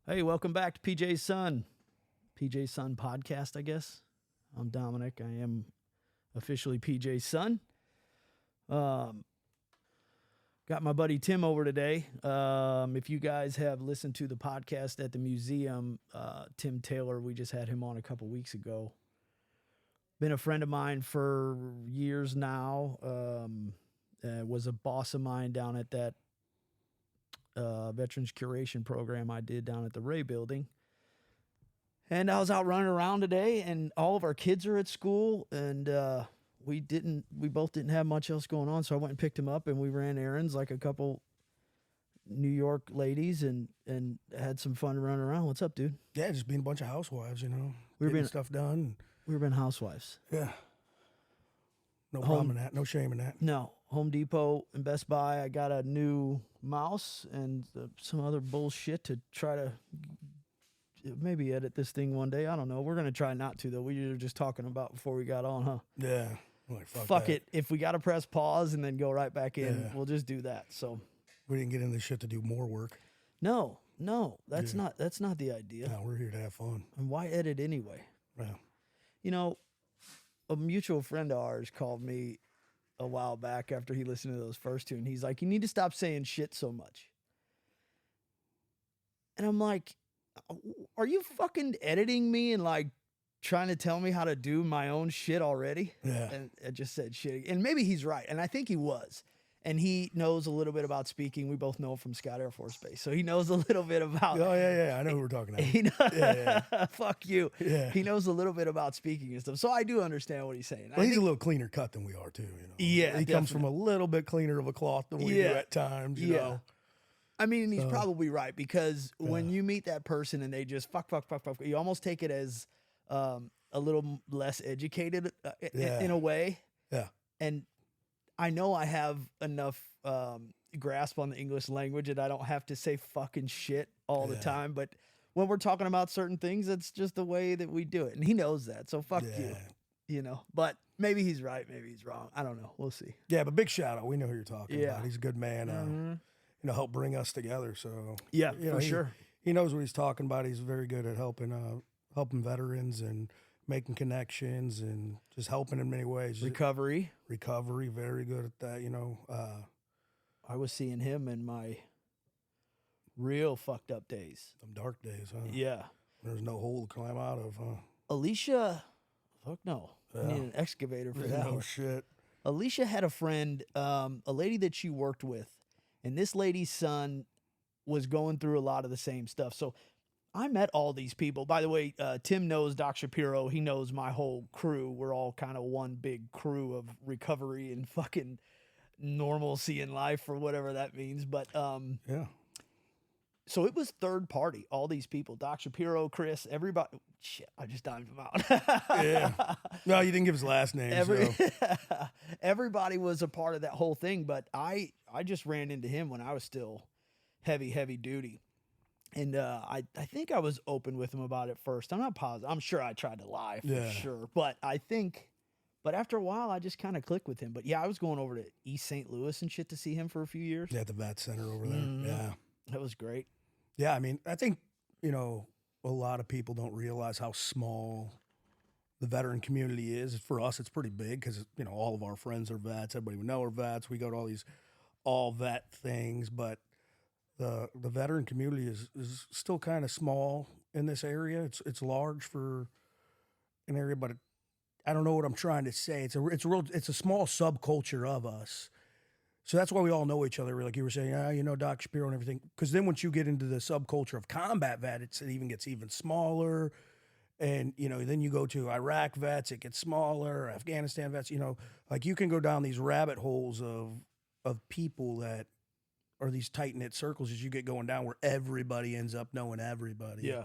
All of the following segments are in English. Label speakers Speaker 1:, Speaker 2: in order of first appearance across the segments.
Speaker 1: Hey, welcome back to PJ's Son. PJ's Son podcast, I guess. I'm Dominic. I am officially PJ's son. Got my buddy Tim over today. If you guys have listened to the podcast at the museum, Tim Taylor, we just had him on a couple weeks ago. Been a friend of mine for years now. Was a boss of mine down at that veterans curation program I did down at the Ray building. And I was out running around today, and all of our kids are at school, and we both didn't have much else going on, so I went and picked him up, and we ran errands like a couple New York ladies, and had some fun running around. What's up, dude?
Speaker 2: Yeah, just being a bunch of housewives, you know,
Speaker 1: We were
Speaker 2: getting
Speaker 1: being-
Speaker 2: stuff done.
Speaker 1: We were being housewives.
Speaker 2: Yeah, no problem in that, no shame in that.
Speaker 1: No, Home Depot and Best Buy. I got a new mouse and some other bullshit to try to maybe edit this thing one day. I don't know. We're going to try not to, though. We were just talking about before we got on, huh?
Speaker 2: Yeah, I'm like
Speaker 1: Fuck
Speaker 2: that.
Speaker 1: it. If we got to press pause and then go right back in,
Speaker 2: Yeah.
Speaker 1: we'll just do that. So
Speaker 2: We didn't get in this shit to do more work.
Speaker 1: no, that's not the idea.
Speaker 2: No, we're here to have fun.
Speaker 1: And why edit anyway?
Speaker 2: Yeah,
Speaker 1: You know, a mutual friend of ours called me a while back after he listened to those first two, and he's like, "You need to stop saying shit so much." And I'm like, "Are you fucking editing me and like trying to tell me how to do my own shit already?"
Speaker 2: yeah,
Speaker 1: And I just said shit. And maybe he's right. And I think he was. And he knows a little bit about speaking. We both know him from Scott Air Force Base. So he knows a little bit about.
Speaker 2: oh yeah. I know who we're talking about.
Speaker 1: He knows,
Speaker 2: Yeah,
Speaker 1: fuck you.
Speaker 2: Yeah.
Speaker 1: He knows a little bit about speaking and stuff. So I do understand what he's saying.
Speaker 2: Well, he's a little cleaner cut than we are too. You know.
Speaker 1: Yeah,
Speaker 2: he comes from a little bit cleaner of a cloth than we do
Speaker 1: Yeah.
Speaker 2: at times. You
Speaker 1: Yeah.
Speaker 2: know.
Speaker 1: I mean, he's
Speaker 2: So-
Speaker 1: probably right, because when you meet that person and they just fuck, you almost take it as a little less educated
Speaker 2: Yeah.
Speaker 1: in a way.
Speaker 2: Yeah.
Speaker 1: And I know I have enough grasp on the English language and I don't have to say fucking shit all the
Speaker 2: Yeah.
Speaker 1: time. But when we're talking about certain things, that's just the way that we do it. And he knows that. So fuck
Speaker 2: Yeah.
Speaker 1: you know. But maybe he's right. Maybe he's wrong. I don't know. We'll see.
Speaker 2: Yeah, but big shout out. We know who you're talking
Speaker 1: Yeah.
Speaker 2: about. He's a good man.
Speaker 1: Mhm.
Speaker 2: You know, helped bring us together. So
Speaker 1: Yeah,
Speaker 2: you know,
Speaker 1: for
Speaker 2: he-
Speaker 1: sure.
Speaker 2: He knows what he's talking about. He's very good at helping veterans and making connections and just helping in many ways.
Speaker 1: Recovery.
Speaker 2: Recovery, very good at that. You know,
Speaker 1: I was seeing him in my real fucked up days.
Speaker 2: them dark days, huh?
Speaker 1: Yeah.
Speaker 2: There's no hole to climb out of, huh?
Speaker 1: Alicia, fuck no. I
Speaker 2: Yeah.
Speaker 1: need an excavator for that
Speaker 2: No
Speaker 1: one.
Speaker 2: shit.
Speaker 1: Alicia had a friend, a lady that she worked with, and this lady's son was going through a lot of the same stuff. So I met all these people. By the way, Tim knows Doc Shapiro. He knows my whole crew. We're all kind of one big crew of recovery and fucking normalcy in life, or whatever that means. But
Speaker 2: Yeah.
Speaker 1: so it was third party, all these people, Doc Shapiro, Chris, everybody. Shit, I just dimed him out.
Speaker 2: Yeah. No, you didn't give his last name. So.
Speaker 1: Everybody was a part of that whole thing, but I just ran into him when I was still heavy duty. And I think I was open with him about it first. I'm not positive. I'm sure I tried to lie for
Speaker 2: Yeah.
Speaker 1: sure. But but after a while, I just kind of clicked with him. But yeah, I was going over to East St. Louis and shit to see him for a few years.
Speaker 2: Yeah, at the vet center over there.
Speaker 1: Mhm.
Speaker 2: Yeah.
Speaker 1: That was great.
Speaker 2: Yeah, I mean, I think, you know, a lot of people don't realize how small the veteran community is. For us, it's pretty big because, you know, all of our friends are vets. Everybody we know are vets. We go to all these all vet things, but the veteran community is still kind of small in this area. It's large for an area, but I don't know what I'm trying to say. It's a small subculture of us. So that's why we all know each other. Like you were saying, you know, Doc Shapiro and everything. Because then once you get into the subculture of combat vet, it even gets even smaller. And, you know, then you go to Iraq vets, it gets smaller, Afghanistan vets, you know, like you can go down these rabbit holes of people that are these tight-knit circles as you get going down where everybody ends up knowing everybody.
Speaker 1: Yeah.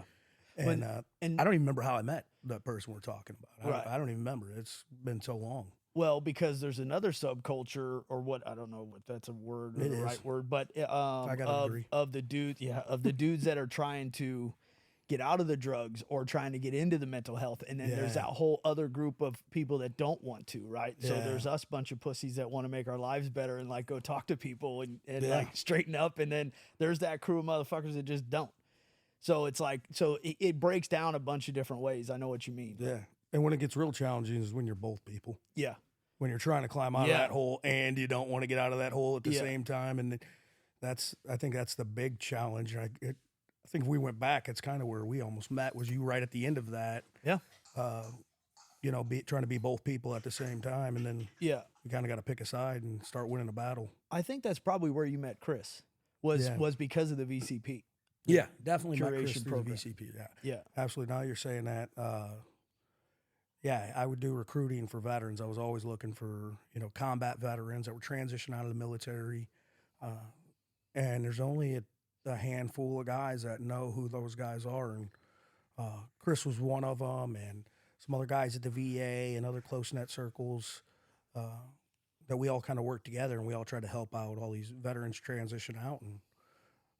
Speaker 2: And,
Speaker 1: and
Speaker 2: I don't even remember how I met that person we're talking about.
Speaker 1: Right.
Speaker 2: I don't even remember. It's been so long.
Speaker 1: Well, because there's another subculture, or what, I don't know if that's a word or
Speaker 2: It
Speaker 1: the
Speaker 2: is.
Speaker 1: right word, but
Speaker 2: I gotta
Speaker 1: of,
Speaker 2: agree.
Speaker 1: of the dudes that are trying to get out of the drugs or trying to get into the mental health, and then there's
Speaker 2: Yeah.
Speaker 1: that whole other group of people that don't want to, right? So
Speaker 2: Yeah.
Speaker 1: there's us bunch of pussies that want to make our lives better and like go talk to people and
Speaker 2: Yeah.
Speaker 1: like straighten up, and then there's that crew of motherfuckers that just don't. So it's like, so it breaks down a bunch of different ways. I know what you mean.
Speaker 2: Yeah. And when it gets real challenging is when you're both people.
Speaker 1: Yeah.
Speaker 2: When you're trying to climb out of that hole and you don't want to get out of that hole at the same time. And I think that's the big challenge. I think if we went back, it's kind of where we almost met, was you right at the end of that.
Speaker 1: Yeah.
Speaker 2: Trying to be both people at the same time. And then you kind of got to pick a side and start winning a battle.
Speaker 1: I think that's probably where you met Chris was because of the VCP.
Speaker 2: Yeah, definitely met
Speaker 1: curation
Speaker 2: Chris through
Speaker 1: program.
Speaker 2: the VCP. Yeah.
Speaker 1: Yeah.
Speaker 2: Absolutely. Now you're saying that. I would do recruiting for veterans. I was always looking for, combat veterans that were transitioning out of the military. And there's only a handful of guys that know who those guys are. And Chris was one of them, and some other guys at the VA and other close-knit circles that we all kind of worked together, and we all tried to help out all these veterans transition out. And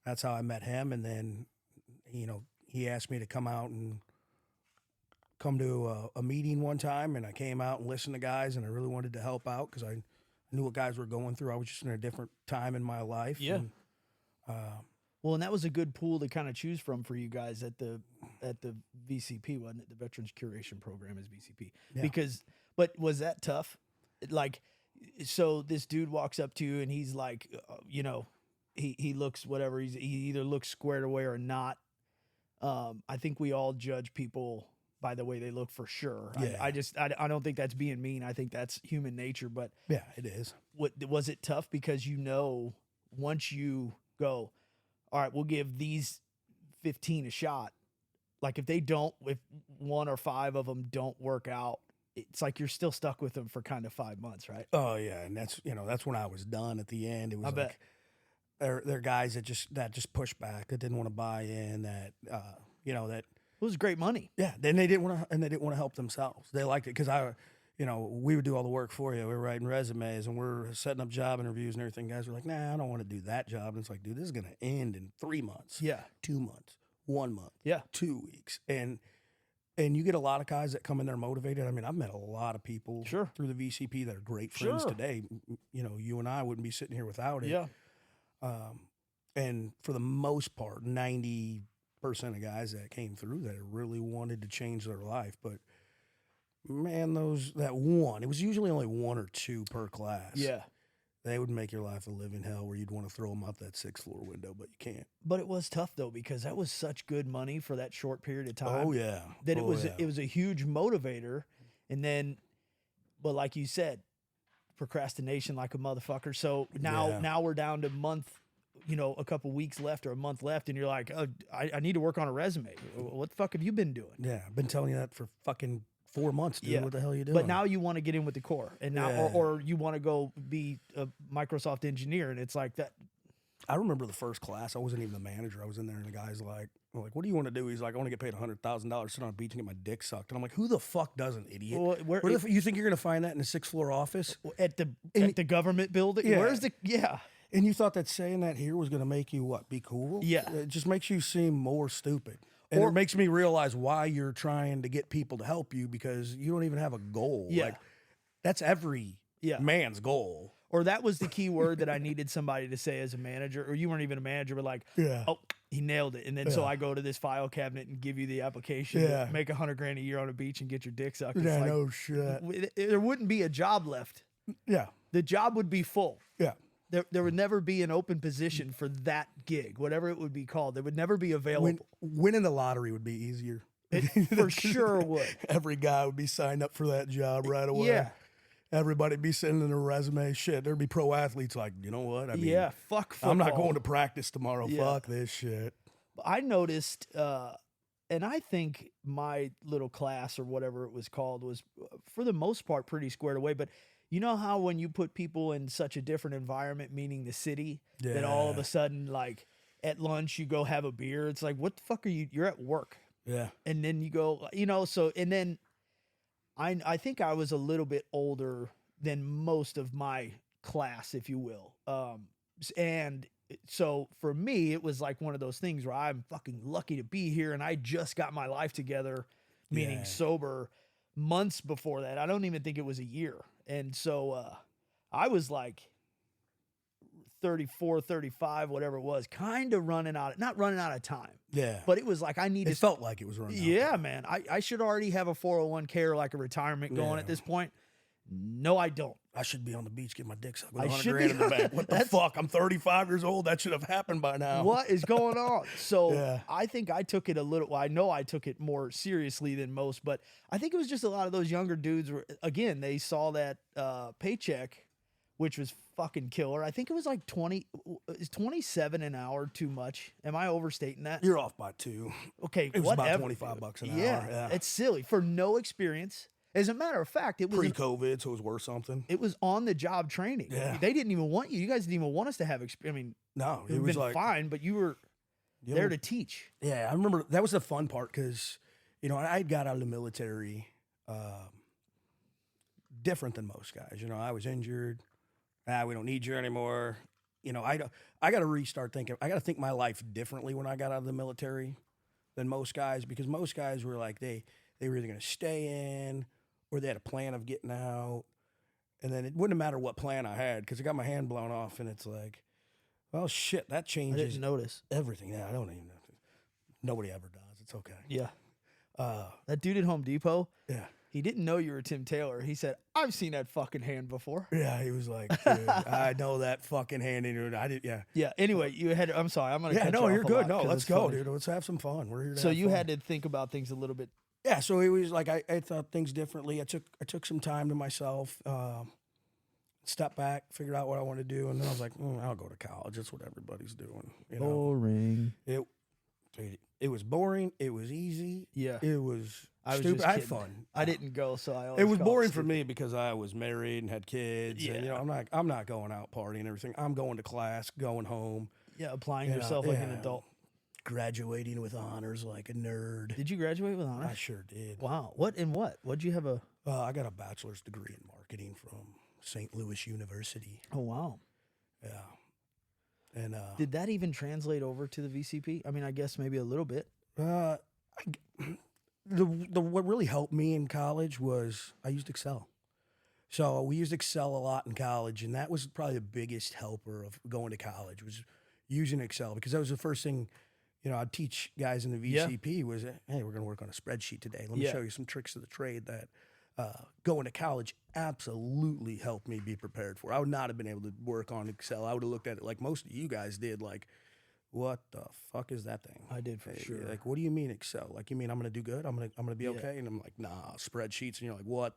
Speaker 2: that's how I met him. And then, he asked me to come out and come to a meeting one time, and I came out and listened to guys, and I really wanted to help out because I knew what guys were going through. I was just in a different time in my life.
Speaker 1: Yeah.
Speaker 2: And,
Speaker 1: well, and that was a good pool to kind of choose from for you guys at the VCP, wasn't it? The Veterans Curation Program is VCP.
Speaker 2: Yeah.
Speaker 1: But was that tough? Like, so this dude walks up to you and he's like, he looks whatever. He either looks squared away or not. I think we all judge people by the way they look for sure.
Speaker 2: Yeah.
Speaker 1: I don't think that's being mean. I think that's human nature. But
Speaker 2: yeah, it is.
Speaker 1: Was it tough because once you go, all right, we'll give these 15 a shot. Like if one or five of them don't work out, it's like you're still stuck with them for kind of 5 months, right?
Speaker 2: Oh yeah, and that's when I was done at the end. It was
Speaker 1: bet.
Speaker 2: They're guys that just pushed back, that didn't want to buy in, that that
Speaker 1: it was great money.
Speaker 2: Yeah, then they didn't want to help themselves. They liked it because we would do all the work for you. We were writing resumes and we're setting up job interviews and everything. Guys were like, nah, I don't want to do that job. And it's like, dude, this is going to end in 3 months.
Speaker 1: Yeah.
Speaker 2: 2 months, 1 month.
Speaker 1: Yeah.
Speaker 2: 2 weeks. And you get a lot of guys that come in there motivated. I mean, I've met a lot of people through the VCP that are great friends today. You and I wouldn't be sitting here without it.
Speaker 1: Yeah.
Speaker 2: And for the most part, 90% of guys that came through that really wanted to change their life. But man, it was usually only one or two per class.
Speaker 1: Yeah.
Speaker 2: They would make your life a living hell where you'd want to throw them out that 6th floor window, but you can't.
Speaker 1: But it was tough though, because that was such good money for that short period of time.
Speaker 2: Oh yeah.
Speaker 1: That it was a huge motivator. And then, but like you said, procrastination like a motherfucker. So now we're down to a couple weeks left or a month left, and you're like, oh, I need to work on a resume. What the fuck have you been doing?
Speaker 2: Yeah, I've been telling you that for fucking 4 months, dude.
Speaker 1: Yeah.
Speaker 2: What the hell are you doing?
Speaker 1: But now you want to get in with the Corps, and now, or you want to go be a Microsoft engineer, and it's like that.
Speaker 2: I remember the first class. I wasn't even the manager. I was in there, and the guy's like, what do you want to do? He's like, I want to get paid $100,000, sit on a beach and get my dick sucked. And I'm like, who the fuck doesn't, idiot?
Speaker 1: Well,
Speaker 2: you think you're going to find that in the 6th floor office?
Speaker 1: At the government building?
Speaker 2: Yeah.
Speaker 1: Where's the, yeah.
Speaker 2: And you thought that saying that here was going to make you what? Be cool?
Speaker 1: Yeah.
Speaker 2: It just makes you seem more stupid. And it makes me realize why you're trying to get people to help you, because you don't even have a goal.
Speaker 1: Yeah.
Speaker 2: Like, that's every man's goal.
Speaker 1: Or that was the key word that I needed somebody to say as a manager, or you weren't even a manager, but like, oh, he nailed it. And then so I go to this file cabinet and give you the application, make $100,000 a year on a beach and get your dick sucked.
Speaker 2: Yeah,
Speaker 1: like,
Speaker 2: no shit.
Speaker 1: There wouldn't be a job left.
Speaker 2: Yeah.
Speaker 1: The job would be full.
Speaker 2: Yeah.
Speaker 1: There would never be an open position for that gig, whatever it would be called. It would never be available.
Speaker 2: Winning the lottery would be easier.
Speaker 1: It for sure would.
Speaker 2: Every guy would be signed up for that job right away.
Speaker 1: Yeah.
Speaker 2: Everybody'd be sending a resume. Shit, there'd be pro athletes like, you know what? I mean,
Speaker 1: fuck football.
Speaker 2: I'm not going to practice tomorrow. Fuck this shit.
Speaker 1: I noticed, and I think my little class or whatever it was called was, for the most part, pretty squared away. But you know how when you put people in such a different environment, meaning the city, that all of a sudden, like, at lunch, you go have a beer. It's like, what the fuck are you? You're at work.
Speaker 2: Yeah. And
Speaker 1: then you go, and then I think I was a little bit older than most of my class, if you will. And so for me, it was like one of those things where I'm fucking lucky to be here, and I just got my life together, meaning sober, months before that. I don't even think it was a year. And so I was like 34, 35, whatever it was, kind of not running out of time.
Speaker 2: Yeah.
Speaker 1: But it was like I needed.
Speaker 2: It felt like it was running out.
Speaker 1: Yeah, man. I should already have a 401k or like a retirement going at this point. No, I don't.
Speaker 2: I should be on the beach getting my dick sucked
Speaker 1: I
Speaker 2: with $100
Speaker 1: should
Speaker 2: grand
Speaker 1: be-
Speaker 2: in the bank. What the fuck? I'm 35 years old. That should have happened by now.
Speaker 1: What is going on? So
Speaker 2: Yeah.
Speaker 1: I think I took it a little. Well, I know I took it more seriously than most, but I think it was just a lot of those younger dudes were, again, they saw that paycheck, which was fucking killer. I think it was like 20. Is 27 an hour too much? Am I overstating that?
Speaker 2: You're off by 2.
Speaker 1: Okay,
Speaker 2: It was
Speaker 1: whatever.
Speaker 2: about $25 an hour.
Speaker 1: Yeah,
Speaker 2: Yeah.
Speaker 1: it's silly for no experience. As a matter of fact, it was
Speaker 2: Pre-COVID, so it was worth something.
Speaker 1: it was on the job training.
Speaker 2: Yeah.
Speaker 1: They didn't even want you. You guys didn't even want us to have experience. I mean,
Speaker 2: No,
Speaker 1: it
Speaker 2: it
Speaker 1: would
Speaker 2: was
Speaker 1: have been
Speaker 2: like
Speaker 1: fine, but you were
Speaker 2: you
Speaker 1: there
Speaker 2: know,
Speaker 1: to teach.
Speaker 2: Yeah, I remember that was the fun part because, I got out of the military different than most guys. I was injured. We don't need you anymore. I got to restart thinking. I got to think my life differently when I got out of the military than most guys, because most guys were like they were either going to stay in or they had a plan of getting out. And then it wouldn't matter what plan I had because I got my hand blown off, and it's like, well, shit, that
Speaker 1: I
Speaker 2: changes
Speaker 1: didn't notice.
Speaker 2: everything. Yeah, I don't even know. Nobody ever does. It's okay.
Speaker 1: Yeah. That dude at Home Depot,
Speaker 2: Yeah.
Speaker 1: he didn't know you were Tim Taylor. He said, I've seen that fucking hand before.
Speaker 2: Yeah, he was like, dude, I know that fucking hand in it. I did, yeah.
Speaker 1: Yeah. Anyway, I'm sorry. I'm going to
Speaker 2: Yeah,
Speaker 1: cut
Speaker 2: no,
Speaker 1: you
Speaker 2: you're
Speaker 1: off a
Speaker 2: good.
Speaker 1: lot
Speaker 2: No,
Speaker 1: 'cause
Speaker 2: let's
Speaker 1: it's
Speaker 2: go,
Speaker 1: funny.
Speaker 2: dude. Let's have some fun. We're here to
Speaker 1: So
Speaker 2: have
Speaker 1: you
Speaker 2: fun.
Speaker 1: had to think about things a little bit.
Speaker 2: Yeah, so it was like I thought things differently. I took some time to myself, step back, figured out what I want to do, and then I was like, I'll go to college. That's what everybody's doing.
Speaker 1: Boring.
Speaker 2: It was boring. It was easy.
Speaker 1: Yeah.
Speaker 2: It was
Speaker 1: I was
Speaker 2: stupid.
Speaker 1: just
Speaker 2: I had
Speaker 1: kidding.
Speaker 2: fun.
Speaker 1: I didn't go, so I always
Speaker 2: It was
Speaker 1: call
Speaker 2: boring for
Speaker 1: stupid.
Speaker 2: me because I was married and had kids. And,
Speaker 1: Yeah.
Speaker 2: I'm not going out partying and everything. I'm going to class, going home,
Speaker 1: Yeah, applying yourself like an
Speaker 2: yeah.
Speaker 1: adult.
Speaker 2: graduating with honors like a nerd.
Speaker 1: Did you graduate with honors?
Speaker 2: I sure did.
Speaker 1: Wow. What in what? What'd you have a?
Speaker 2: I got a bachelor's degree in marketing from St. Louis University.
Speaker 1: Oh, wow.
Speaker 2: Yeah. And
Speaker 1: Did that even translate over to the VCP? I mean, I guess maybe a little bit.
Speaker 2: what really helped me in college was I used Excel. So we used Excel a lot in college, and that was probably the biggest helper of going to college was using Excel, because that was the first thing, I'd teach guys in the VCP was, hey, we're going to work on a spreadsheet today. Let me show you some tricks of the trade that going to college absolutely helped me be prepared for. I would not have been able to work on Excel. I would have looked at it like most of you guys did, like, what the fuck is that thing?
Speaker 1: I did for sure.
Speaker 2: Like, what do you mean Excel? Like, you mean I'm going to do good? I'm going to be okay? And I'm like, nah, spreadsheets. And you're like, what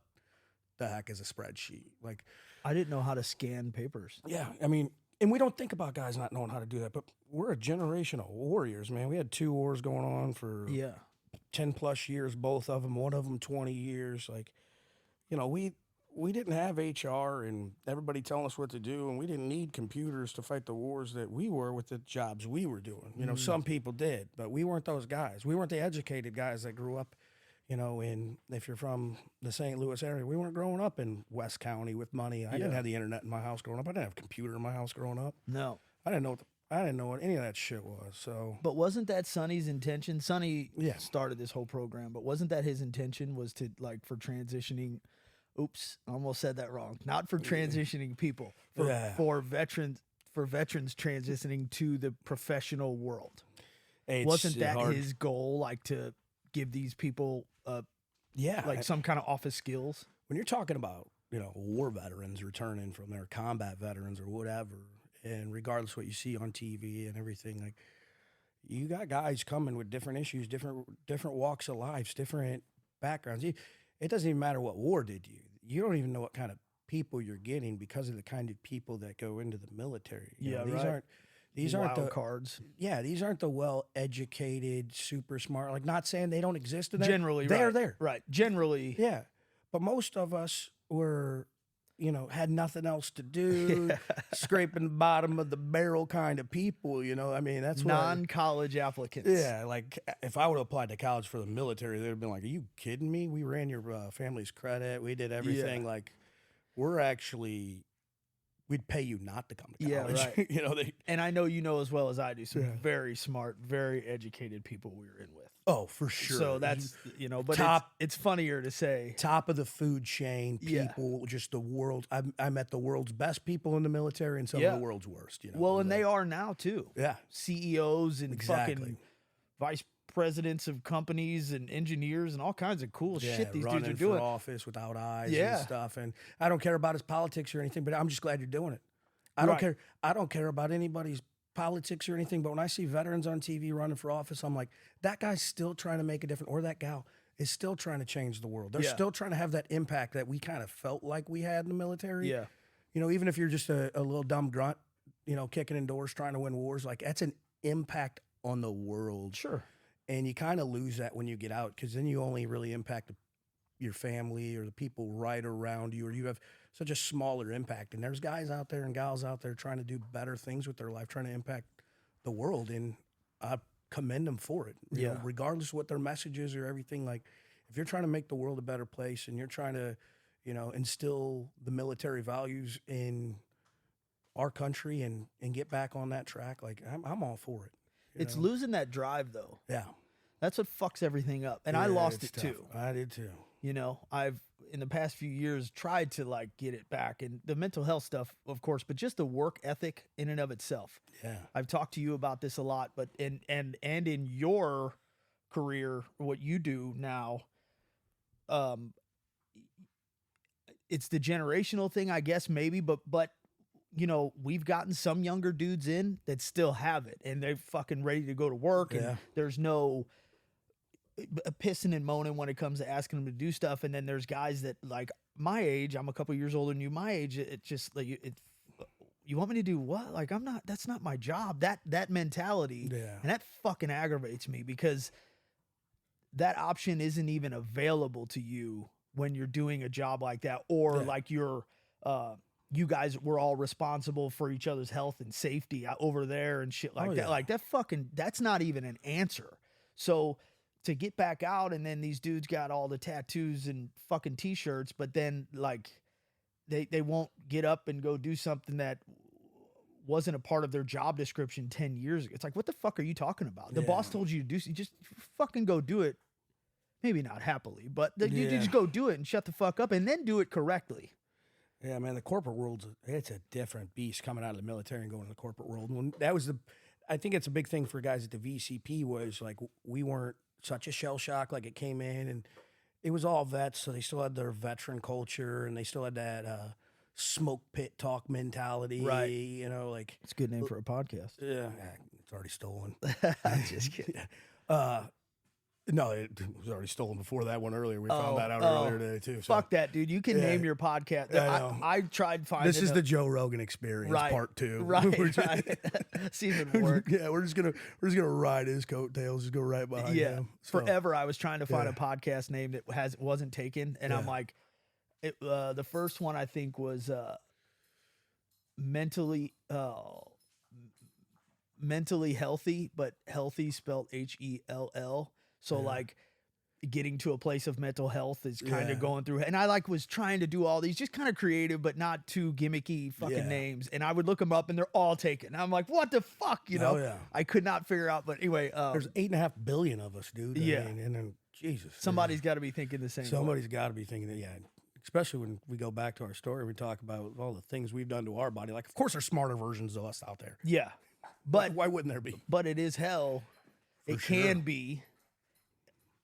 Speaker 2: the heck is a spreadsheet? Like,
Speaker 1: I didn't know how to scan papers.
Speaker 2: yeah, I mean, and we don't think about guys not knowing how to do that, but we're a generation of warriors, man. We had 2 wars going on for 10 plus years, both of them, one of them 20 years. Like, we didn't have HR and everybody telling us what to do, and we didn't need computers to fight the wars that we were with the jobs we were doing. Some people did, but we weren't those guys. We weren't the educated guys that grew up, if you're from the St. Louis area, we weren't growing up in West County with money. I didn't have the internet in my house growing up. I didn't have a computer in my house growing up.
Speaker 1: No.
Speaker 2: I didn't know what any of that shit was. So,
Speaker 1: But wasn't that Sonny's intention? Sonny
Speaker 2: Yeah.
Speaker 1: started this whole program, but wasn't that his intention, was to, like, for transitioning? Oops, I almost said that wrong. Not for transitioning people, for veterans transitioning to the professional world. Wasn't that
Speaker 2: hard.
Speaker 1: his goal, like to give these people
Speaker 2: Yeah,
Speaker 1: some kind of office skills?
Speaker 2: when you're talking about war veterans returning from their combat veterans or whatever, and regardless what you see on TV and everything, like, you got guys coming with different issues, different walks of lives, different backgrounds. It doesn't even matter what war did to you. You don't even know what kind of people you're getting because of the kind of people that go into the military. These aren't the
Speaker 1: cards.
Speaker 2: Yeah, these aren't the well-educated, super smart. Like, not saying they don't exist in there.
Speaker 1: Generally,
Speaker 2: they're
Speaker 1: right.
Speaker 2: there.
Speaker 1: Right. Generally.
Speaker 2: Yeah, but most of us were, had nothing else to do, scraping the bottom of the barrel kind of people. I mean, that's what
Speaker 1: Non-college applicants.
Speaker 2: yeah, like, if I would have applied to college for the military, they'd have been like, "Are you kidding me? We ran your family's credit. We did everything.
Speaker 1: Yeah.
Speaker 2: Like, we'd pay you not to come to
Speaker 1: Yeah,
Speaker 2: college."
Speaker 1: right. And I know as well as I do, some very smart, very educated people we were in with.
Speaker 2: Oh, for sure.
Speaker 1: So that's, you know, but it's funnier to say.
Speaker 2: Top of the food chain people, just the world. I met the world's best people in the military and some of the world's worst. You know,
Speaker 1: well, and they are now too.
Speaker 2: Yeah,
Speaker 1: CEOs and fucking vice presidents of companies and engineers and all kinds of cool shit these dudes are doing.
Speaker 2: For office without eyes and stuff. And I don't care about his politics or anything, but I'm just glad you're doing it. I don't care. I don't care about anybody's politics or anything, but when I see veterans on TV running for office, I'm like, that guy's still trying to make a difference, or that gal is still trying to change the world. They're still trying to have that impact that we kind of felt like we had in the military.
Speaker 1: Yeah.
Speaker 2: You know, even if you're just a little dumb grunt, you know, kicking in doors, trying to win wars, like that's an impact on the world.
Speaker 1: Sure.
Speaker 2: And you kind of lose that when you get out, because then you only really impact your family or the people right around you, or you have such a smaller impact. And there's guys out there and gals out there trying to do better things with their life, trying to impact the world. And I commend them for it. You know, regardless of what their message is or everything. Like, if you're trying to make the world a better place and you're trying to, you know, instill the military values in our country and get back on that track, like I'm all for it.
Speaker 1: It's losing that drive though.
Speaker 2: Yeah.
Speaker 1: That's what fucks everything up. And I lost it too.
Speaker 2: I did too.
Speaker 1: You know, I've in the past few years tried to like get it back, and the mental health stuff, of course, but just the work ethic in and of itself.
Speaker 2: Yeah.
Speaker 1: I've talked to you about this a lot, but and in your career, what you do now, it's the generational thing, I guess, maybe, but you know, we've gotten some younger dudes in that still have it, and they're fucking ready to go to work, and there's no pissing and moaning when it comes to asking them to do stuff. And then there's guys that, like my age, I'm a couple years older than you, my age, it's just like, you want me to do what? Like, that's not my job. That mentality.
Speaker 2: Yeah.
Speaker 1: And that fucking aggravates me, because that option isn't even available to you when you're doing a job like that, or like you're, you guys were all responsible for each other's health and safety over there and shit like that. Like that's not even an answer. So to get back out, and then these dudes got all the tattoos and fucking t-shirts, but then like they won't get up and go do something that wasn't a part of their job description 10 years ago. It's like, what the fuck are you talking about? The boss told you to do, you just fucking go do it. Maybe not happily, but you just go do it and shut the fuck up, and then do it correctly.
Speaker 2: Yeah, man, the corporate world's it's a different beast coming out of the military and going to the corporate world. When that was I think it's a big thing for guys at the VCP, was like, we weren't such a shell shock. Like, it came in and it was all vets, so they still had their veteran culture, and they still had that smoke pit talk mentality.
Speaker 1: Right.
Speaker 2: You know, like,
Speaker 1: It's a good name for a podcast.
Speaker 2: Yeah, it's already stolen.
Speaker 1: I'm just kidding.
Speaker 2: No, it was already stolen before that one earlier. We found that out earlier today, too. So.
Speaker 1: Fuck that, dude. You can name your podcast. I tried finding
Speaker 2: this is the Joe Rogan Experience, part 2.
Speaker 1: Right. See if it works.
Speaker 2: Yeah, we're just gonna ride his coattails, just go right behind him. So.
Speaker 1: Forever, I was trying to find a podcast name that wasn't taken, and I'm like, the first one I think was mentally healthy, but healthy spelled HELL. So like getting to a place of mental health is kind of going through. And I was trying to do all these just kind of creative, but not too gimmicky fucking names. And I would look them up and they're all taken. I'm like, what the fuck? You know, I could not figure out. But anyway,
Speaker 2: there's 8.5 billion of us, dude. I mean, and then Jesus,
Speaker 1: somebody's got to be thinking the same.
Speaker 2: Somebody's got to be thinking that. Yeah. Especially when we go back to our story, we talk about all the things we've done to our body. Like, of course, there's smarter versions of us out there.
Speaker 1: Yeah. But
Speaker 2: why wouldn't there be?
Speaker 1: But it is hell. It can be,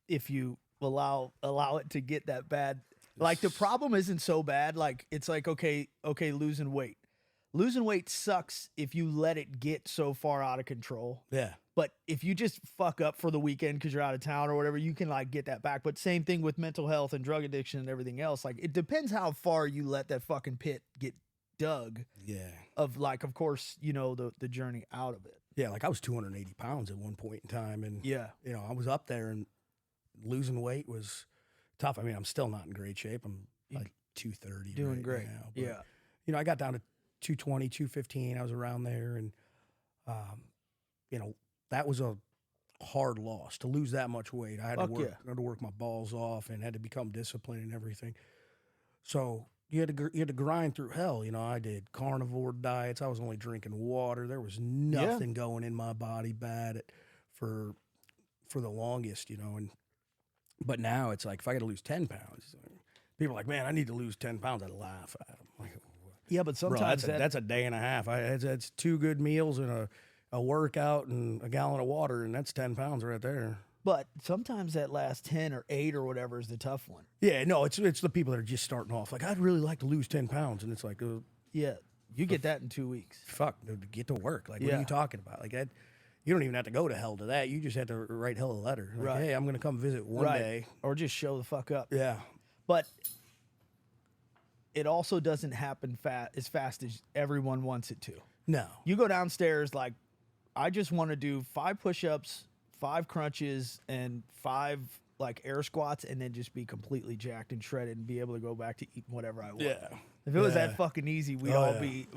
Speaker 1: if you allow it to get that bad. Like, the problem isn't so bad. Like, it's like, okay, losing weight. Losing weight sucks if you let it get so far out of control.
Speaker 2: Yeah.
Speaker 1: But if you just fuck up for the weekend because you're out of town or whatever, you can like get that back. But same thing with mental health and drug addiction and everything else. Like, it depends how far you let that fucking pit get dug.
Speaker 2: Yeah.
Speaker 1: Of like, of course, you know, the journey out of it.
Speaker 2: Yeah, like I was 280 pounds at one point in time, and you know, I was up there, and losing weight was tough. I mean, I'm still not in great shape. I'm like 230.
Speaker 1: Doing
Speaker 2: right
Speaker 1: great.
Speaker 2: Now, but, you know, I got down to 220, 215. I was around there, and you know, that was a hard loss to lose that much weight. I had to work. I had to work my balls off, and had to become disciplined and everything. So you had to grind through hell. You know, I did carnivore diets. I was only drinking water. There was nothing going in my body bad for for the longest, but now it's like if I got to lose 10 pounds, people are like, man, I need to lose 10 pounds. I laugh at them. Like,
Speaker 1: Yeah, but
Speaker 2: bro,
Speaker 1: sometimes
Speaker 2: that's a day and a half. That's 2 good meals and a workout and a gallon of water, and that's 10 pounds right there.
Speaker 1: but sometimes that last 10 or 8 or whatever is the tough one.
Speaker 2: Yeah, no, it's the people that are just starting off. Like, I'd really like to lose 10 pounds, and it's like,
Speaker 1: Yeah, you get that in 2 weeks.
Speaker 2: fuck, dude, get to work. Like, what
Speaker 1: Yeah.
Speaker 2: are you talking about? Like that. You don't even have to go to hell to that. You just have to write hell a letter. Like,
Speaker 1: Right.
Speaker 2: hey, I'm going to come visit one day.
Speaker 1: Or just show the fuck up.
Speaker 2: Yeah.
Speaker 1: But it also doesn't happen as fast as everyone wants it to.
Speaker 2: No.
Speaker 1: You go downstairs, like, I just want to do 5 push-ups, 5 crunches, and 5 like air squats, and then just be completely jacked and shredded and be able to go back to eating whatever I want.
Speaker 2: Yeah.
Speaker 1: If it was
Speaker 2: Yeah.
Speaker 1: that fucking easy, we'd
Speaker 2: Oh,
Speaker 1: all
Speaker 2: yeah.
Speaker 1: be,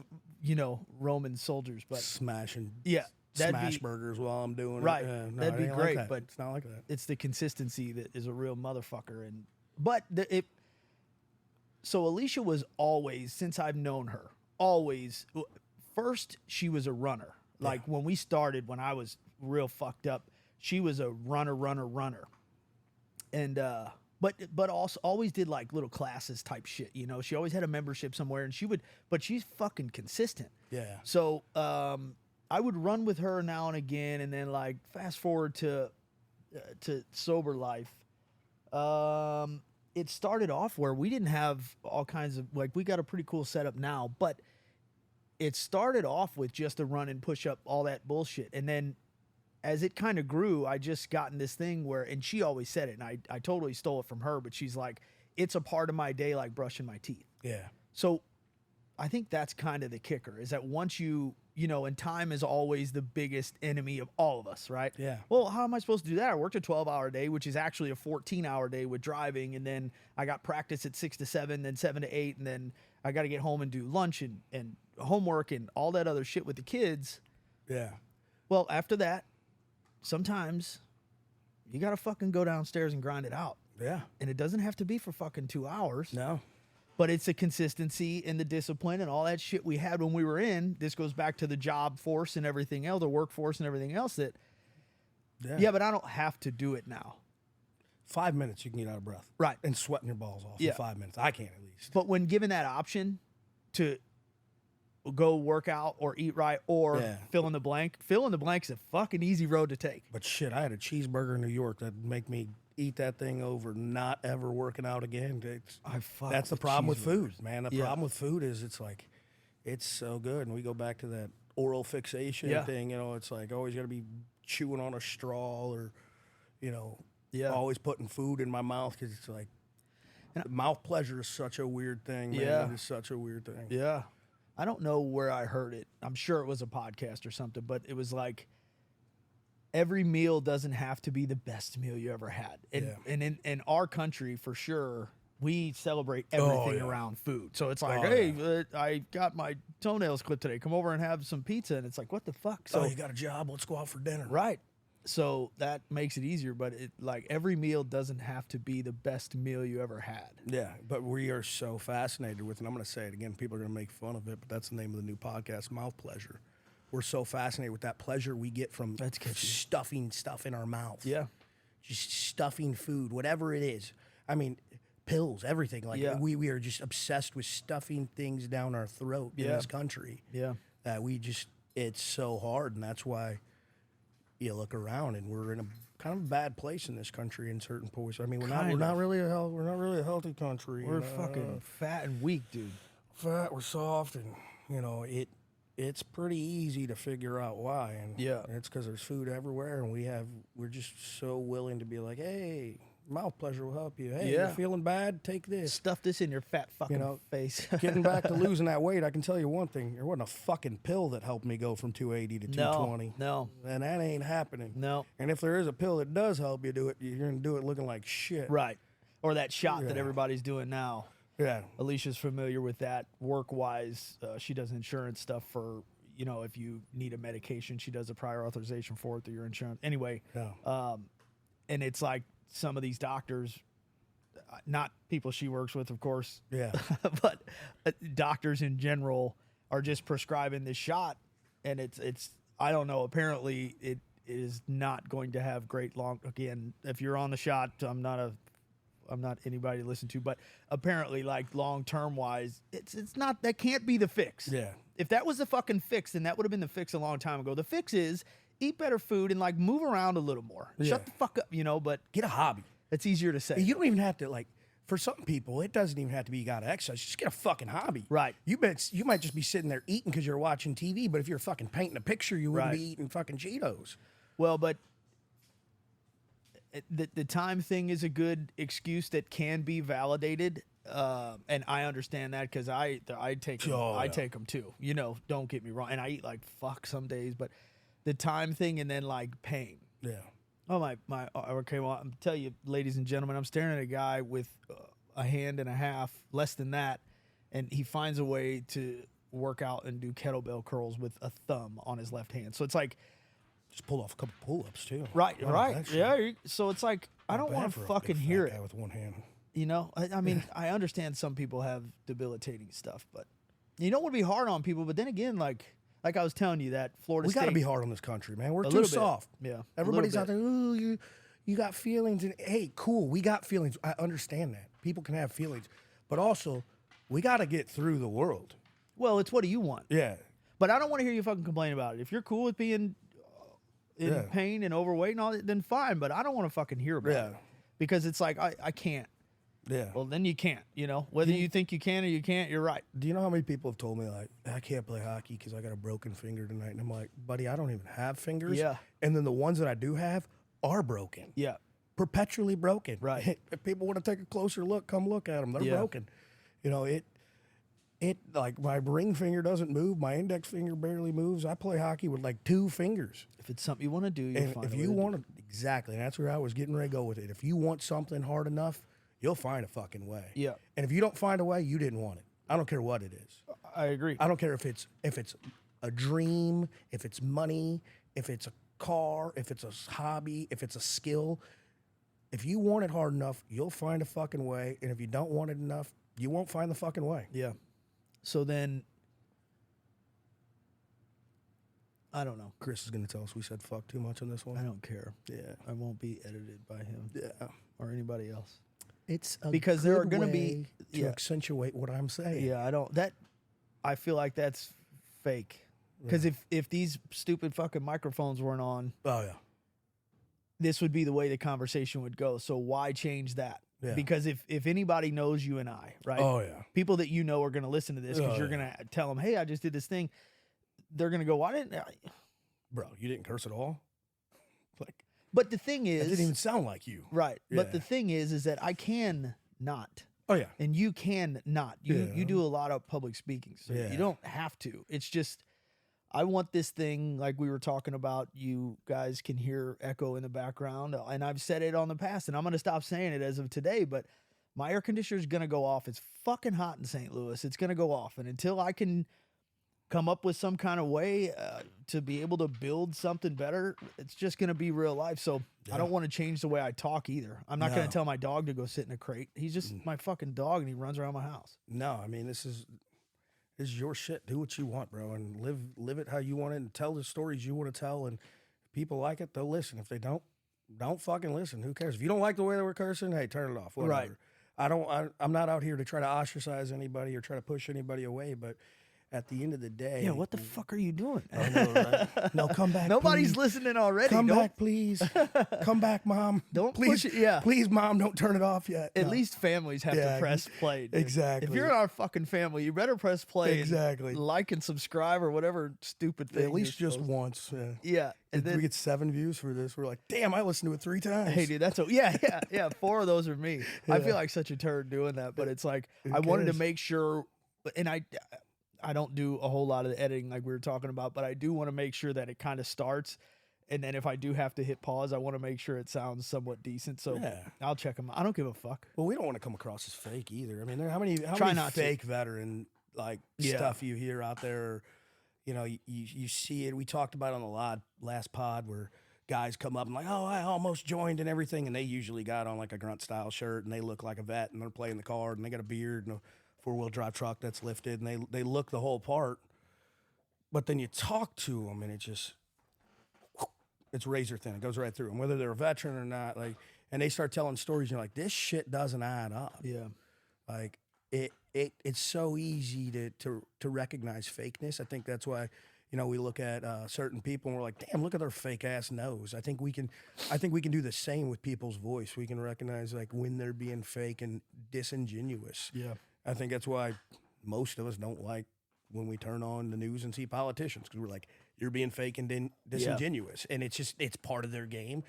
Speaker 1: Roman soldiers. But
Speaker 2: Smashing.
Speaker 1: yeah, that'd
Speaker 2: Smash
Speaker 1: be
Speaker 2: burgers while I'm doing
Speaker 1: right.
Speaker 2: it. Yeah, no,
Speaker 1: That'd
Speaker 2: it
Speaker 1: be
Speaker 2: ain't
Speaker 1: great,
Speaker 2: like that.
Speaker 1: but
Speaker 2: it's not like that.
Speaker 1: it's the consistency that is a real motherfucker. So Alicia was always, since I've known her, always first she was a runner. Like when we started, when I was real fucked up, she was a runner. And but also always did like little classes type shit, She always had a membership somewhere, and but she's fucking consistent.
Speaker 2: Yeah.
Speaker 1: So I would run with her now and again, and then like fast forward to sober life. It started off where we didn't have all kinds of, like, we got a pretty cool setup now, but it started off with just a run and push up, all that bullshit. And then as it kind of grew, I just gotten this thing where, and she always said it, and I totally stole it from her, but she's like, it's a part of my day, like brushing my teeth.
Speaker 2: Yeah.
Speaker 1: So I think that's kind of the kicker, is that once and time is always the biggest enemy of all of us, right?
Speaker 2: Yeah.
Speaker 1: Well, how am I supposed to do that? I worked a 12-hour day, which is actually a 14-hour day with driving, and then I got practice at 6 to 7, then 7 to 8, and then I got to get home and do lunch and homework and all that other shit with the kids.
Speaker 2: Yeah.
Speaker 1: Well, after that, sometimes you got to fucking go downstairs and grind it out.
Speaker 2: Yeah.
Speaker 1: And it doesn't have to be for fucking 2 hours.
Speaker 2: No.
Speaker 1: But it's the consistency and the discipline and all that shit we had when we were in. This goes back to the job force and everything else, the workforce and everything else that, yeah, but I don't have to do it now.
Speaker 2: 5 minutes you can get out of breath.
Speaker 1: Right.
Speaker 2: And sweating your balls off
Speaker 1: Yeah.
Speaker 2: in 5 minutes. I can't at least.
Speaker 1: But when given that option to go work out or eat right or fill in the blank is a fucking easy road to take.
Speaker 2: But shit, I had a cheeseburger in New York that'd make me eat that thing over, not ever working out again. That's the problem with food, man. The problem with food is it's so good. And we go back to that oral fixation thing, it's like always got to be chewing on a straw or, always putting food in my mouth because it's like, mouth pleasure is such a weird thing, man.
Speaker 1: Yeah.
Speaker 2: It is such a weird thing.
Speaker 1: Yeah. I don't know where I heard it. I'm sure it was a podcast or something, but it was like, every meal doesn't have to be the best meal you ever had. And in our country, for sure, we celebrate everything around food. So it's like, I got my toenails clipped today. Come over and have some pizza. And it's like, what the fuck? So
Speaker 2: you got a job. Let's go out for dinner.
Speaker 1: Right. So that makes it easier. But every meal doesn't have to be the best meal you ever had.
Speaker 2: Yeah, but we are so fascinated with, and I'm going to say it again, people are going to make fun of it, but that's the name of the new podcast, Mouth Pleasure. We're so fascinated with that pleasure we get from stuffing stuff in our mouth.
Speaker 1: Yeah.
Speaker 2: Just stuffing food, whatever it is. I mean, pills, everything. We are just obsessed with stuffing things down our throat in this country.
Speaker 1: Yeah.
Speaker 2: It's so hard, and that's why you look around and we're in a kind of a bad place in this country in certain points. I mean, we're not really a healthy country.
Speaker 1: We're fucking fat and weak, dude.
Speaker 2: Fat, we're soft, and it's pretty easy to figure out why. And it's because there's food everywhere, and we're just so willing to be like, hey, mouth pleasure will help you. Hey, you're feeling bad? Take this.
Speaker 1: Stuff this in your fat fucking face.
Speaker 2: Getting back to losing that weight, I can tell you one thing. There wasn't a fucking pill that helped me go from 280 to 220.
Speaker 1: No.
Speaker 2: And that ain't happening.
Speaker 1: No.
Speaker 2: And if there is a pill that does help you do it, you're going to do it looking like shit.
Speaker 1: Right. Or that shot that everybody's doing now.
Speaker 2: Yeah.
Speaker 1: Alicia's familiar with that work-wise. She does insurance stuff for, if you need a medication, she does a prior authorization for it through your insurance. Anyway, and it's like some of these doctors, not people she works with, of course, but doctors in general are just prescribing this shot. And it's I don't know, apparently is not going to have great long. Again, if you're on the shot, I'm not anybody to listen to, but apparently, like long term wise, it's not. That can't be the fix.
Speaker 2: Yeah.
Speaker 1: If that was the fucking fix, then that would have been the fix a long time ago. The fix is eat better food and like move around a little more.
Speaker 2: Yeah.
Speaker 1: Shut the fuck up, But
Speaker 2: Get a hobby.
Speaker 1: it's easier to say.
Speaker 2: You don't even have to like. For some people, it doesn't even have to be you got to exercise. Just get a fucking hobby.
Speaker 1: Right.
Speaker 2: You might just be sitting there eating because you're watching TV, but if you're fucking painting a picture, you wouldn't be eating fucking Cheetos.
Speaker 1: Well, but the time thing is a good excuse that can be validated, and I understand that because I take them, I take them too. Don't get me wrong, and I eat like fuck some days, but the time thing and then like pain.
Speaker 2: Yeah.
Speaker 1: Oh my! Okay, well, I'm tell you, ladies and gentlemen, I'm staring at a guy with a hand and a half, less than that, and he finds a way to work out and do kettlebell curls with a thumb on his left hand. So it's like,
Speaker 2: just pulled off a couple pull-ups too.
Speaker 1: Right. Yeah. So it's like I don't want to fucking hear it.
Speaker 2: With one hand.
Speaker 1: I mean, I understand some people have debilitating stuff, but you don't want to be hard on people. But then again, like I was telling you, that Florida State.
Speaker 2: We got to be hard on this country, man. We're
Speaker 1: a
Speaker 2: too
Speaker 1: little bit.
Speaker 2: soft.
Speaker 1: Yeah.
Speaker 2: Everybody's out there. Ooh, you got feelings, and hey, cool. We got feelings. I understand that. People can have feelings, but also we got to get through the world.
Speaker 1: Well, it's what do you want?
Speaker 2: Yeah.
Speaker 1: But I don't want to hear you fucking complain about it. If you're cool with being in pain and overweight and all that, then fine. But I don't want to fucking hear about it because it's like I can't.
Speaker 2: Yeah.
Speaker 1: Well, then you can't. Whether you think you can or you can't, you're right.
Speaker 2: Do you know how many people have told me like I can't play hockey because I got a broken finger tonight? And I'm like, buddy, I don't even have fingers.
Speaker 1: Yeah.
Speaker 2: And then the ones that I do have are broken.
Speaker 1: Yeah.
Speaker 2: Perpetually broken.
Speaker 1: Right.
Speaker 2: If people want to take a closer look, come look at them. They're broken. It like my ring finger doesn't move. My index finger barely moves. I play hockey with like 2 fingers.
Speaker 1: If it's something you want to do, you'll find
Speaker 2: if
Speaker 1: a way
Speaker 2: you
Speaker 1: to
Speaker 2: want
Speaker 1: do
Speaker 2: to, exactly. And that's where I was getting ready to go with it. If you want something hard enough, you'll find a fucking way.
Speaker 1: Yeah.
Speaker 2: And if you don't find a way, you didn't want it. I don't care what it is.
Speaker 1: I agree.
Speaker 2: I don't care if it's a dream, if it's money, if it's a car, if it's a hobby, if it's a skill. If you want it hard enough, you'll find a fucking way. And if you don't want it enough, you won't find the fucking way.
Speaker 1: Yeah. So then, I don't know.
Speaker 2: Chris is going to tell us we said fuck too much on this one.
Speaker 1: I don't care.
Speaker 2: Yeah.
Speaker 1: I won't be edited by him.
Speaker 2: Yeah.
Speaker 1: Or anybody else.
Speaker 2: It's a
Speaker 1: because there are going to be
Speaker 2: to accentuate what I'm saying.
Speaker 1: Yeah, I feel like that's fake. Because if these stupid fucking microphones weren't on,
Speaker 2: oh yeah,
Speaker 1: this would be the way the conversation would go. So why change that?
Speaker 2: Yeah.
Speaker 1: Because if anybody knows you and I, right?
Speaker 2: Oh yeah,
Speaker 1: people that are going to listen to this because you're going to tell them, hey, I just did this thing. They're going to go, why didn't I?
Speaker 2: Bro, you didn't curse at all. Like,
Speaker 1: but the thing is,
Speaker 2: it didn't even sound like you,
Speaker 1: right?
Speaker 2: Yeah.
Speaker 1: But the thing is that I can not.
Speaker 2: Oh yeah,
Speaker 1: and you can not. You do a lot of public speaking, so you don't have to. It's just I want this thing, like we were talking about, you guys can hear echo in the background, and I've said it on the past, and I'm going to stop saying it as of today, but my air conditioner is going to go off. It's fucking hot in St. Louis. It's going to go off, and until I can come up with some kind of way to be able to build something better, it's just going to be real life. So I don't want to change the way I talk either. I'm not going to tell my dog to go sit in a crate. He's just my fucking dog, and he runs around my house.
Speaker 2: No, I mean, this is your shit. Do what you want, bro, and live it how you want it, and tell the stories you want to tell. And if people like it, they'll listen. If they don't fucking listen. Who cares? If you don't like the way they were cursing, hey, turn it off. Whatever.
Speaker 1: Right.
Speaker 2: I'm not out here to try to ostracize anybody or try to push anybody away, but at the end of the day,
Speaker 1: yeah, what the fuck are you doing?
Speaker 2: I know, right? No, come back.
Speaker 1: Nobody's
Speaker 2: please.
Speaker 1: listening already.
Speaker 2: Come back, please. Come back, Mom.
Speaker 1: Don't
Speaker 2: please,
Speaker 1: push it. Yeah,
Speaker 2: please, Mom, don't turn it off yet.
Speaker 1: At least families have to press play. Dude.
Speaker 2: Exactly.
Speaker 1: If you're in our fucking family, you better press play.
Speaker 2: Exactly.
Speaker 1: Like and subscribe or whatever stupid thing.
Speaker 2: At least just once.
Speaker 1: Yeah.
Speaker 2: And then we get 7 views for this. We're like, damn, I listened to it 3 times.
Speaker 1: Hey, dude, that's yeah. 4 of those are me. I feel like such a turd doing that, but it's like I wanted to make sure, and I don't do a whole lot of the editing like we were talking about, but I do want to make sure that it kind of starts. And then if I do have to hit pause, I want to make sure it sounds somewhat decent. So I'll check them. I don't give a fuck.
Speaker 2: Well, we don't want to come across as fake either. I mean, how many fake veteran stuff you hear out there? You know, you see it. We talked about it on the last pod where guys come up and like, oh, I almost joined and everything. And they usually got on like a grunt style shirt and they look like a vet and they're playing the card and they got a beard and a 4-wheel drive truck that's lifted, and they look the whole part. But then you talk to them, and it just, It's razor thin. It goes right through them, whether they're a veteran or not. Like, and they start telling stories. You're like, this shit doesn't add up.
Speaker 1: Yeah.
Speaker 2: Like it's so easy to recognize fakeness. I think that's why, you know, we look at certain people and we're like, damn, look at their fake ass nose. I think we can do the same with people's voice. We can recognize like when they're being fake and disingenuous.
Speaker 1: Yeah.
Speaker 2: I think that's why most of us don't like when we turn on the news and see politicians, because we're like, you're being fake and disingenuous. And it's part of their game.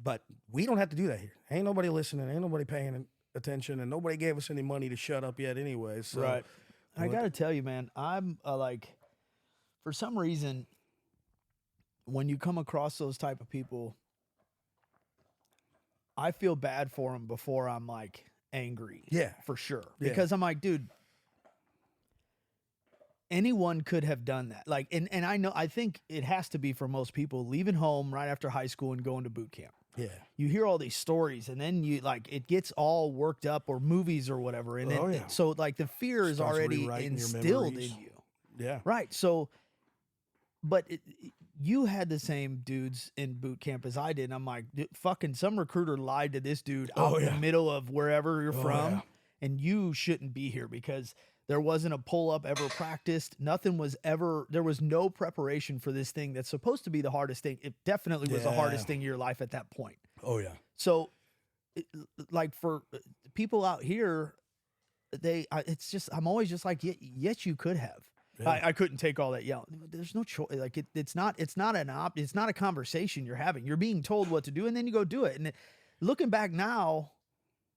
Speaker 2: But we don't have to do that here. Ain't nobody listening. Ain't nobody paying attention, and nobody gave us any money to shut up yet anyway. So.
Speaker 1: Right. I got to tell you, man, I'm like, for some reason, when you come across those type of people, I feel bad for them before I'm like angry.
Speaker 2: Yeah.
Speaker 1: For sure.
Speaker 2: Yeah.
Speaker 1: Because I'm like, dude, anyone could have done that. Like, and I think it has to be for most people leaving home right after high school and going to boot camp.
Speaker 2: Yeah.
Speaker 1: You hear all these stories and then you like, it gets all worked up, or movies or whatever. And then, so like the fear is already instilled in you.
Speaker 2: Yeah.
Speaker 1: Right. So, but you had the same dudes in boot camp as I did. And I'm like, fucking some recruiter lied to this dude out in the middle of wherever you're from. And you shouldn't be here because there wasn't a pull-up ever practiced. Nothing was ever, there was no preparation for this thing that's supposed to be the hardest thing. It definitely was the hardest thing in your life at that point.
Speaker 2: Oh, yeah.
Speaker 1: So, like for people out here, it's just, I'm always just like, yes, you could have. Yeah. I couldn't take all that yelling. There's no choice. Like it's not a conversation you're having. You're being told what to do, and then you go do it. And looking back now,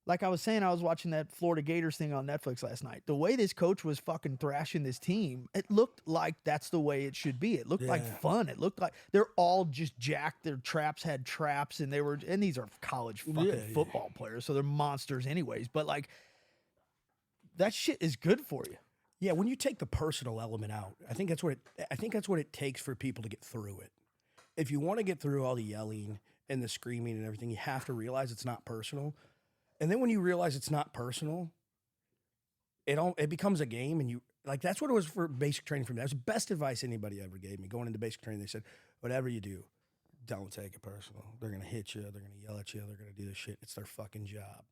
Speaker 1: like I was saying, I was watching that Florida Gators thing on Netflix last night. The way this coach was fucking thrashing this team, it looked like that's the way it should be. It looked like fun. It looked like they're all just jacked. Their traps had traps, and these are college fucking football players, so they're monsters anyways. But like, that shit is good for you.
Speaker 2: Yeah, when you take the personal element out, I think that's what it takes for people to get through it. If you want to get through all the yelling and the screaming and everything, you have to realize it's not personal. And then when you realize it's not personal, it becomes a game, and you like that's what it was for basic training for me. That was the best advice anybody ever gave me. Going into basic training, they said, whatever you do, don't take it personal. They're gonna hit you, they're gonna yell at you, they're gonna do this shit. It's their fucking job.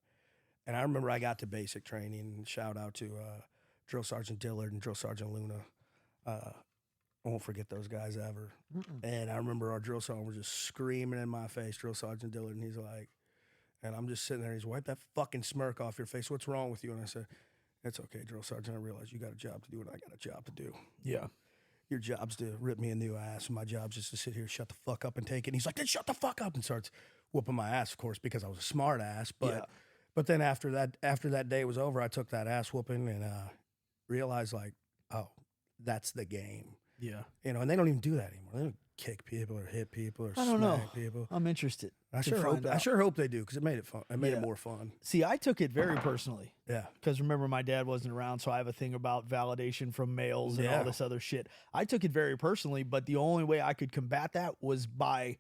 Speaker 2: And I remember I got to basic training, shout out to Drill Sergeant Dillard and Drill Sergeant Luna. I won't forget those guys ever. And I remember our drill sergeant was just screaming in my face, Drill Sergeant Dillard, and he's like, and I'm just sitting there, he's, wipe that fucking smirk off your face. What's wrong with you? And I said, it's okay, Drill Sergeant. I realize you got a job to do, and I got a job to do.
Speaker 1: Yeah.
Speaker 2: Your job's to rip me a new ass, and my job's just to sit here, shut the fuck up and take it. And he's like, then shut the fuck up, and starts whooping my ass, of course, because I was a smart ass. But then after that day was over, I took that ass whooping and realized like, oh, that's the game.
Speaker 1: Yeah.
Speaker 2: You know, and they don't even do that anymore. They don't kick people or hit people or smack people.
Speaker 1: I'm interested.
Speaker 2: I sure hope they do, because it made it fun. It made it more fun.
Speaker 1: See, I took it very personally.
Speaker 2: Yeah.
Speaker 1: Because remember, my dad wasn't around, so I have a thing about validation from males and all this other shit. I took it very personally, but the only way I could combat that was by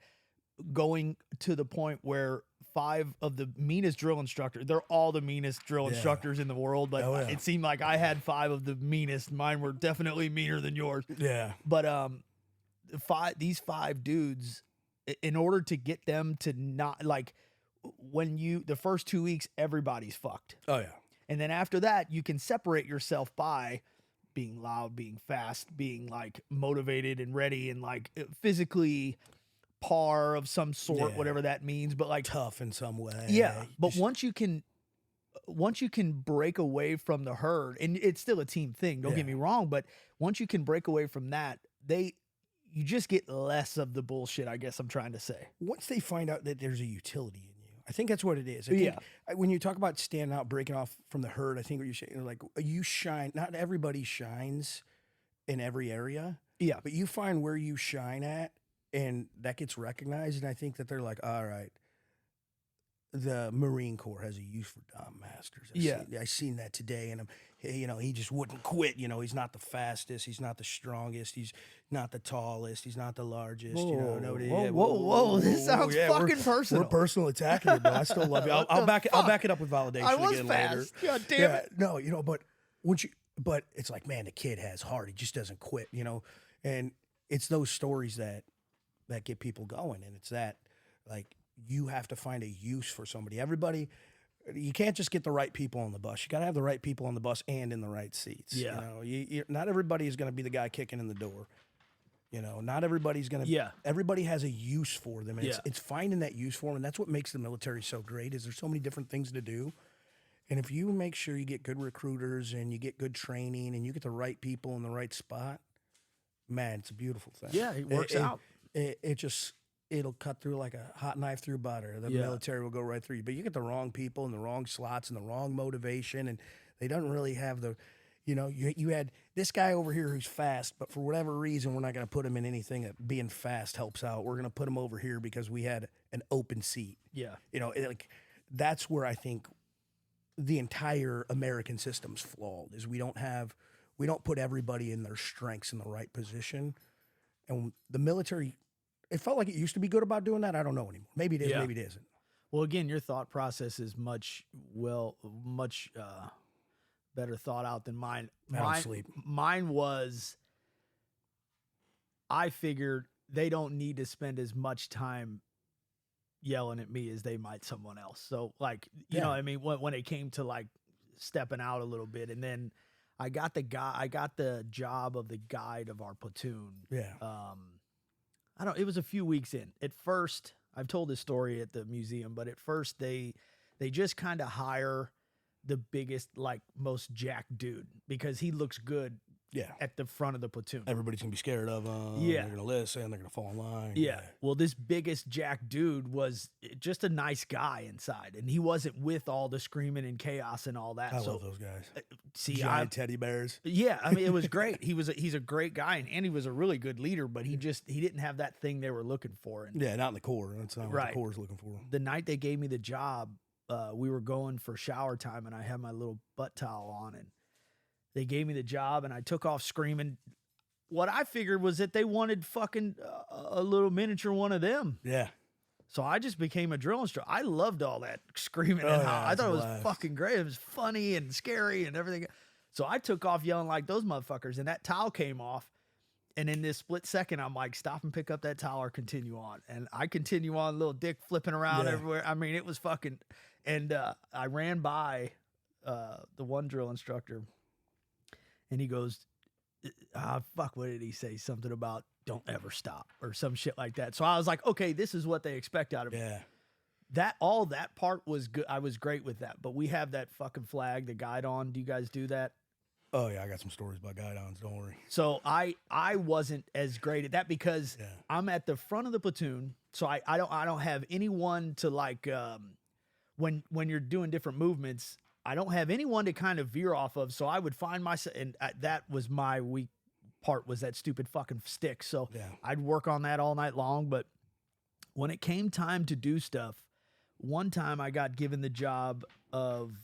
Speaker 1: going to the point where 5 of the meanest drill instructors, they're all the meanest drill instructors in the world, but it seemed like I had 5 of the meanest. Mine were definitely meaner than yours.
Speaker 2: Yeah.
Speaker 1: But these 5 dudes, in order to get them to not, like, the first 2 weeks, everybody's fucked.
Speaker 2: Oh, yeah.
Speaker 1: And then after that, you can separate yourself by being loud, being fast, being, like, motivated and ready and, like, physically par of some sort, whatever that means, but like
Speaker 2: tough in some way.
Speaker 1: Yeah. But once you can break away from the herd, and it's still a team thing, don't get me wrong, but once you can break away from that, you just get less of the bullshit, I guess I'm trying to say.
Speaker 2: Once they find out that there's a utility in you, I think that's what it is. I think when you talk about standing out, breaking off from the herd, I think what you're saying, like, you shine. Not everybody shines in every area. Yeah. But you find where you shine at, and that gets recognized, and I think that they're like, all right, the Marine Corps has a use for dumb masters. I seen that today, and he just wouldn't quit. You know, he's not the fastest, he's not the strongest, he's not the tallest, he's not the largest.
Speaker 1: Whoa! This sounds fucking personal.
Speaker 2: We're personal attacking it, bro. I still love you. I'll back it up with validation.
Speaker 1: I was
Speaker 2: again
Speaker 1: fast.
Speaker 2: Later.
Speaker 1: God damn it.
Speaker 2: No, but it's like, man, the kid has heart. He just doesn't quit. You know, and it's those stories that that get people going. And it's that, like, you have to find a use for somebody. Everybody, you can't just get the right people on the bus. You got to have the right people on the bus and in the right seats.
Speaker 1: Yeah.
Speaker 2: Not everybody is going to be the guy kicking in the door. Not everybody's going to.
Speaker 1: Yeah.
Speaker 2: Everybody has a use for them. And
Speaker 1: Yeah.
Speaker 2: it's finding that use for them. And that's what makes the military so great, is there's so many different things to do. And if you make sure you get good recruiters and you get good training and you get the right people in the right spot, man, it's a beautiful thing.
Speaker 1: Yeah, it works out.
Speaker 2: It'll cut through like a hot knife through butter. The military will go right through you. But you get the wrong people in the wrong slots and the wrong motivation, and they don't really have the, you had this guy over here who's fast, but for whatever reason, we're not going to put him in anything that being fast helps out. We're going to put him over here because we had an open seat.
Speaker 1: Yeah.
Speaker 2: That's where I think the entire American system's flawed, is we don't put everybody in their strengths in the right position. And the military, it felt like it used to be good about doing that. I don't know anymore. Maybe it is, maybe it isn't.
Speaker 1: Well, again, your thought process is much better thought out than mine.
Speaker 2: I don't sleep.
Speaker 1: Mine was, I figured they don't need to spend as much time yelling at me as they might someone else. So, like, you know what I mean? When it came to, like, stepping out a little bit. And then I got the job of the guide of our platoon.
Speaker 2: Yeah.
Speaker 1: It was a few weeks in. At first, I've told this story at the museum, but at first they just kind of hire the biggest, like, most jacked dude because he looks good at the front of the platoon.
Speaker 2: Everybody's going to be scared of him.
Speaker 1: Yeah.
Speaker 2: They're going to listen. They're going to fall in line.
Speaker 1: Yeah. Well, this biggest jacked dude was just a nice guy inside, and he wasn't with all the screaming and chaos and all that.
Speaker 2: I love those guys.
Speaker 1: See,
Speaker 2: teddy bears.
Speaker 1: Yeah, I mean, it was great. He's a great guy, and he was a really good leader, but he didn't have that thing they were looking for. And
Speaker 2: not in the Corps. That's not what the Corps is looking for.
Speaker 1: The night they gave me the job, we were going for shower time, and I had my little butt towel on, and they gave me the job, and I took off screaming. What I figured was that they wanted fucking a little miniature one of them.
Speaker 2: Yeah.
Speaker 1: So I just became a drill instructor. I loved all that screaming. I thought it was fucking great. It was funny and scary and everything. So I took off yelling like those motherfuckers, and that towel came off. And in this split second, I'm like, stop and pick up that towel or continue on. And I continue on, little dick flipping around everywhere. I mean, it was fucking... And I ran by the one drill instructor, and he goes, fuck, what did he say? Something about don't ever stop or some shit like that. So I was like, okay, this is what they expect out of me.
Speaker 2: Yeah.
Speaker 1: All that part was good. I was great with that. But we have that fucking flag, the guide on. Do you guys do that?
Speaker 2: Oh, yeah, I got some stories about guide-ons. Don't worry.
Speaker 1: So I wasn't as great at that because I'm at the front of the platoon, so I don't have anyone to, like, when you're doing different movements, I don't have anyone to kind of veer off of. So I would find myself, and that was my weak part, was that stupid fucking stick. So I'd work on that all night long. But when it came time to do stuff, one time I got given the job of,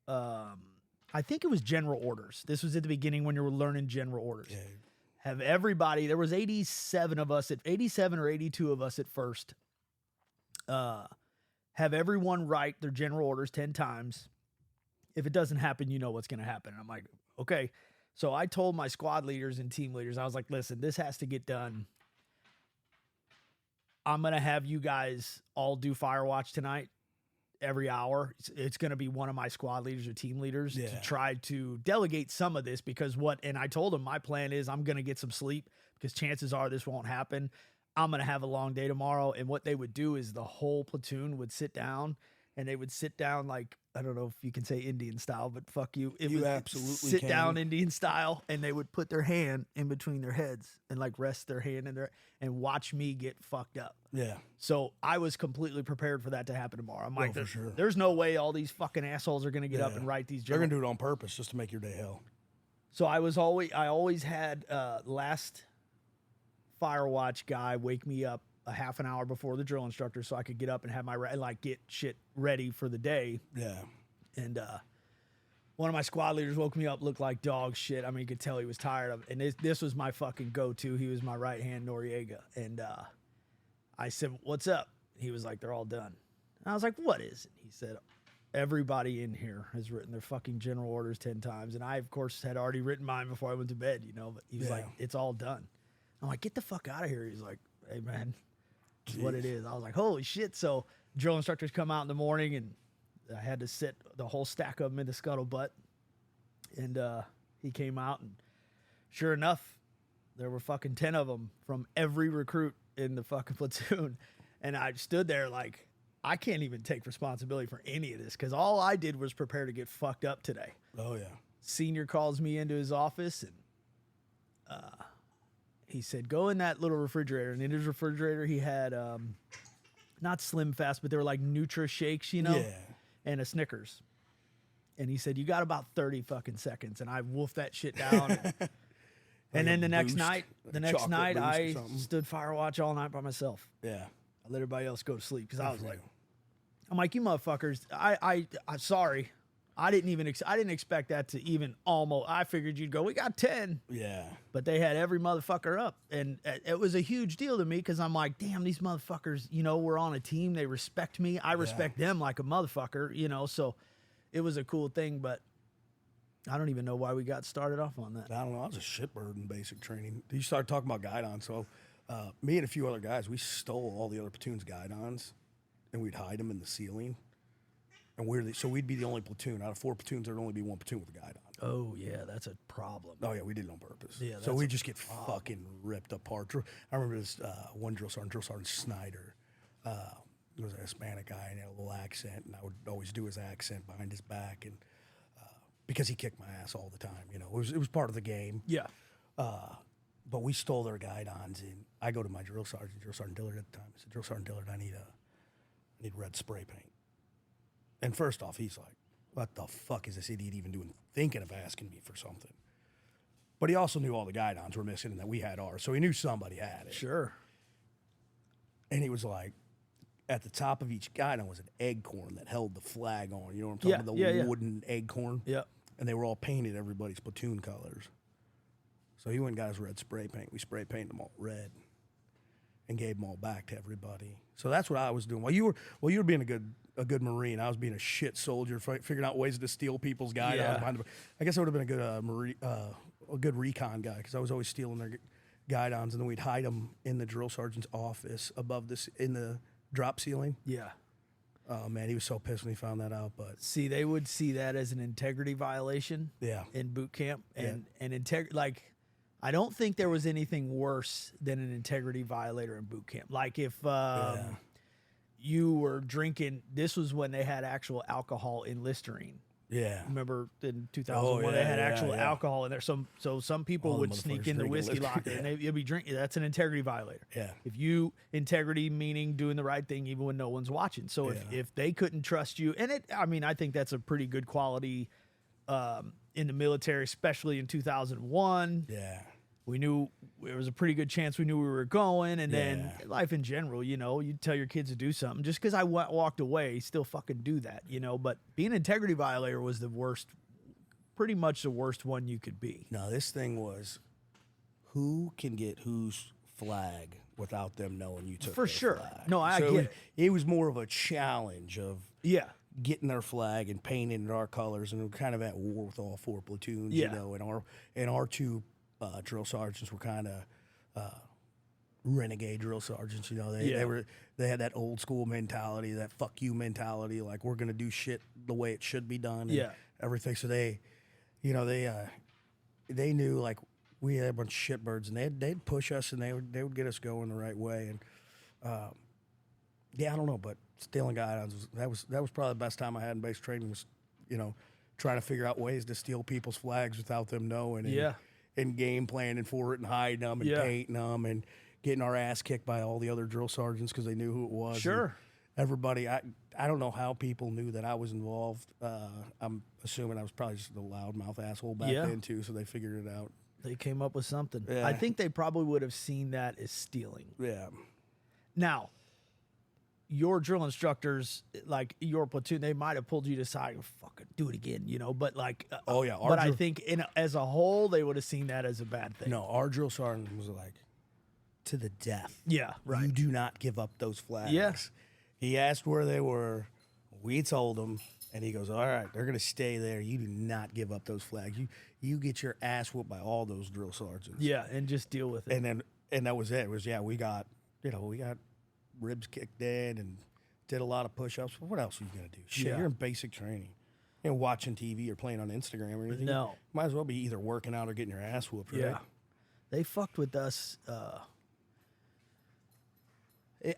Speaker 1: I think it was general orders. This was at the beginning when you were learning general orders.
Speaker 2: Yeah.
Speaker 1: Have everybody, there was 87 or 82 of us at first, have everyone write their general orders 10 times. If it doesn't happen, you know what's going to happen. And I'm like, okay. So I told my squad leaders and team leaders, I was like, listen, this has to get done. I'm going to have you guys all do fire watch tonight every hour. It's going to be one of my squad leaders or team leaders to try to delegate some of this because and I told them my plan is I'm going to get some sleep because chances are this won't happen. I'm going to have a long day tomorrow. And what they would do is the whole platoon would sit down, and they would sit down like, I don't know if you can say Indian style, but fuck you.
Speaker 2: You absolutely
Speaker 1: sit down Indian style, and they would put their hand in between their heads and like rest their hand in there and watch me get fucked up.
Speaker 2: Yeah.
Speaker 1: So I was completely prepared for that to happen tomorrow. I'm like,
Speaker 2: for sure.
Speaker 1: There's no way all these fucking assholes are going to get up and write these.
Speaker 2: They're going to do it on purpose just to make your day hell.
Speaker 1: So I always had last fire watch guy wake me up a half an hour before the drill instructor so I could get up and have get shit ready for the day.
Speaker 2: Yeah.
Speaker 1: And one of my squad leaders woke me up, looked like dog shit. I mean, you could tell he was tired of it. And this was my fucking go-to. He was my right-hand Noriega. And I said, what's up? He was like, they're all done. And I was like, what is it? He said, everybody in here has written their fucking general orders 10 times. And I, of course, had already written mine before I went to bed, but he was like, it's all done. I'm like, get the fuck out of here. He's like, hey, man, is what it is. I was like, holy shit. So drill instructors come out in the morning, and I had to sit the whole stack of them in the scuttlebutt. And he came out, and sure enough, there were fucking 10 of them from every recruit in the fucking platoon. And I stood there like, I can't even take responsibility for any of this because all I did was prepare to get fucked up today.
Speaker 2: Oh, yeah.
Speaker 1: Senior calls me into his office, and he said, go in that little refrigerator. And in his refrigerator, he had not Slim Fast, but they were like Nutra Shakes, you know,
Speaker 2: Yeah.
Speaker 1: and a Snickers. And he said, you got about 30 fucking seconds. And I wolfed that shit down. And then the next night, I stood fire watch all night by myself.
Speaker 2: Yeah.
Speaker 1: I let everybody else go to sleep because I was like, I'm like, you motherfuckers. I'm sorry. I didn't expect that to even almost. I figured you'd go, we got 10.
Speaker 2: Yeah.
Speaker 1: But they had every motherfucker up. And it was a huge deal to me because I'm like, damn, these motherfuckers, you know, we're on a team. They respect me. I respect them like a motherfucker, you know. So it was a cool thing. But I don't even know why we got started off on that.
Speaker 2: I don't know. I was a shitbird in basic training. You started talking about guidons. So me and a few other guys, we stole all the other platoon's guidons, and we'd hide them in the ceiling. And we'd be the only platoon. Out of 4 platoons, there'd only be 1 platoon with a guidon.
Speaker 1: Oh, yeah, that's a problem.
Speaker 2: Oh, yeah, we did it on purpose.
Speaker 1: Yeah,
Speaker 2: so we just get fucking ripped apart. I remember this one drill sergeant Snyder. He was a Hispanic guy and he had a little accent, and I would always do his accent behind his back, and because he kicked my ass all the time. You know, it was part of the game.
Speaker 1: Yeah.
Speaker 2: But we stole their guidons, and I go to my drill sergeant Dillard at the time. I said, Drill Sergeant Dillard, I need red spray paint. And first off, he's like, what the fuck is this idiot even doing, thinking of asking me for something? But he also knew all the guidons were missing and that we had ours, so he knew somebody had it.
Speaker 1: Sure.
Speaker 2: And he was like, at the top of each guidon was an acorn that held the flag on. You know what I'm talking about? The wooden acorn.
Speaker 1: Yeah.
Speaker 2: And they were all painted everybody's platoon colors. So he went and got his red spray paint. We spray painted them all red and gave them all back to everybody. So that's what I was doing. While you were being a good Marine, I was being a shit soldier, figuring out ways to steal people's guidons.
Speaker 1: Yeah.
Speaker 2: I guess I would have been a good recon guy because I was always stealing their guidons, and then we'd hide them in the drill sergeant's office above this in the drop ceiling.
Speaker 1: Yeah.
Speaker 2: Oh man, he was so pissed when he found that out. But
Speaker 1: see, they would see that as an integrity violation.
Speaker 2: Yeah.
Speaker 1: In boot camp, and like, I don't think there was anything worse than an integrity violator in boot camp. Like if you were drinking, this was when they had actual alcohol in Listerine.
Speaker 2: Yeah.
Speaker 1: Remember in 2001 they had actual alcohol in there. So some people
Speaker 2: All
Speaker 1: would
Speaker 2: the
Speaker 1: sneak in the
Speaker 2: motherfuckers
Speaker 1: whiskey
Speaker 2: drinking
Speaker 1: locker and they'd be drinking. That's an integrity violator.
Speaker 2: Yeah.
Speaker 1: If you integrity meaning doing the right thing even when no one's watching. So if they couldn't trust you, and I think that's a pretty good quality in the military, especially in 2001.
Speaker 2: Yeah.
Speaker 1: We knew there was a pretty good chance we knew we were going, and then life in general, you know, you tell your kids to do something. Just because I walked away, still fucking do that, you know. But being an integrity violator was the worst, pretty much the worst one you could be.
Speaker 2: No, this thing was who can get whose flag without them knowing you took
Speaker 1: For
Speaker 2: their
Speaker 1: sure.
Speaker 2: flag.
Speaker 1: No, I
Speaker 2: So
Speaker 1: get it.
Speaker 2: It was more of a challenge of getting their flag and painting it our colors, and we were kind of at war with all 4 platoons, you know, and our 2 drill sergeants were kind of renegade drill sergeants. You know, they had that old school mentality, that fuck you mentality, like we're gonna do shit the way it should be done, and everything. So they knew like we had a bunch of shitbirds, and they'd push us, and they would get us going the right way. And I don't know, but stealing guidons that was probably the best time I had in basic training, was, you know, trying to figure out ways to steal people's flags without them knowing. And game planning for it and hiding them and painting them and getting our ass kicked by all the other drill sergeants because they knew who it was.
Speaker 1: Sure.
Speaker 2: And everybody, I don't know how people knew that I was involved. I'm assuming I was probably just a loudmouth asshole back then too, so they figured it out.
Speaker 1: They came up with something.
Speaker 2: Yeah.
Speaker 1: I think they probably would have seen that as stealing.
Speaker 2: Yeah.
Speaker 1: Now, your drill instructors, like your platoon, they might have pulled you to the side and fucking do it again, you know. But like, but I think as a whole, they would have seen that as a bad thing.
Speaker 2: No, our drill sergeant was like, to the death.
Speaker 1: Yeah, right.
Speaker 2: You do not give up those flags.
Speaker 1: Yes.
Speaker 2: He asked where they were. We told him, and he goes, all right, they're gonna stay there. You do not give up those flags. You get your ass whooped by all those drill sergeants.
Speaker 1: Yeah, and just deal with it.
Speaker 2: And that was it. It was we got ribs kicked in and did a lot of push-ups. What else are you going to do? Shit,
Speaker 1: Yeah.
Speaker 2: you're in basic training. You know, watching TV or playing on Instagram or anything.
Speaker 1: No.
Speaker 2: Might as well be either working out or getting your ass whooped, right?
Speaker 1: Yeah. They fucked with us.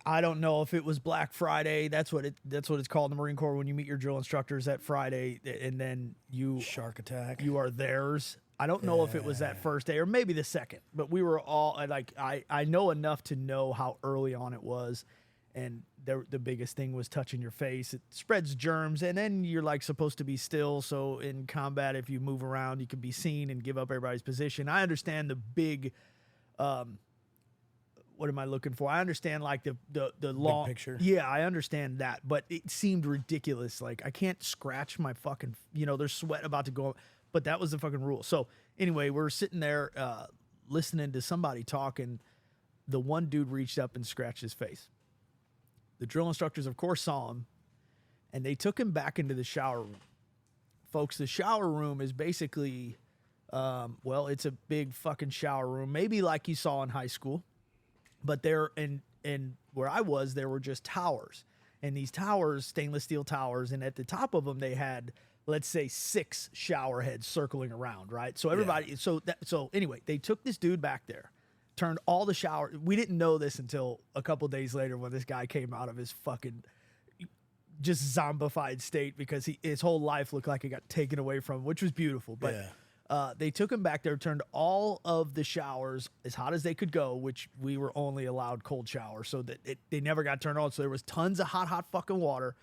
Speaker 1: I don't know if it was Black Friday. That's what it's called in the Marine Corps when you meet your drill instructors that Friday, and then
Speaker 2: Shark attack.
Speaker 1: you are theirs. I don't know if it was that first day or maybe the second, but we were all like, I know enough to know how early on it was. And the biggest thing was touching your face. It spreads germs, and then you're like supposed to be still. So in combat, if you move around, you can be seen and give up everybody's position. I understand the big, what am I looking for? I understand like the long
Speaker 2: picture.
Speaker 1: Yeah, I understand that, but it seemed ridiculous. Like I can't scratch my fucking, there's sweat about to go, but that was the fucking rule. So anyway, we're sitting there listening to somebody talking. The one dude reached up and scratched his face. The drill instructors, of course, saw him, and they took him back into the shower room. Folks, the shower room is basically, it's a big fucking shower room, maybe like you saw in high school. But there, and where I was, there were just towers. And these towers, stainless steel towers, and at the top of them, they had, let's say, 6 shower heads circling around, right? So everybody, so anyway, they took this dude back there. Turned all the shower. We didn't know this until a couple days later when this guy came out of his fucking just zombified state because his whole life looked like it got taken away from him, which was beautiful. But they took him back there, turned all of the showers as hot as they could go, which we were only allowed cold showers, so that they never got turned on. So there was tons of hot fucking water.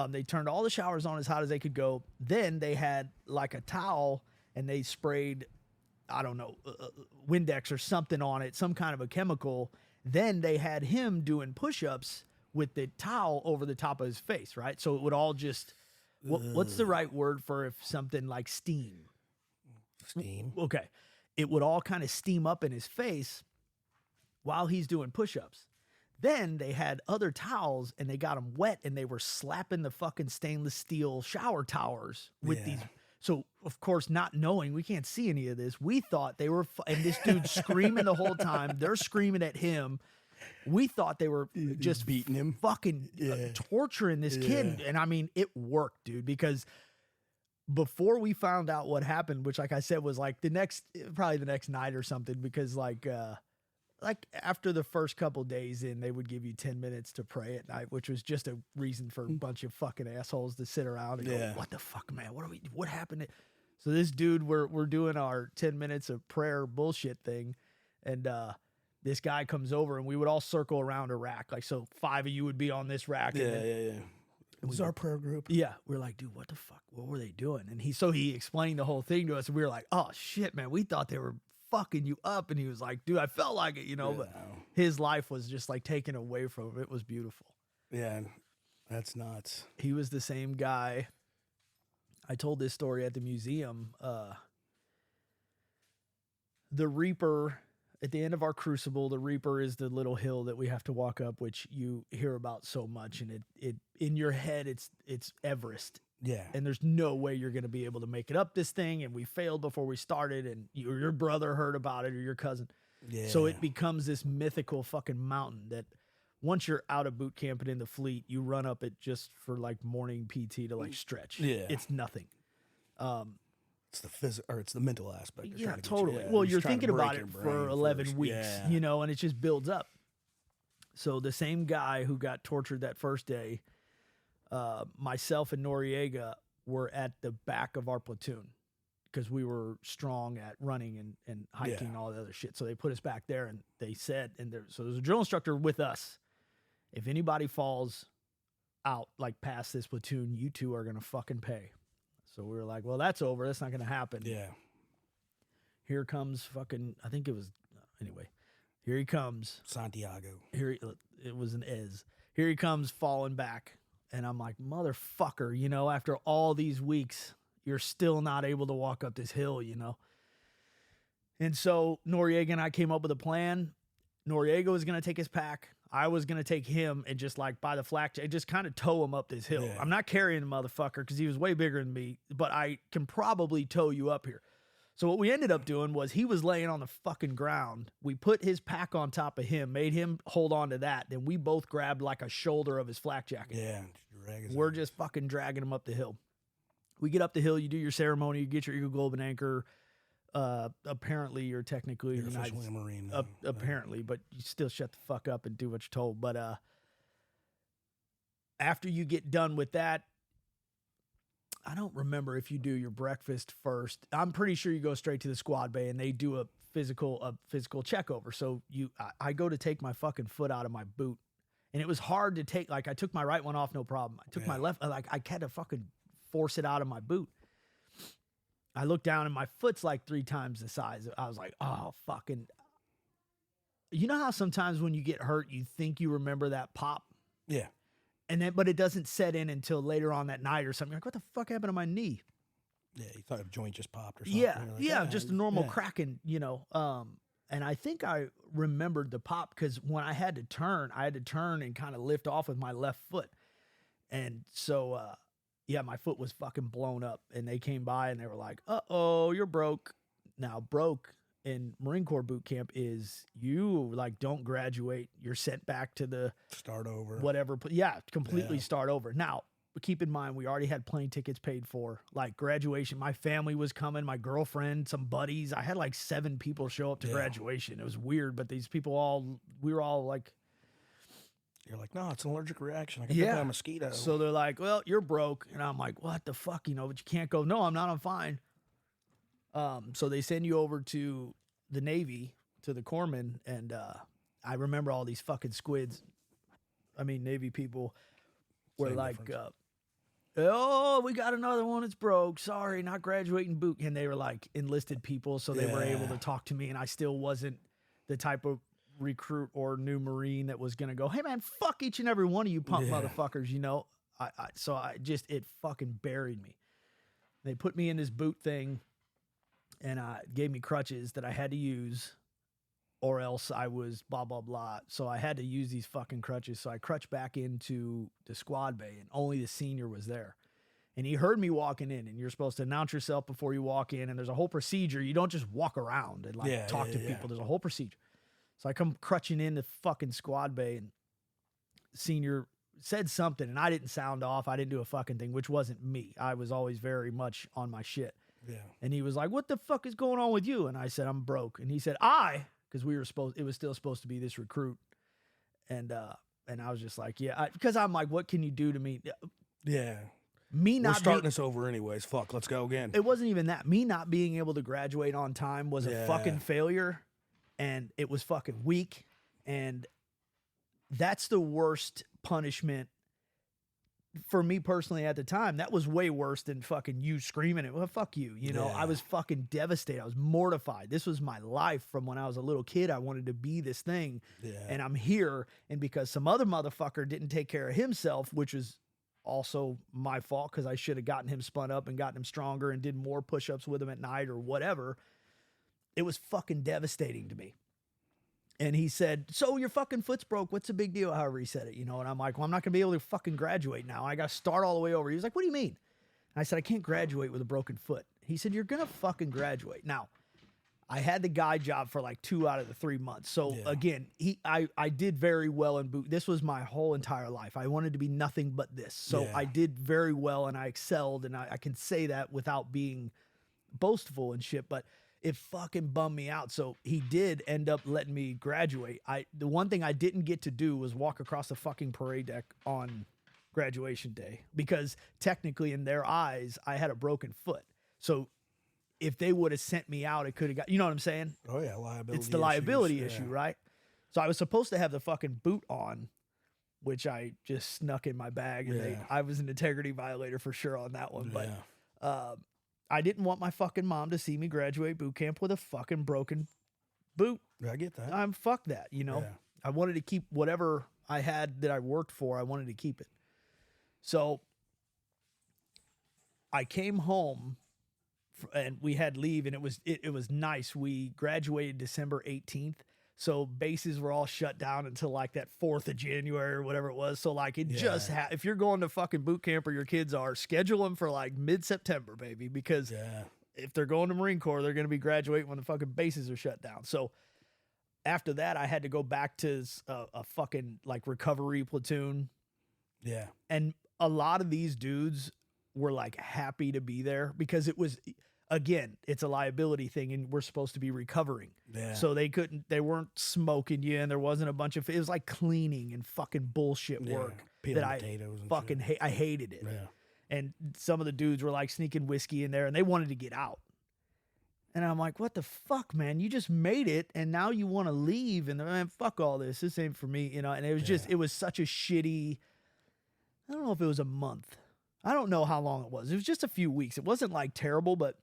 Speaker 1: They turned all the showers on as hot as they could go. Then they had like a towel and they sprayed, I don't know, Windex or something on it, some kind of a chemical. Then they had him doing push-ups with the towel over the top of his face, right? So it would all just, what's the right word for if something like steam?
Speaker 2: Steam.
Speaker 1: Okay. It would all kind of steam up in his face while he's doing push-ups. Then they had other towels and they got them wet and they were slapping the fucking stainless steel shower towers with these. So, of course, not knowing, we can't see any of this, we thought they were, and this dude's screaming the whole time. They're screaming at him. We thought they were just
Speaker 2: beating him,
Speaker 1: fucking torturing this kid. And I mean, it worked, dude, because before we found out what happened, which, like I said, was like probably the next night or something, because like after the first couple days in, they would give you 10 minutes to pray at night, which was just a reason for a bunch of fucking assholes to sit around and go, what the fuck, man? What happened? So this dude, we're doing our 10 minutes of prayer bullshit thing. And, this guy comes over and we would all circle around a rack. Like, so 5 of you would be on this rack.
Speaker 2: Yeah. It was our prayer group.
Speaker 1: Yeah. We're like, dude, what the fuck? What were they doing? And he explained the whole thing to us. And we were like, oh shit, man, we thought they were fucking you up. And he was like, dude, I felt like it, but his life was just like taken away from him. It was beautiful.
Speaker 2: Yeah, that's nuts.
Speaker 1: He was the same guy. I told this story at the museum. The Reaper, at the end of our crucible, the Reaper is the little hill that we have to walk up, which you hear about so much. And it in your head, it's Everest.
Speaker 2: Yeah.
Speaker 1: And there's no way you're going to be able to make it up this thing. And we failed before we started. And your brother heard about it or your cousin.
Speaker 2: Yeah.
Speaker 1: So it becomes this mythical fucking mountain that once you're out of boot camp and in the fleet, you run up it just for like morning PT to like stretch.
Speaker 2: Yeah.
Speaker 1: It's nothing.
Speaker 2: It's the physical, or it's the mental aspect.
Speaker 1: Yeah, totally. Well, you're thinking about it for 11 weeks, and it just builds up. So the same guy who got tortured that first day, myself and Noriega were at the back of our platoon because we were strong at running and hiking and all the other shit. So they put us back there, and they said, so there's a drill instructor with us. If anybody falls out like past this platoon, you two are gonna fucking pay. So we were like, well, that's over. That's not gonna happen.
Speaker 2: Yeah.
Speaker 1: Here comes fucking, I think it was, anyway, here he comes.
Speaker 2: Santiago.
Speaker 1: It was an Ez. Here he comes falling back. And I'm like, motherfucker, after all these weeks, you're still not able to walk up this hill, And so Noriega and I came up with a plan. Noriega was going to take his pack. I was going to take him and just like by the flak, just kind of tow him up this hill. Yeah. I'm not carrying the motherfucker because he was way bigger than me, but I can probably tow you up here. So what we ended up doing was he was laying on the fucking ground. We put his pack on top of him, made him hold on to that. Then we both grabbed like a shoulder of his flak jacket.
Speaker 2: Yeah.
Speaker 1: We're just fucking dragging him up the hill. We get up the hill, you do your ceremony, you get your Eagle Globe and Anchor. Apparently you're technically
Speaker 2: you're officially a Marine.
Speaker 1: Apparently, but you still shut the fuck up and do what you're told. But after you get done with that, I don't remember if you do your breakfast first. I'm pretty sure you go straight to the squad bay and they do a physical check over. So I go to take my fucking foot out of my boot, and it was hard to take. Like I took my right one off, no problem. I took my left, like I had to fucking force it out of my boot. I looked down and my foot's like 3 times the size. I was like, oh fucking. You know how sometimes when you get hurt, you think you remember that pop?
Speaker 2: Yeah.
Speaker 1: And then, but it doesn't set in until later on that night or something. You're like, what the fuck happened to my knee?
Speaker 2: Yeah, you thought a joint just popped or something.
Speaker 1: Yeah,
Speaker 2: Like,
Speaker 1: just a normal cracking, you know. And I think I remembered the pop because when I had to turn and kind of lift off with my left foot. And so, my foot was fucking blown up. And they came by and they were like, uh-oh, you're broke. Now, broke in Marine Corps boot camp is you like don't graduate. You're sent back to the
Speaker 2: start over.
Speaker 1: Whatever. Yeah, completely start over. Now, keep in mind, we already had plane tickets paid for. Like graduation, my family was coming, my girlfriend, some buddies. I had like 7 people show up to graduation. It was weird, but these people we were all like.
Speaker 2: You're like, no, it's an allergic reaction. I got bit by a mosquito.
Speaker 1: So they're like, well, you're broke. And I'm like, what the fuck? You know, but you can't go. No, I'm not. I'm fine. So they send you over to the Navy, to the corpsman, and I remember all these fucking squids. I mean, Navy people were
Speaker 2: Same
Speaker 1: like,
Speaker 2: difference.
Speaker 1: oh, we got another one that's broke. Sorry, not graduating boot. And they were like enlisted people, so they were able to talk to me, and I still wasn't the type of recruit or new Marine that was going to go, hey, man, fuck each and every one of you punk motherfuckers, you know? So it fucking buried me. They put me in this boot thing, and gave me crutches that I had to use, or else I was blah, blah, blah. So I had to use these fucking crutches. So I crutched back into the squad bay, and only the senior was there. And he heard me walking in, and you're supposed to announce yourself before you walk in, and there's a whole procedure. You don't just walk around and talk to people. There's a whole procedure. So I come crutching in the fucking squad bay, and senior said something, and I didn't sound off. I didn't do a fucking thing, which wasn't me. I was always very much on my shit.
Speaker 2: Yeah.
Speaker 1: And he was like, what the fuck is going on with you? And I said, I'm broke. And he said, because it was still supposed to be this recruit. And I was just like, yeah, because I'm like, what can you do to me?
Speaker 2: Yeah.
Speaker 1: Me not
Speaker 2: We're starting this over anyways. Fuck, let's go again.
Speaker 1: It wasn't even that. Me not being able to graduate on time was a fucking failure. And it was fucking weak. And that's the worst punishment for me personally at the time. That was way worse than fucking you screaming it. Well, fuck you. You know, I was fucking devastated. I was mortified. This was my life from when I was a little kid. I wanted to be this thing. Yeah. And I'm here. And because some other motherfucker didn't take care of himself, which was also my fault because I should have gotten him spun up and gotten him stronger and did more push-ups with him at night or whatever. It was fucking devastating to me. And he said, so your fucking foot's broke. What's the big deal? However he said it, you know? And I'm like, well, I'm not going to be able to fucking graduate now. I got to start all the way over. He was like, what do you mean? And I said, I can't graduate with a broken foot. He said, you're going to fucking graduate. Now, I had the guide job for like 2 out of the 3 months. So again, I did very well in boot. This was my whole entire life. I wanted to be nothing but this. So I did very well and I excelled. And I can say that without being boastful and shit, but it fucking bummed me out. So he did end up letting me graduate. The one thing I didn't get to do was walk across the fucking parade deck on graduation day because technically in their eyes, I had a broken foot. So if they would have sent me out, it could have got, you know what I'm saying?
Speaker 2: Oh yeah, liability.
Speaker 1: It's the liability issue, right? So I was supposed to have the fucking boot on, which I just snuck in my bag. And I was an integrity violator for sure on that one. But I didn't want my fucking mom to see me graduate boot camp with a fucking broken boot.
Speaker 2: I get that.
Speaker 1: Fuck that, you know? Yeah. I wanted to keep whatever I had that I worked for. I wanted to keep it. So I came home and we had leave and it was nice. We graduated December 18th. So bases were all shut down until like that 4th of January or whatever it was. So like it just if you're going to fucking boot camp or your kids are, schedule them for like mid-September, baby, because if they're going to Marine Corps, they're going to be graduating when the fucking bases are shut down. So after that, I had to go back to a fucking like recovery platoon.
Speaker 2: Yeah.
Speaker 1: And a lot of these dudes were like happy to be there because it was, again, it's a liability thing and we're supposed to be recovering.
Speaker 2: Yeah.
Speaker 1: So they weren't smoking you and there wasn't a bunch of, it was like cleaning and fucking bullshit work that I fucking I hated it.
Speaker 2: Yeah.
Speaker 1: And some of the dudes were like sneaking whiskey in there and they wanted to get out. And I'm like, what the fuck, man? You just made it and now you want to leave and man, fuck all this. This ain't for me, you know? And it was just, it was such a shitty, I don't know if it was a month. I don't know how long it was. It was just a few weeks. It wasn't like terrible, but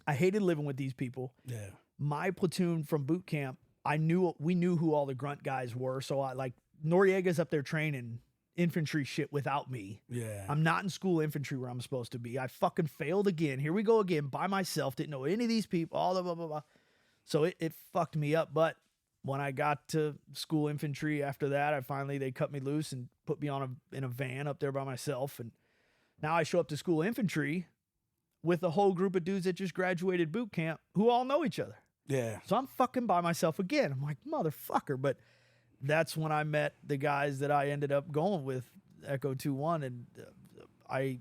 Speaker 1: I hated living with these people.
Speaker 2: Yeah.
Speaker 1: My platoon from boot camp, we knew who all the grunt guys were. So I like Noriega's up there training infantry shit without me.
Speaker 2: Yeah.
Speaker 1: I'm not in school infantry where I'm supposed to be. I fucking failed again. Here we go again by myself. Didn't know any of these people, all the blah, blah, blah. So it fucked me up. But when I got to school infantry after that, they cut me loose and put me in a van up there by myself. And now I show up to school infantry with a whole group of dudes that just graduated boot camp who all know each other.
Speaker 2: Yeah.
Speaker 1: So I'm fucking by myself again. I'm like, motherfucker. But that's when I met the guys that I ended up going with, Echo 2-1, and I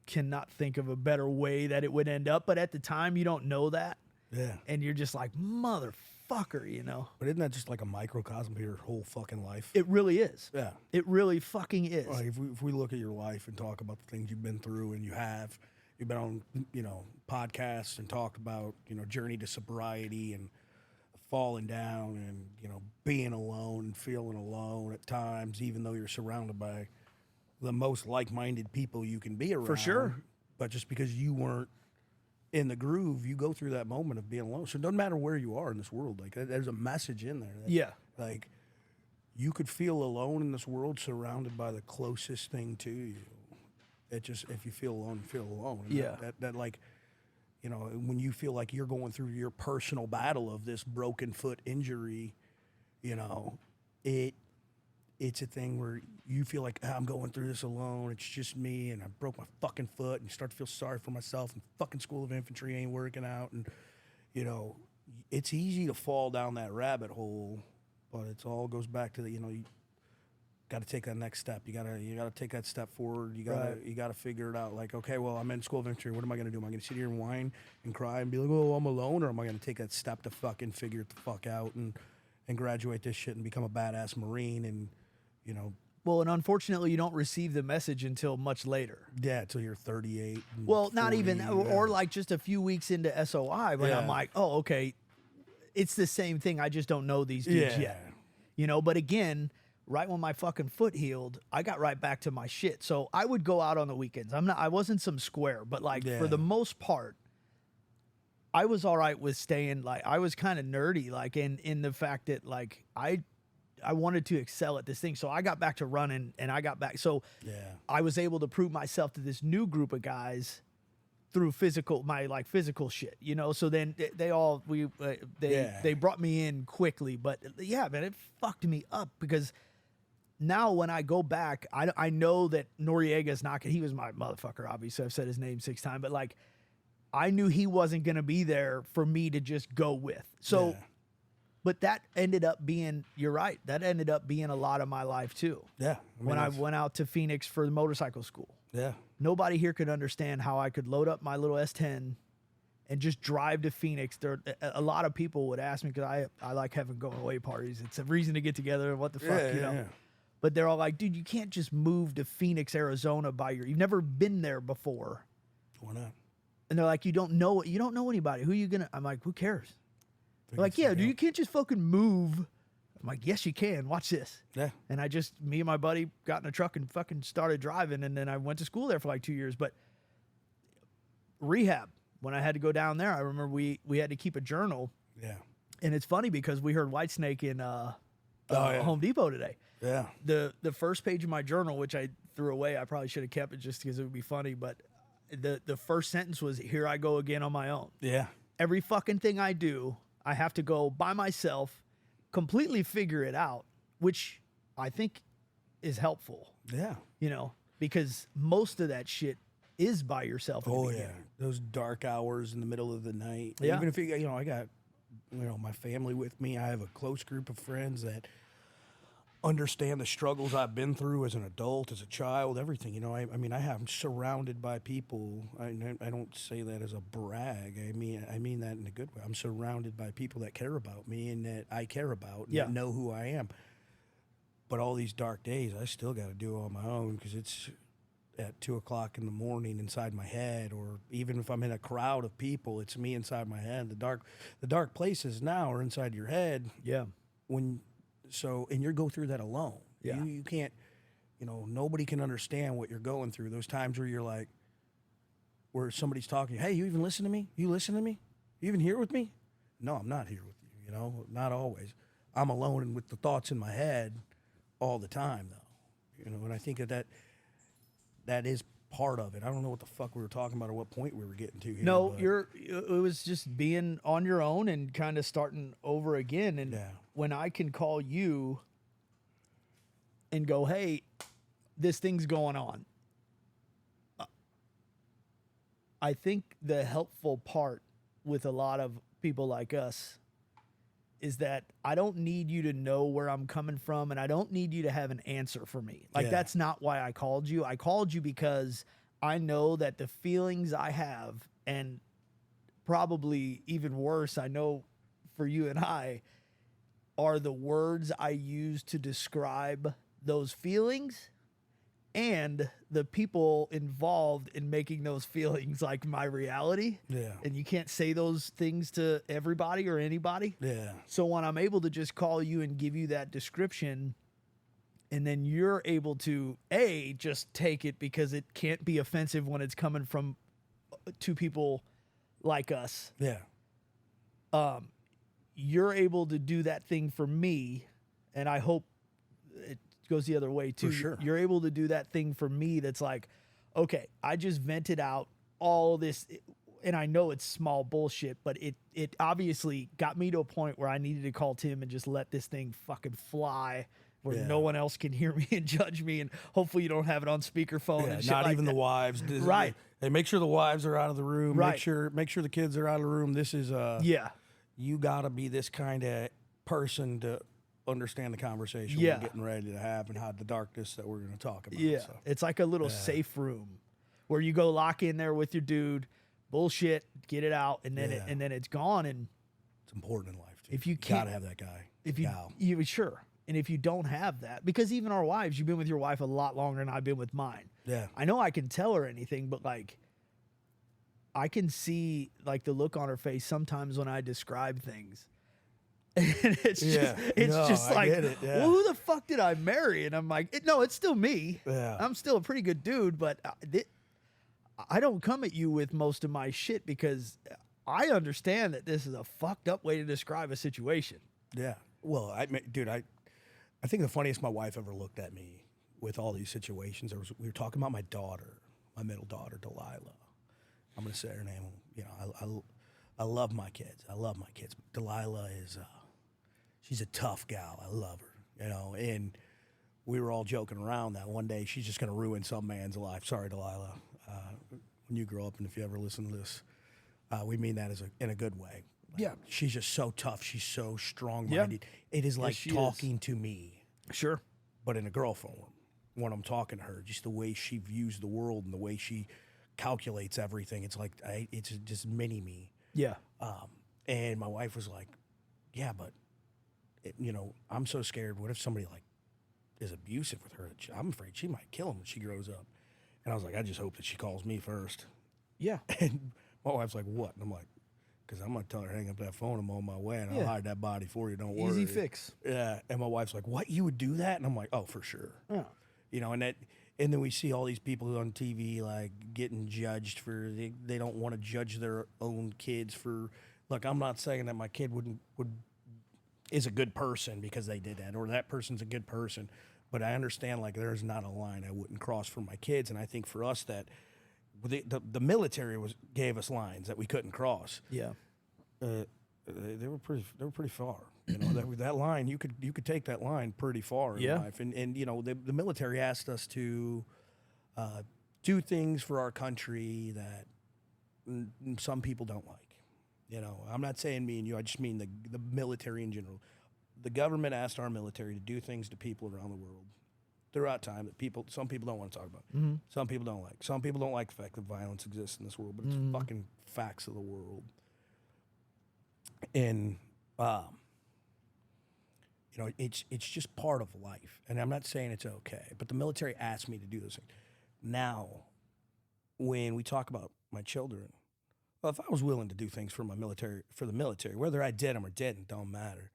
Speaker 1: cannot think of a better way that it would end up. But at the time, you don't know that.
Speaker 2: Yeah.
Speaker 1: And you're just like, motherfucker, you know?
Speaker 2: But isn't that just like a microcosm of your whole fucking life?
Speaker 1: It really is.
Speaker 2: Yeah.
Speaker 1: It really fucking is.
Speaker 2: Like if we look at your life and talk about the things you've been through, and you've been on, podcasts and talked about, journey to sobriety and falling down and, being alone and feeling alone at times, even though you're surrounded by the most like-minded people you can be around.
Speaker 1: For sure.
Speaker 2: But just because you weren't in the groove, you go through that moment of being alone. So it doesn't matter where you are in this world. Like, there's a message in there.
Speaker 1: Yeah.
Speaker 2: Like, you could feel alone in this world surrounded by the closest thing to you. If you feel alone, you feel alone. And
Speaker 1: Yeah.
Speaker 2: That like, when you feel like you're going through your personal battle of this broken foot injury, it's a thing where you feel like, I'm going through this alone. It's just me, and I broke my fucking foot, and you start to feel sorry for myself, and fucking School of Infantry ain't working out. And, it's easy to fall down that rabbit hole, but it all goes back to you got to take that next step. You gotta take that step forward. You gotta figure it out. Like, okay, well, I'm in School of Infantry. What am I gonna do? Am I gonna sit here and whine and cry and be like, oh, I'm alone, or am I gonna take that step to fucking figure it the fuck out and graduate this shit and become a badass Marine and
Speaker 1: Well, and unfortunately, you don't receive the message until much later.
Speaker 2: Yeah, until you're 38.
Speaker 1: Well, not
Speaker 2: 40,
Speaker 1: even, or like just a few weeks into SOI when I'm
Speaker 2: Yeah.
Speaker 1: like, oh, okay, it's the same thing. I just don't know these dudes yet. But again, right when my fucking foot healed, I got right back to my shit. So I would go out on the weekends. I wasn't some square, but like for the most part, I was all right with staying. Like, I was kind of nerdy, like in the fact that like I wanted to excel at this thing. So I got back to running and I got back. So I was able to prove myself to this new group of guys through physical shit, So then they brought me in quickly, but yeah, man, it fucked me up because now when I go back, I know that Noriega's not gonna, he was my motherfucker, obviously. I've said his name 6 times, but like, I knew he wasn't going to be there for me to just go with. So, but that ended up being, you're right, that ended up being a lot of my life too.
Speaker 2: Yeah.
Speaker 1: When I went out to Phoenix for the motorcycle school.
Speaker 2: Yeah.
Speaker 1: Nobody here could understand how I could load up my little S10 and just drive to Phoenix. A lot of people would ask me, because I like having going away parties. It's a reason to get together and what the fuck, you know. Yeah. But they're all like, dude, you can't just move to Phoenix, Arizona you've never been there before.
Speaker 2: Why not?
Speaker 1: And they're like, you don't know anybody. Who are you gonna? I'm like, who cares? They're like, yeah, dude, you can't just fucking move. I'm like, yes, you can. Watch this. Yeah. And me and my buddy got in a truck and fucking started driving, and then I went to school there for like 2 years. But rehab, when I had to go down there, I remember we had to keep a journal. Yeah. And it's funny because we heard Whitesnake in Home Depot today. Yeah. The first page of my journal, which I threw away, I probably should have kept it just because it would be funny, but the first sentence was, here I go again on my own. Yeah. Every fucking thing I do, I have to go by myself, completely figure it out, which I think is helpful. Yeah. Because most of that shit is by yourself in the beginning.
Speaker 2: Those dark hours in the middle of the night.
Speaker 1: Yeah.
Speaker 2: Even if I got my family with me. I have a close group of friends that understand the struggles I've been through as an adult, as a child, everything. I mean, I'm surrounded by people. I don't say that as a brag. I mean that in a good way. I'm surrounded by people that care about me and that I care about and that know who I am. But all these dark days, I still got to do it on my own because it's at 2 o'clock in the morning inside my head, or even if I'm in a crowd of people, it's me inside my head. The dark places now are inside your head.
Speaker 1: Yeah.
Speaker 2: And you go through that alone.
Speaker 1: Yeah.
Speaker 2: You can't, nobody can understand what you're going through. Those times where you're like, where somebody's talking, hey, you even listen to me? You listen to me? You even here with me? No, I'm not here with you, not always. I'm alone and with the thoughts in my head all the time, though. And I think that is part of it. I don't know what the fuck we were talking about or what point we were getting to here.
Speaker 1: No, it was just being on your own and kind of starting over again. And when I can call you and go, hey, this thing's going on. I think the helpful part with a lot of people like us is that I don't need you to know where I'm coming from, and I don't need you to have an answer for me. That's not why I called you. I called you because I know that the feelings I have, and probably even worse, I know for you and I, are the words I use to describe those feelings and the people involved in making those feelings like my reality.
Speaker 2: Yeah.
Speaker 1: And you can't say those things to everybody or anybody.
Speaker 2: Yeah.
Speaker 1: So when I'm able to just call you and give you that description, and then you're able to, just take it because it can't be offensive when it's coming from two people like us.
Speaker 2: Yeah.
Speaker 1: You're able to do that thing for me, and I hope it goes the other way too.
Speaker 2: For sure.
Speaker 1: You're able to do that thing for me that's like, okay, I just vented out all this, and I know it's small bullshit, but it obviously got me to a point where I needed to call Tim and just let this thing fucking fly where no one else can hear me and judge me, and hopefully you don't have it on speakerphone and shit
Speaker 2: not
Speaker 1: like
Speaker 2: even
Speaker 1: that.
Speaker 2: the wives.
Speaker 1: Right.
Speaker 2: Hey, make sure the wives are out of the room.
Speaker 1: Right.
Speaker 2: Make sure the kids are out of the room. This is you got to be this kind of person to understand the conversation we're getting ready to have and how the darkness that we're going to talk about.
Speaker 1: Yeah,
Speaker 2: so.
Speaker 1: It's like a little safe room where you go lock in there with your dude, bullshit, get it out, and then and then it's gone. And
Speaker 2: it's important in life too.
Speaker 1: If you
Speaker 2: got to have that guy,
Speaker 1: you sure. And if you don't have that, because even our wives, you've been with your wife a lot longer than I've been with mine.
Speaker 2: Yeah,
Speaker 1: I know I can tell her anything, but I can see the look on her face sometimes when I describe things. And it's just
Speaker 2: I get it,
Speaker 1: well, who the fuck did I marry? And I'm like, no, it's still me.
Speaker 2: Yeah.
Speaker 1: I'm still a pretty good dude, but I don't come at you with most of my shit because I understand that this is a fucked up way to describe a situation.
Speaker 2: Yeah. Well, I think the funniest my wife ever looked at me with all these situations, we were talking about my daughter, my middle daughter, Delilah. I'm going to say her name. I love my kids. But Delilah is, she's a tough gal. I love her, and we were all joking around that one day she's just going to ruin some man's life. Sorry, Delilah. When you grow up, and if you ever listen to this, we mean that in a good way. She's just so tough. She's so strong-minded. Yeah. It is like talking to me.
Speaker 1: Sure.
Speaker 2: But in a girl form, when I'm talking to her, just the way she views the world and the way she calculates everything, it's like it's just mini me.
Speaker 1: Yeah.
Speaker 2: And my wife was like, yeah, but, I'm so scared. What if somebody, is abusive with her? I'm afraid she might kill him when she grows up. And I was like, I just hope that she calls me first.
Speaker 1: Yeah.
Speaker 2: And my wife's like, what? And I'm like, because I'm going to tell her, hang up that phone, I'm on my way, and I'll hide that body for you, don't worry.
Speaker 1: Easy fix.
Speaker 2: Yeah. And my wife's like, what, you would do that? And I'm like, oh, for sure.
Speaker 1: Yeah.
Speaker 2: And then we see all these people on TV, getting judged for, they don't want to judge their own kids for, look, I'm not saying that my kid is a good person because they did that, or that person's a good person, but I understand, there's not a line I wouldn't cross for my kids, and I think for us that the military gave us lines that we couldn't cross.
Speaker 1: Yeah.
Speaker 2: They were pretty far. That line, you could take that line pretty far in life. And the military asked us to do things for our country that some people don't like. You know, I'm not saying me and you. I just mean the military in general. The government asked our military to do things to people around the world throughout time that some people don't want to talk about. Some people don't like. Some people don't like the fact that violence exists in this world, but it's fucking facts of the world. And you know, it's just part of life. And I'm not saying it's okay, but the military asked me to do this thing. Now, when we talk about my children, well, if I was willing to do things for the military, whether I did them or didn't, don't matter.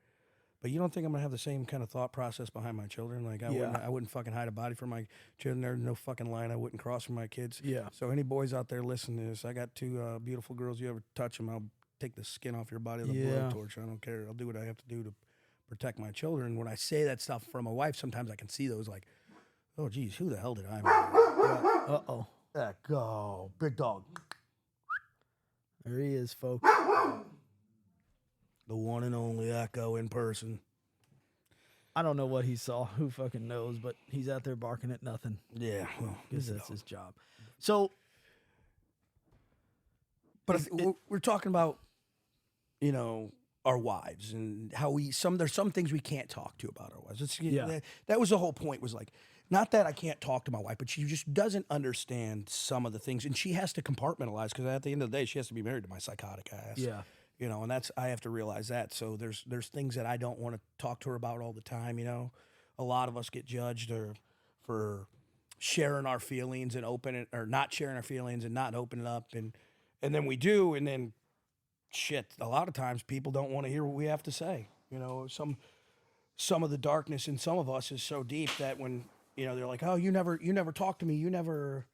Speaker 2: But you don't think I'm gonna have the same kind of thought process behind my children? Like I wouldn't fucking hide a body for my children. There's no fucking line I wouldn't cross for my kids.
Speaker 1: Yeah.
Speaker 2: So any boys out there listening to this, I got two beautiful girls. You ever touch them, I'll take the skin off your body with a blowtorch. I don't care. I'll do what I have to do to protect my children. When I say that stuff for my wife, sometimes I can see those like, oh geez, who the hell did I marry?
Speaker 1: Uh-oh.
Speaker 2: Echo, big dog.
Speaker 1: There he is, folks.
Speaker 2: The one and only Echo in person.
Speaker 1: I don't know what he saw. Who fucking knows? But he's out there barking at nothing.
Speaker 2: Yeah, well,
Speaker 1: Because that's his job. So,
Speaker 2: but we're talking about, you know, our wives and how there's some things we can't talk to about our wives. That was the whole point. Was like, not that I can't talk to my wife, but she just doesn't understand some of the things, and she has to compartmentalize because at the end of the day, she has to be married to my psychotic ass.
Speaker 1: Yeah.
Speaker 2: You know, and I have to realize that. So there's things that I don't want to talk to her about all the time. You know, a lot of us get judged for sharing our feelings and or not sharing our feelings and not opening up, and then we do, and then shit. A lot of times people don't want to hear what we have to say. You know, some of the darkness in some of us is so deep that when, you know, they're like, oh, you never talk to me, you never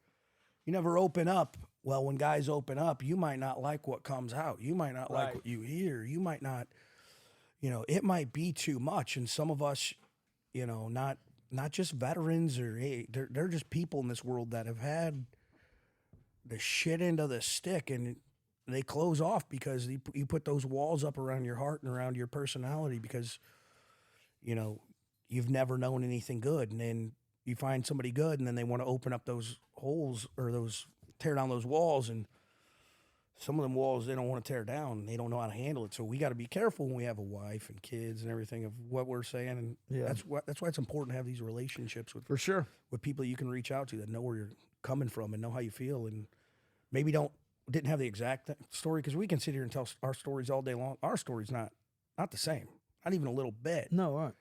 Speaker 2: open up. Well, when guys open up, you might not like what comes out. You might not like what you hear. You might not, you know, it might be too much. And some of us, you know, not just veterans or they're just people in this world that have had the shit into the stick, and they close off because you put those walls up around your heart and around your personality because, you know, you've never known anything good. And then you find somebody good, and then they want to open up those holes or tear down those walls, and some of them walls they don't want to tear down. They don't know how to handle it. So we got to be careful when we have a wife and kids and everything of what we're saying. And that's why it's important to have these relationships with,
Speaker 1: for sure,
Speaker 2: with people you can reach out to that know where you're coming from and know how you feel, and maybe didn't have the exact story, because we can sit here and tell our stories all day long. Our story's not the same, not even a little bit.
Speaker 1: No, all right.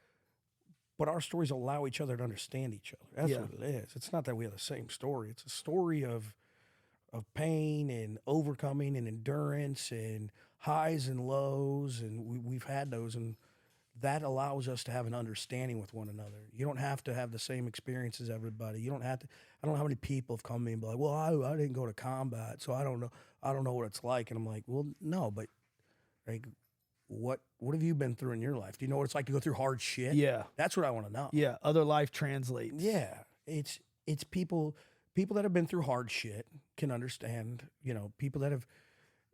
Speaker 2: But our stories allow each other to understand each other. That's what it is. It's not that we have the same story. It's a story of pain and overcoming and endurance and highs and lows, and we've had those, and that allows us to have an understanding with one another. You don't have to have the same experience as everybody. You don't have to. I don't know how many people have come to me and be like, well, I didn't go to combat, so I don't know what it's like. And I'm like, well, no, but like, what have you been through in your life? Do you know what it's like to go through hard shit?
Speaker 1: Yeah.
Speaker 2: That's what I want to know.
Speaker 1: Yeah, other life translates.
Speaker 2: Yeah, it's people that have been through hard shit can understand. You know, people that have.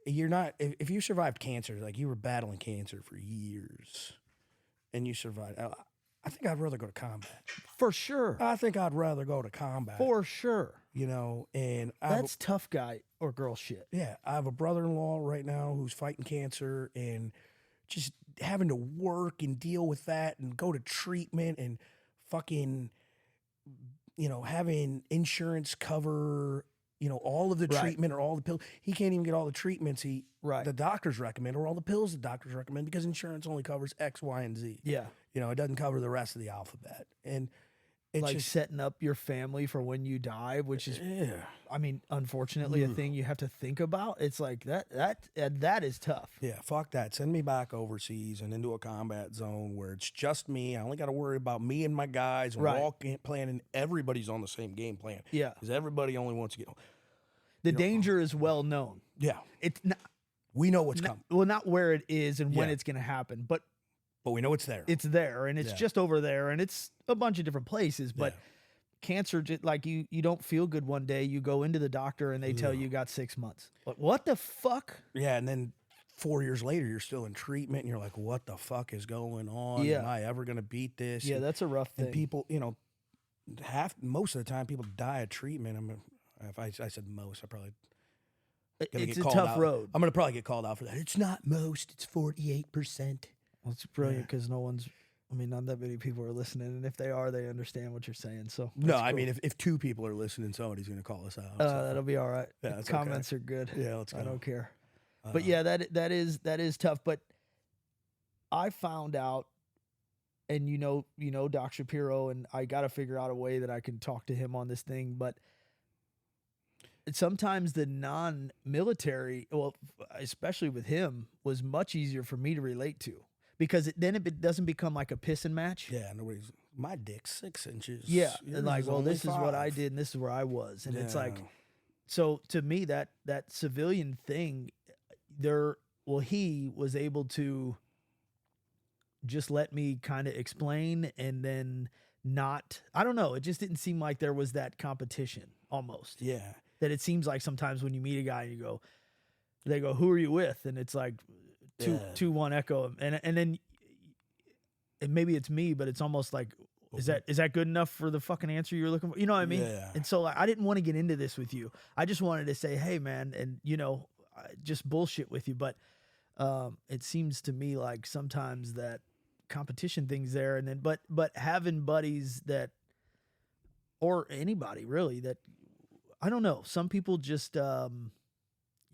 Speaker 2: You're not if you survived cancer, like you were battling cancer for years, and you survived. I think I'd rather go to combat.
Speaker 1: For sure.
Speaker 2: I think I'd rather go to combat.
Speaker 1: For sure.
Speaker 2: You know, and
Speaker 1: that's tough guy or girl shit.
Speaker 2: Yeah, I have a brother-in-law right now who's fighting cancer and just having to work and deal with that and go to treatment and fucking, you know, having insurance cover, you know, all of the treatment or all the pills. He can't even get all the treatments the doctors recommend or all the pills the doctors recommend because insurance only covers X, Y, and Z.
Speaker 1: Yeah.
Speaker 2: You know, it doesn't cover the rest of the alphabet. And it's
Speaker 1: like
Speaker 2: just
Speaker 1: setting up your family for when you die, which is, I mean, unfortunately, a thing you have to think about. It's like that is tough.
Speaker 2: Yeah, fuck that. Send me back overseas and into a combat zone where it's just me. I only got to worry about me and my guys. And we're all playing, and everybody's on the same game plan.
Speaker 1: Yeah,
Speaker 2: because everybody only wants to get home.
Speaker 1: The danger is well known.
Speaker 2: Yeah,
Speaker 1: it's not.
Speaker 2: We know what's coming.
Speaker 1: Well, not where it is and when it's going to happen, but
Speaker 2: we know it's there.
Speaker 1: It's there, and it's just over there, and it's a bunch of different places. But cancer, like you don't feel good one day. You go into the doctor, and they tell you got 6 months. But what the fuck?
Speaker 2: Yeah, and then 4 years later, you're still in treatment, and you're like, what the fuck is going on?
Speaker 1: Yeah.
Speaker 2: Am I ever going to beat this?
Speaker 1: Yeah, that's a rough thing.
Speaker 2: And people, you know, most of the time, people die of treatment. If I said most, I probably
Speaker 1: It's a tough road.
Speaker 2: I'm gonna probably get called out for that. It's not most. It's 48%.
Speaker 1: Well, it's brilliant because not that many people are listening, and if they are, they understand what you're saying. So
Speaker 2: No,
Speaker 1: cool.
Speaker 2: I mean, if 2 people are listening, somebody's gonna call us out.
Speaker 1: That'll be all right.
Speaker 2: Yeah,
Speaker 1: The comments are good.
Speaker 2: Yeah, let's go.
Speaker 1: I don't care. But yeah, that is tough. But I found out, and you know Doc Shapiro, and I got to figure out a way that I can talk to him on this thing. But sometimes the non-military, well, especially with him, was much easier for me to relate to because then it doesn't become like a pissing match.
Speaker 2: Yeah, my dick's 6 inches.
Speaker 1: Yeah,
Speaker 2: Yours
Speaker 1: and like, well,
Speaker 2: only
Speaker 1: this is what I
Speaker 2: 5.
Speaker 1: did, and this is where I was, and it's like,
Speaker 2: Yeah.
Speaker 1: so to me that civilian thing, he was able to just let me kind of explain, and then I don't know, it just didn't seem like there was that competition almost.
Speaker 2: Yeah.
Speaker 1: That it seems like sometimes when you meet a guy and they go, who are you with? And it's like 2-1 echo. And then maybe it's me, but it's almost like, is that good enough for the fucking answer you're looking for? You know what I mean?
Speaker 2: Yeah.
Speaker 1: And so I didn't want to get into this with you. I just wanted to say, hey man, and just bullshit with you. But it seems to me like sometimes that competition thing's there, and then but having buddies that, or anybody really, that, I don't know, some people just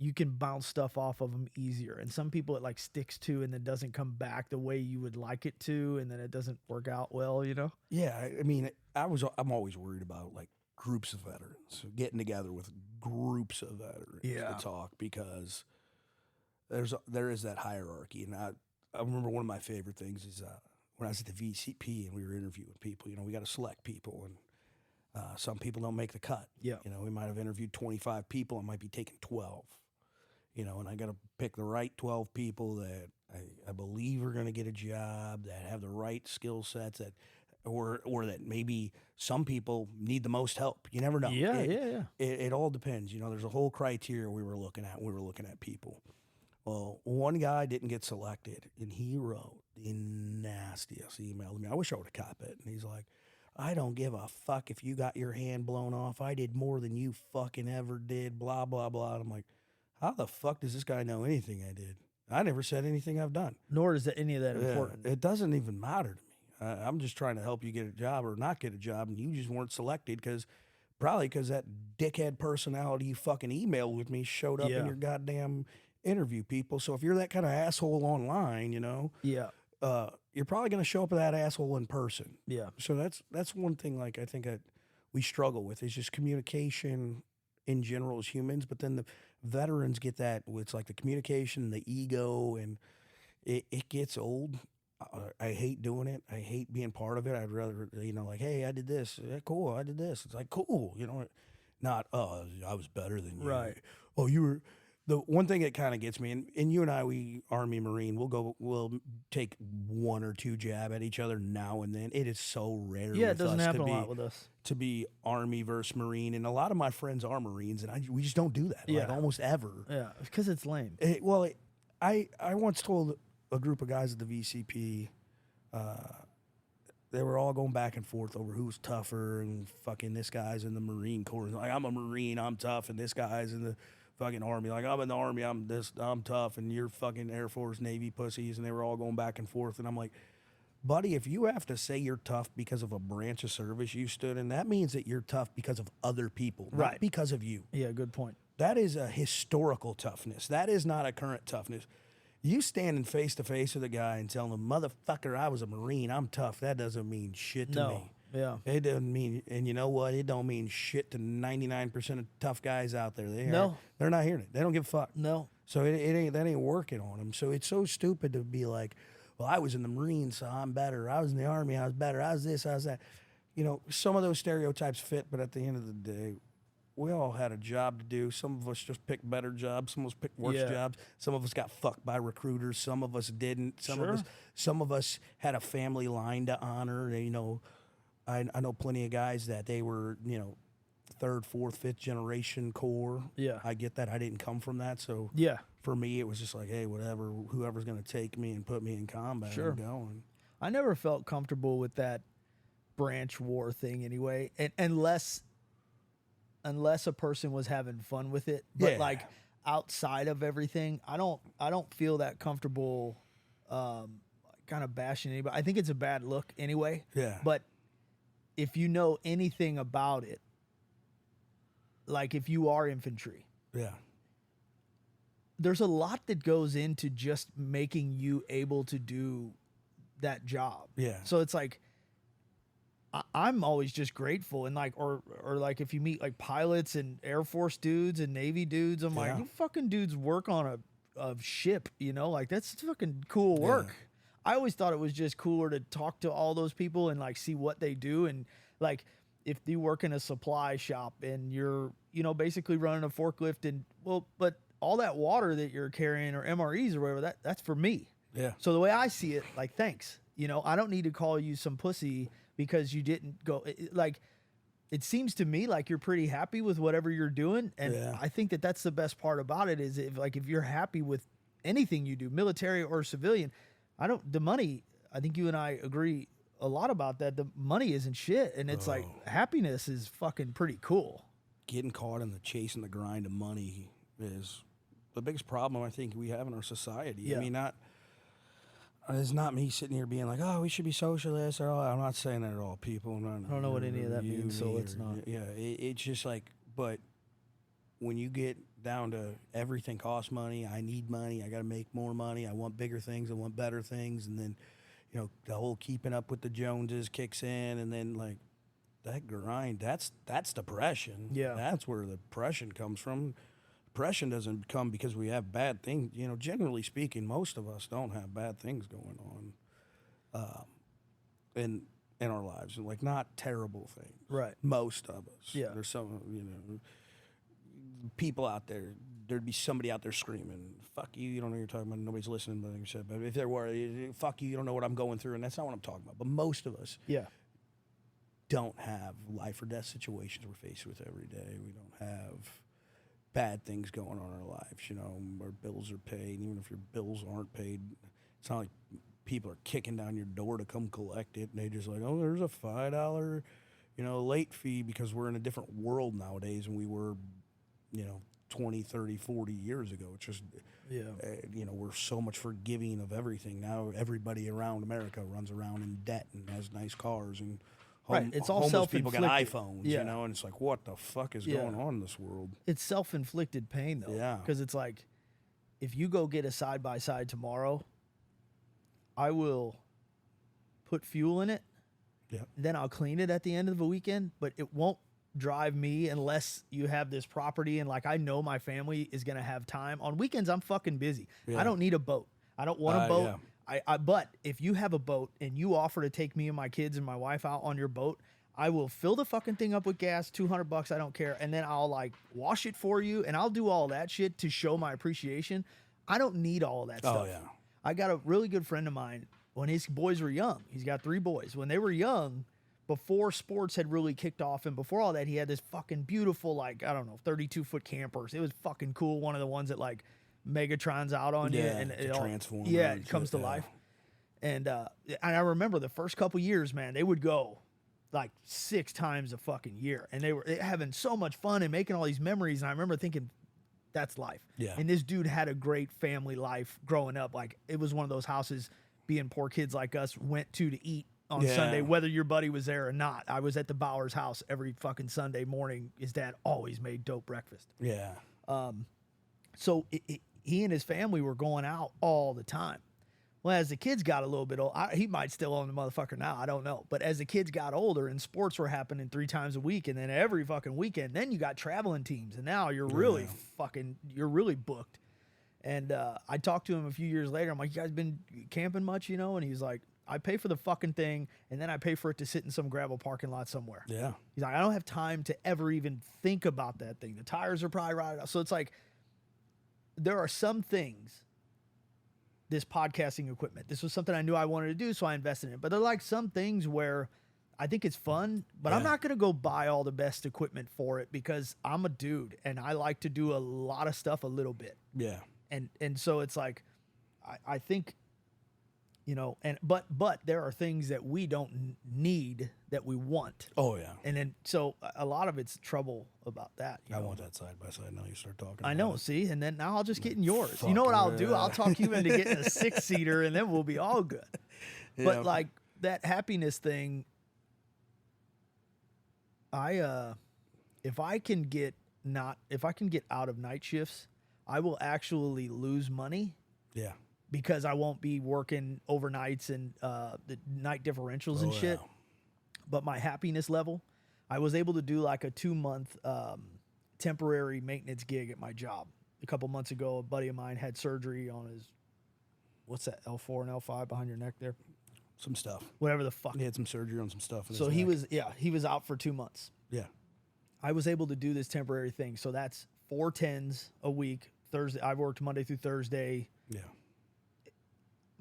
Speaker 1: you can bounce stuff off of them easier, and some people it like sticks to and then doesn't come back the way you would like it to, and then it doesn't work out well,
Speaker 2: Yeah, I mean, I'm always worried about like groups of veterans, getting together with groups of veterans to talk, because there is that hierarchy. And I remember one of my favorite things is when I was at the VCP and we were interviewing people. We got to select people, and some people don't make the cut.
Speaker 1: Yeah.
Speaker 2: We might have interviewed 25 people. I might be taking 12. And I got to pick the right 12 people that I believe are going to get a job, that have the right skill sets, or that maybe some people need the most help. You never know.
Speaker 1: Yeah.
Speaker 2: It all depends. There's a whole criteria we were looking at. We were looking at people. Well, one guy didn't get selected, and he wrote the nastiest email to me. I wish I would have caught it. And he's like, I don't give a fuck if you got your hand blown off. I did more than you fucking ever did, blah, blah, blah. And I'm like, how the fuck does this guy know anything I did? I never said anything I've done.
Speaker 1: Nor is any of that important.
Speaker 2: It doesn't even matter to me. I'm just trying to help you get a job or not get a job, and you just weren't selected probably because that dickhead personality you fucking emailed with me showed up in your goddamn interview, people. So if you're that kind of asshole online, you're probably going to show up with that asshole in person.
Speaker 1: Yeah.
Speaker 2: So that's one thing, like, I think that we struggle with is just communication in general as humans, but then the veterans get that. It's like the communication, the ego, and it gets old. I hate doing it. I hate being part of it. I'd rather, like, hey, I did this. Yeah, cool, I did this. It's like, cool, not, oh, I was better than you.
Speaker 1: Right.
Speaker 2: Oh, you were. The one thing that kind of gets me, and you and I, we Army Marine, we'll take 1 or 2 jab at each other now and then. It is so rare.
Speaker 1: Yeah, it doesn't happen a lot with us.
Speaker 2: To be Army versus Marine, and a lot of my friends are Marines, and we just don't do that.
Speaker 1: Yeah.
Speaker 2: Like, almost ever.
Speaker 1: Yeah, because it's lame.
Speaker 2: I once told a group of guys at the VCP, they were all going back and forth over who's tougher, and fucking this guy's in the Marine Corps. Like, I'm a Marine, I'm tough, and this guy's in the fucking Army. Like, I'm in the Army, I'm tough, and you're fucking Air Force, Navy pussies. And they were all going back and forth. And I'm like, buddy, if you have to say you're tough because of a branch of service you stood in, that means that you're tough because of other people, not because of you.
Speaker 1: Yeah, good point.
Speaker 2: That is a historical toughness. That is not a current toughness. You standing face to face with a guy and telling him, motherfucker, I was a Marine, I'm tough, that doesn't mean shit to me.
Speaker 1: Yeah.
Speaker 2: It doesn't mean, and you know what? It don't mean shit to 99% of tough guys out there. They're not hearing it. They don't give a fuck.
Speaker 1: No.
Speaker 2: So that ain't working on them. So it's so stupid to be like, well, I was in the Marines, so I'm better. I was in the Army, I was better. I was this, I was that. Some of those stereotypes fit, but at the end of the day, we all had a job to do. Some of us just picked better jobs. Some of us picked worse jobs. Some of us got fucked by recruiters. Some of us didn't. Some of us had a family line to honor. I know plenty of guys that they were, 3rd, 4th, 5th generation Corps.
Speaker 1: Yeah.
Speaker 2: I get that. I didn't come from that. So for me, it was just like, hey, whatever, whoever's going to take me and put me in combat, I'm going.
Speaker 1: I never felt comfortable with that branch war thing anyway, unless unless a person was having fun with it. But
Speaker 2: Yeah.
Speaker 1: like outside of everything, I don't feel that comfortable kind of bashing anybody. I think it's a bad look anyway.
Speaker 2: Yeah.
Speaker 1: But if you know anything about it, like if you are infantry,
Speaker 2: Yeah.
Speaker 1: there's a lot that goes into just making you able to do that job.
Speaker 2: Yeah.
Speaker 1: So it's like I'm always just grateful, and like or like if you meet like pilots and Air Force dudes and Navy dudes, I'm like,
Speaker 2: Yeah.
Speaker 1: you fucking dudes work on a ship, you know, like that's fucking cool work.
Speaker 2: Yeah.
Speaker 1: I always thought it was just cooler to talk to all those people and like see what they do, and like if you work in a supply shop and you're, you know, basically running a forklift and well, but all that water that you're carrying or MREs or whatever, that's for me.
Speaker 2: Yeah.
Speaker 1: So the way I see it, like, thanks. You know, I don't need to call you some pussy because you didn't go. Like, it seems to me like you're pretty happy with whatever you're doing, and
Speaker 2: Yeah.
Speaker 1: I think that that's the best part about it is if you're happy with anything you do, military or civilian, the money. I think you and I agree a lot about that. The money isn't shit, and it's like happiness is fucking pretty cool.
Speaker 2: Getting caught in the chase and the grind of money is the biggest problem I think we have in our society.
Speaker 1: Yeah.
Speaker 2: I mean, it's not me sitting here being like, oh, we should be socialists. Or I'm not saying that at all, people.
Speaker 1: I don't know what any of that means, so it's not.
Speaker 2: Yeah, it's just like, but when you get down to everything costs money, I need money, I got to make more money, I want bigger things, I want better things, and then, you know, the whole keeping up with the Joneses kicks in, and then like that grind, that's depression.
Speaker 1: Yeah.
Speaker 2: That's where the depression comes from. Depression doesn't come because we have bad things. You know, generally speaking, most of us don't have bad things going on in our lives, and like not terrible things.
Speaker 1: Right.
Speaker 2: Most of us.
Speaker 1: Yeah.
Speaker 2: There's some, you know, people out there. There'd be somebody out there screaming, "Fuck you! You don't know what you're talking about." Nobody's listening, but like you said, but if there were, "Fuck you! You don't know what I'm going through," and that's not what I'm talking about. But most of us
Speaker 1: Yeah.
Speaker 2: don't have life or death situations we're faced with every day. We don't have bad things going on in our lives. You know, our bills are paid. Even if your bills aren't paid, it's not like people are kicking down your door to come collect it. And they just like, oh, there's a $5, you know, late fee, because we're in a different world nowadays than we were, you know, 20, 30, 40 years ago. It's just,
Speaker 1: Yeah.
Speaker 2: you know, we're so much forgiving of everything. Now everybody around America runs around in debt and has nice cars, and
Speaker 1: Right, it's all
Speaker 2: homeless people got
Speaker 1: self-inflicted.
Speaker 2: iPhones,
Speaker 1: Yeah.
Speaker 2: you know, and it's like, what the fuck is
Speaker 1: Yeah.
Speaker 2: going on in this world?
Speaker 1: It's self-inflicted pain though.
Speaker 2: Yeah.
Speaker 1: Because it's like, if you go get a side-by-side tomorrow, I will put fuel in it.
Speaker 2: Yeah.
Speaker 1: Then I'll clean it at the end of the weekend, but it won't drive me unless you have this property, and like I know my family is gonna have time. On weekends, I'm fucking busy.
Speaker 2: Yeah.
Speaker 1: I don't need a boat. I don't want a boat.
Speaker 2: Yeah.
Speaker 1: But if you have a boat and you offer to take me and my kids and my wife out on your boat, I will fill the fucking thing up with gas, $200, I don't care, and then I'll like wash it for you, and I'll do all that shit to show my appreciation. I don't need all that stuff.
Speaker 2: Oh, yeah.
Speaker 1: I got a really good friend of mine when his boys were young. He's got 3 boys. When they were young, before sports had really kicked off, and before all that, he had this fucking beautiful, like, I don't know, 32-foot campers. It was fucking cool. One of the ones that like Megatron's out on you, and
Speaker 2: it's a
Speaker 1: it all,
Speaker 2: transformer
Speaker 1: yeah,
Speaker 2: and
Speaker 1: it comes
Speaker 2: shit,
Speaker 1: to
Speaker 2: yeah.
Speaker 1: life. And I remember the first couple years, man, they would go like 6 times a fucking year, and they were having so much fun and making all these memories. And I remember thinking, that's life.
Speaker 2: Yeah.
Speaker 1: And this dude had a great family life growing up. Like, it was one of those houses being poor kids like us went to eat on
Speaker 2: Yeah.
Speaker 1: Sunday, whether your buddy was there or not. I was at the Bauer's house every fucking Sunday morning. His dad always made dope breakfast.
Speaker 2: Yeah.
Speaker 1: So he and his family were going out all the time. Well, as the kids got a little bit old, he might still own the motherfucker now. I don't know. But as the kids got older and sports were happening 3 times a week, and then every fucking weekend, then you got traveling teams, and now you're really you're really booked. And I talked to him a few years later. I'm like, you guys been camping much, you know? And he's like, I pay for the fucking thing, and then I pay for it to sit in some gravel parking lot somewhere.
Speaker 2: Yeah.
Speaker 1: He's like, I don't have time to ever even think about that thing. The tires are probably rotted out. So it's like, there are some things, this podcasting equipment, this was something I knew I wanted to do, so I invested in it. But there are like some things where I think it's fun, but I'm
Speaker 2: Yeah.
Speaker 1: not going to go buy all the best equipment for it, because I'm a dude and I like to do a lot of stuff a little bit.
Speaker 2: Yeah.
Speaker 1: And so it's like, I think, you know, but there are things that we don't need that we want.
Speaker 2: Oh yeah.
Speaker 1: And then, so a lot of it's trouble about that.
Speaker 2: I want that side by side. Now you start talking.
Speaker 1: I know. See, and then now I'll just get in yours.
Speaker 2: Fuck
Speaker 1: You know what I'll do?
Speaker 2: yeah.
Speaker 1: I'll talk you into getting a 6-seater, and then we'll be all good.
Speaker 2: Yeah.
Speaker 1: But like that happiness thing, if I can get out of night shifts, I will actually lose money.
Speaker 2: Yeah.
Speaker 1: Because I won't be working overnights and the night differentials and shit.
Speaker 2: Yeah.
Speaker 1: But my happiness level, I was able to do like a 2-month temporary maintenance gig at my job. A couple months ago, a buddy of mine had surgery on his, what's that, L4 and L5 behind your neck there?
Speaker 2: Some stuff.
Speaker 1: Whatever the fuck.
Speaker 2: He had some surgery on some stuff. In
Speaker 1: So
Speaker 2: his
Speaker 1: he
Speaker 2: neck.
Speaker 1: was out for 2 months.
Speaker 2: Yeah.
Speaker 1: I was able to do this temporary thing. So that's 4 10s a week. Thursday, I worked Monday through Thursday.
Speaker 2: Yeah.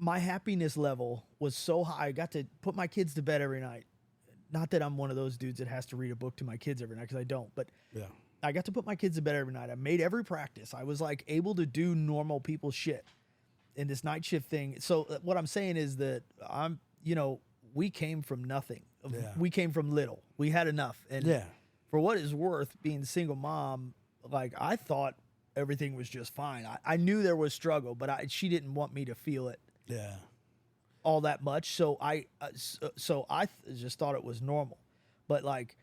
Speaker 1: My happiness level was so high. I got to put my kids to bed every night. Not that I'm one of those dudes that has to read a book to my kids every night, because I don't. But
Speaker 2: Yeah.
Speaker 1: I got to put my kids to bed every night. I made every practice. I was like able to do normal people shit in this night shift thing. So what I'm saying is that we came from nothing.
Speaker 2: Yeah.
Speaker 1: We came from little. We had enough. And
Speaker 2: Yeah.
Speaker 1: for what is worth, being a single mom, like I thought everything was just fine. I knew there was struggle, but she didn't want me to feel it
Speaker 2: Yeah.
Speaker 1: all that much. So I just thought it was normal. But like,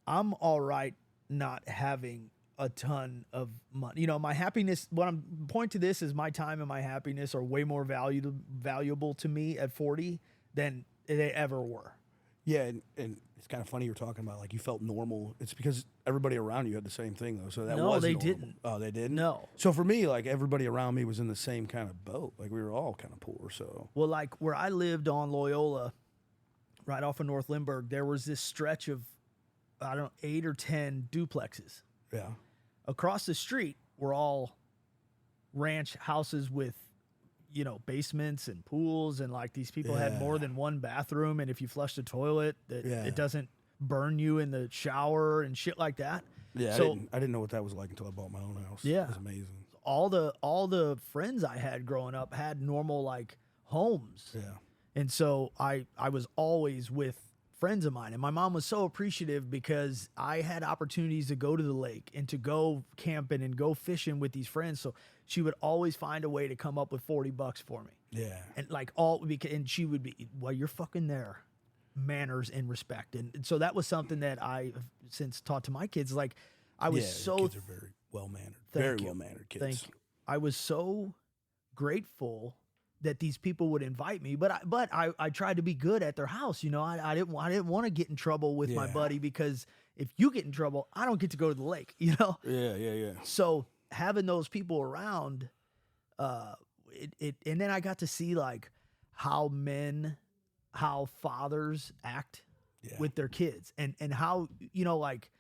Speaker 1: I'm all right not having a ton of money. You know, my happiness, what I'm pointing to this is my time and my happiness are way more valuable to me at 40 than they ever were.
Speaker 2: Yeah, and it's kind of funny you're talking about like you felt normal. It's because everybody around you had the same thing though. So that
Speaker 1: No,
Speaker 2: was
Speaker 1: they
Speaker 2: normal.
Speaker 1: didn't.
Speaker 2: Oh, they didn't?
Speaker 1: No.
Speaker 2: So for me, like everybody around me was in the same kind of boat. Like we were all kind of poor. So
Speaker 1: Well, like where I lived on Loyola, right off of North Lindbergh, there was this stretch of, 8 or 10 duplexes.
Speaker 2: yeah.
Speaker 1: Across the street were all ranch houses with, basements and pools, and like these people had more than one bathroom, and if you flush the toilet, it doesn't burn you in the shower and shit like that.
Speaker 2: Yeah,
Speaker 1: So
Speaker 2: I didn't know what that was like until I bought my own house.
Speaker 1: Yeah.
Speaker 2: It was amazing.
Speaker 1: all the friends I had growing up had normal like homes.
Speaker 2: Yeah.
Speaker 1: And so I was always with friends of mine, and my mom was so appreciative because I had opportunities to go to the lake and to go camping and go fishing with these friends. So she would always find a way to come up with $40 for me.
Speaker 2: Yeah.
Speaker 1: And like and she would be, well, you're fucking there. Manners and respect. And so that was something that I have since taught to my kids. Like I was so
Speaker 2: kids are very well mannered. Very well mannered kids.
Speaker 1: Thank you. I was so grateful that these people would invite me, but I tried to be good at their house. I didn't want to get in trouble with my buddy, because if you get in trouble, I don't get to go to the lake.
Speaker 2: Yeah.
Speaker 1: So having those people around, and then I got to see like how fathers act with their kids, and how like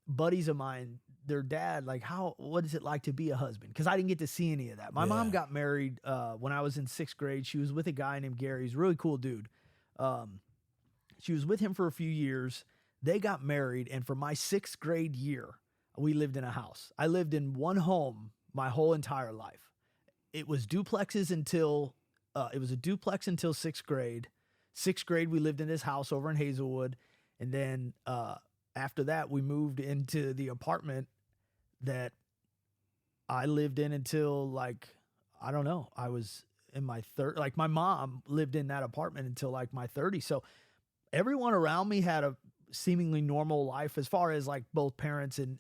Speaker 1: buddies of mine, their dad, like what is it like to be a husband? Because I didn't get to see any of that. My mom got married when I was in 6th grade. She was with a guy named Gary. He's a really cool dude. She was with him for a few years. They got married, and for my 6th grade year, we lived in a house. I lived in one home my whole entire life. It was duplexes until it was a duplex until 6th grade. 6th grade, we lived in this house over in Hazelwood, and then after that, we moved into the apartment that I lived in until like, I don't know, I was in my third, like my mom lived in that apartment until like my 30s. So everyone around me had a seemingly normal life as far as like both parents and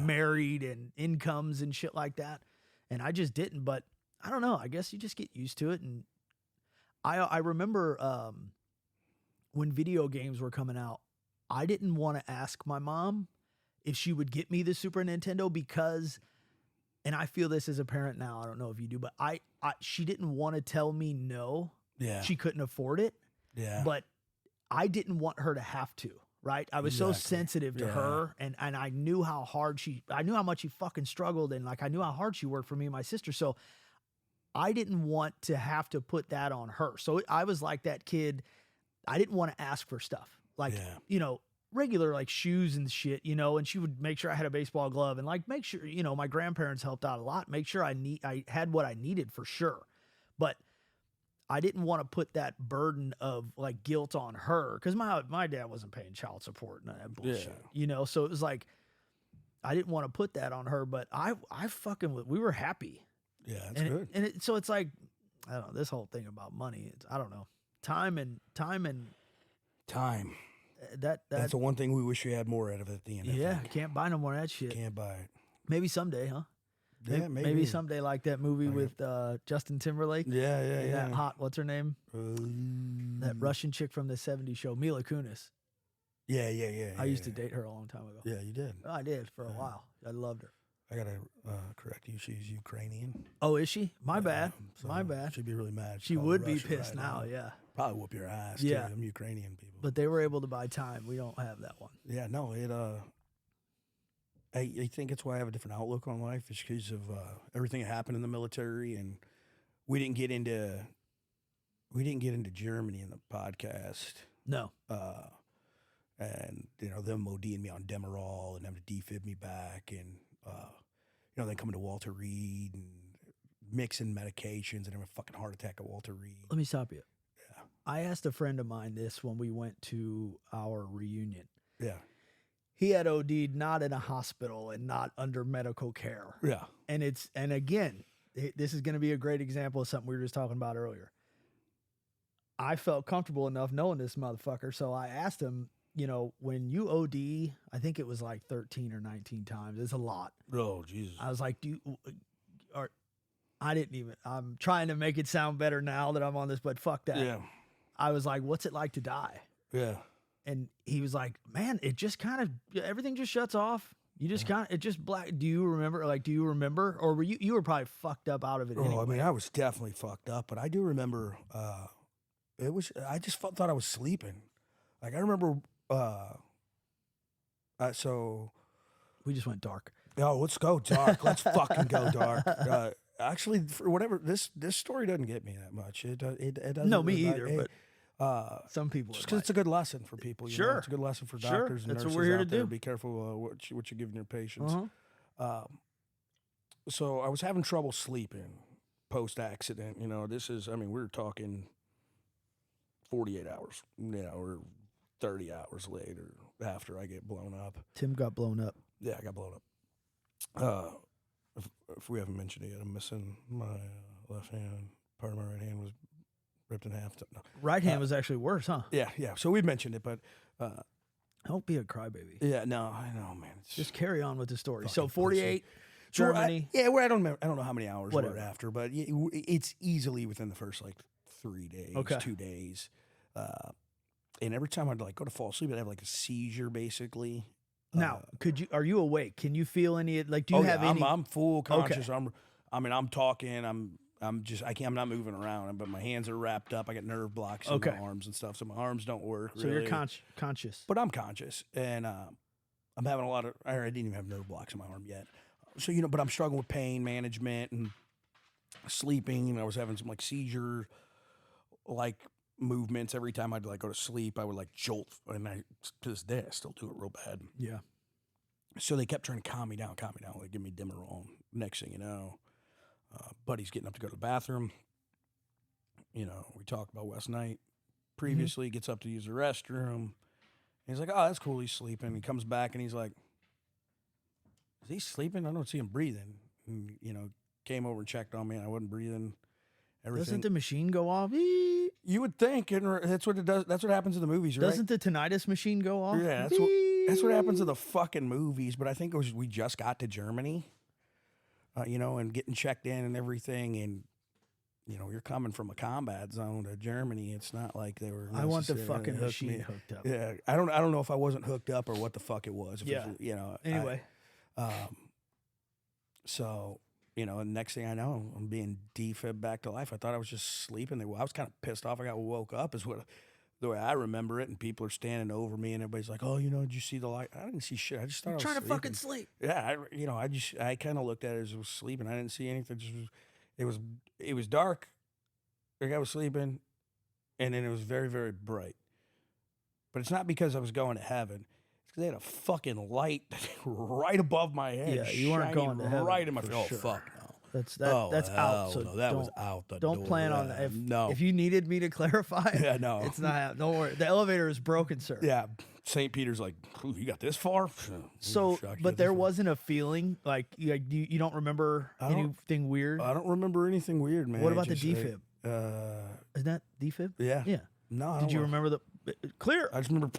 Speaker 1: married and incomes and shit like that. And I just didn't, but I don't know. I guess you just get used to it. And I remember when video games were coming out, I didn't want to ask my mom if she would get me the Super Nintendo because, and I feel this as a parent now, I don't know if you do, but she didn't want to tell me no.
Speaker 2: Yeah.
Speaker 1: She couldn't afford it.
Speaker 2: Yeah.
Speaker 1: But I didn't want her to have to, right? I was so sensitive to her, and I knew how hard I knew how much she fucking struggled, and like I knew how hard she worked for me and my sister. So I didn't want to have to put that on her. So I was like that kid. I didn't want to ask for stuff. Like, regular like shoes and shit, and she would make sure I had a baseball glove and like make sure, my grandparents helped out a lot, make sure I had what I needed for sure. But I didn't want to put that burden of like guilt on her because my dad wasn't paying child support and that bullshit, you know. So it was like I didn't want to put that on her, but I fucking we were happy.
Speaker 2: Yeah, that's good.
Speaker 1: So it's like I don't know, this whole thing about money. I don't know, time. That's
Speaker 2: the one thing we wish we had more out of at the end.
Speaker 1: Yeah, can't buy no more of that shit.
Speaker 2: Can't buy it.
Speaker 1: Maybe someday, huh?
Speaker 2: Yeah,
Speaker 1: maybe someday, like that movie with Justin Timberlake.
Speaker 2: Yeah.
Speaker 1: That hot, what's her name? That Russian chick from the '70s show, Mila Kunis.
Speaker 2: Yeah.
Speaker 1: I used to date her a long time ago.
Speaker 2: Yeah, you did.
Speaker 1: I did for a while. I loved her.
Speaker 2: I gotta correct you. She's Ukrainian.
Speaker 1: Oh, is she? My bad. My bad.
Speaker 2: She'd be really mad.
Speaker 1: She would be pissed now. Yeah.
Speaker 2: Probably whoop your ass.
Speaker 1: Yeah.
Speaker 2: Too. Them Ukrainian people.
Speaker 1: But they were able to buy time. We don't have that one.
Speaker 2: Yeah. No. It. I think it's why I have a different outlook on life. Is because of everything that happened in the military, and we didn't get into Germany in the podcast.
Speaker 1: No.
Speaker 2: And them ODing me on Demerol and them to defib me back, and then coming to Walter Reed and mixing medications and having a fucking heart attack at Walter Reed.
Speaker 1: Let me stop you.
Speaker 2: Yeah.
Speaker 1: I asked a friend of mine this when we went to our reunion.
Speaker 2: Yeah.
Speaker 1: He had OD'd not in a hospital and not under medical care.
Speaker 2: Yeah.
Speaker 1: And again, this is going to be a great example of something we were just talking about earlier. I felt comfortable enough knowing this motherfucker, so I asked him, when you OD, I think it was like 13 or 19 times. It's a lot.
Speaker 2: Oh, Jesus.
Speaker 1: I was like, I'm trying to make it sound better now that I'm on this, but fuck that.
Speaker 2: Yeah.
Speaker 1: I was like, what's it like to die?
Speaker 2: Yeah.
Speaker 1: And he was like, man, it just kind of, everything just shuts off. You just it just black. Do you remember? Or were you were probably fucked up out of it anyway.
Speaker 2: I mean, I was definitely fucked up, but I do remember, I just thought I was sleeping. Like I remember, so.
Speaker 1: We just went dark.
Speaker 2: Oh, let's go dark. Let's fucking go dark. Actually, for whatever, this story doesn't get me that much. It doesn't.
Speaker 1: No, me either, but some people.
Speaker 2: Just because it's a good lesson for people.
Speaker 1: Sure.
Speaker 2: It's a good lesson for doctors and
Speaker 1: That's
Speaker 2: nurses
Speaker 1: what we're here
Speaker 2: out
Speaker 1: to
Speaker 2: there.
Speaker 1: do.
Speaker 2: Be careful what you're giving your patients.
Speaker 1: Uh-huh.
Speaker 2: So I was having trouble sleeping post-accident. We were talking 48 hours, or 30 hours later after I get blown up.
Speaker 1: Tim got blown up.
Speaker 2: Yeah, I got blown up. If we haven't mentioned it yet, I'm missing my left hand. Part of my right hand was ripped in half. No.
Speaker 1: Right hand was actually worse, huh?
Speaker 2: Yeah. So we've mentioned it, but
Speaker 1: don't be a crybaby.
Speaker 2: Yeah, no, I know, man.
Speaker 1: Just carry on with the story. So 48, Germany.
Speaker 2: I don't know how many hours were after, but it's easily within the first 3 days, 2 days. And every time I'd go to fall asleep, I'd have a seizure, basically.
Speaker 1: Now, are you awake? Can you feel any? Do you have any?
Speaker 2: I'm full conscious. Okay. I'm talking. I'm not moving around, but my hands are wrapped up. I got nerve blocks in my arms and stuff, so my arms don't work.
Speaker 1: So
Speaker 2: really.
Speaker 1: you're conscious.
Speaker 2: But I'm conscious, and I'm having a lot of. I didn't even have nerve blocks in my arm yet. So but I'm struggling with pain management and sleeping. I was having some seizure, movements every time I'd go to sleep. I would jolt, and to this day I still do it real bad.
Speaker 1: Yeah.
Speaker 2: So they kept trying to calm me down, give me Demerol. Next thing you know, buddy's getting up to go to the bathroom. We talked about West Night previously. Gets up to use the restroom. And he's like, "Oh, that's cool. He's sleeping." He comes back and he's like, "Is he sleeping? I don't see him breathing." And, came over and checked on me. And I wasn't breathing. Everything.
Speaker 1: Doesn't the machine go off?
Speaker 2: You would think, and that's what it does. That's what happens in the movies, right?
Speaker 1: Doesn't the tinnitus machine go off?
Speaker 2: Yeah, that's what happens in the fucking movies. But I think we just got to Germany, and getting checked in and everything, and you're coming from a combat zone to Germany. It's not like they were.
Speaker 1: I want the fucking machine hooked up.
Speaker 2: Yeah, I don't know if I wasn't hooked up or what the fuck it was.
Speaker 1: Anyway,
Speaker 2: so. And next thing I know, I'm being defibbed back to life. I thought I was just sleeping. I was kind of pissed off. I got woke up, is the way I remember it. And people are standing over me, and everybody's like, "Oh, did you see the light?" I didn't see shit. I just thought I was
Speaker 1: trying
Speaker 2: sleeping.
Speaker 1: to fucking sleep.
Speaker 2: Yeah, I kind of looked at it as I was sleeping. I didn't see anything. It was dark. Like I was sleeping, and then it was very, very bright. But it's not because I was going to heaven. They had a fucking light right above my head.
Speaker 1: Yeah, you weren't going to heaven.
Speaker 2: Right in my face. Oh,
Speaker 1: sure.
Speaker 2: fuck no.
Speaker 1: That's
Speaker 2: Oh,
Speaker 1: that's out. So
Speaker 2: no, that was out the door.
Speaker 1: don't plan on that.
Speaker 2: No.
Speaker 1: If you needed me to clarify,
Speaker 2: Yeah, no.
Speaker 1: it's not. Don't worry. The elevator is broken, sir.
Speaker 2: Yeah, St. Peter's like, "Ooh, you got this far?"
Speaker 1: So,
Speaker 2: Shocked you got
Speaker 1: but
Speaker 2: this
Speaker 1: there
Speaker 2: far.
Speaker 1: wasn't a feeling like you don't remember
Speaker 2: I don't-
Speaker 1: anything weird.
Speaker 2: I don't remember anything weird, man.
Speaker 1: What about the
Speaker 2: Just,
Speaker 1: defib? Isn't that defib?
Speaker 2: Yeah.
Speaker 1: Yeah.
Speaker 2: No, I
Speaker 1: Did
Speaker 2: don't
Speaker 1: you
Speaker 2: remember.
Speaker 1: remember the clear?
Speaker 2: I just remember.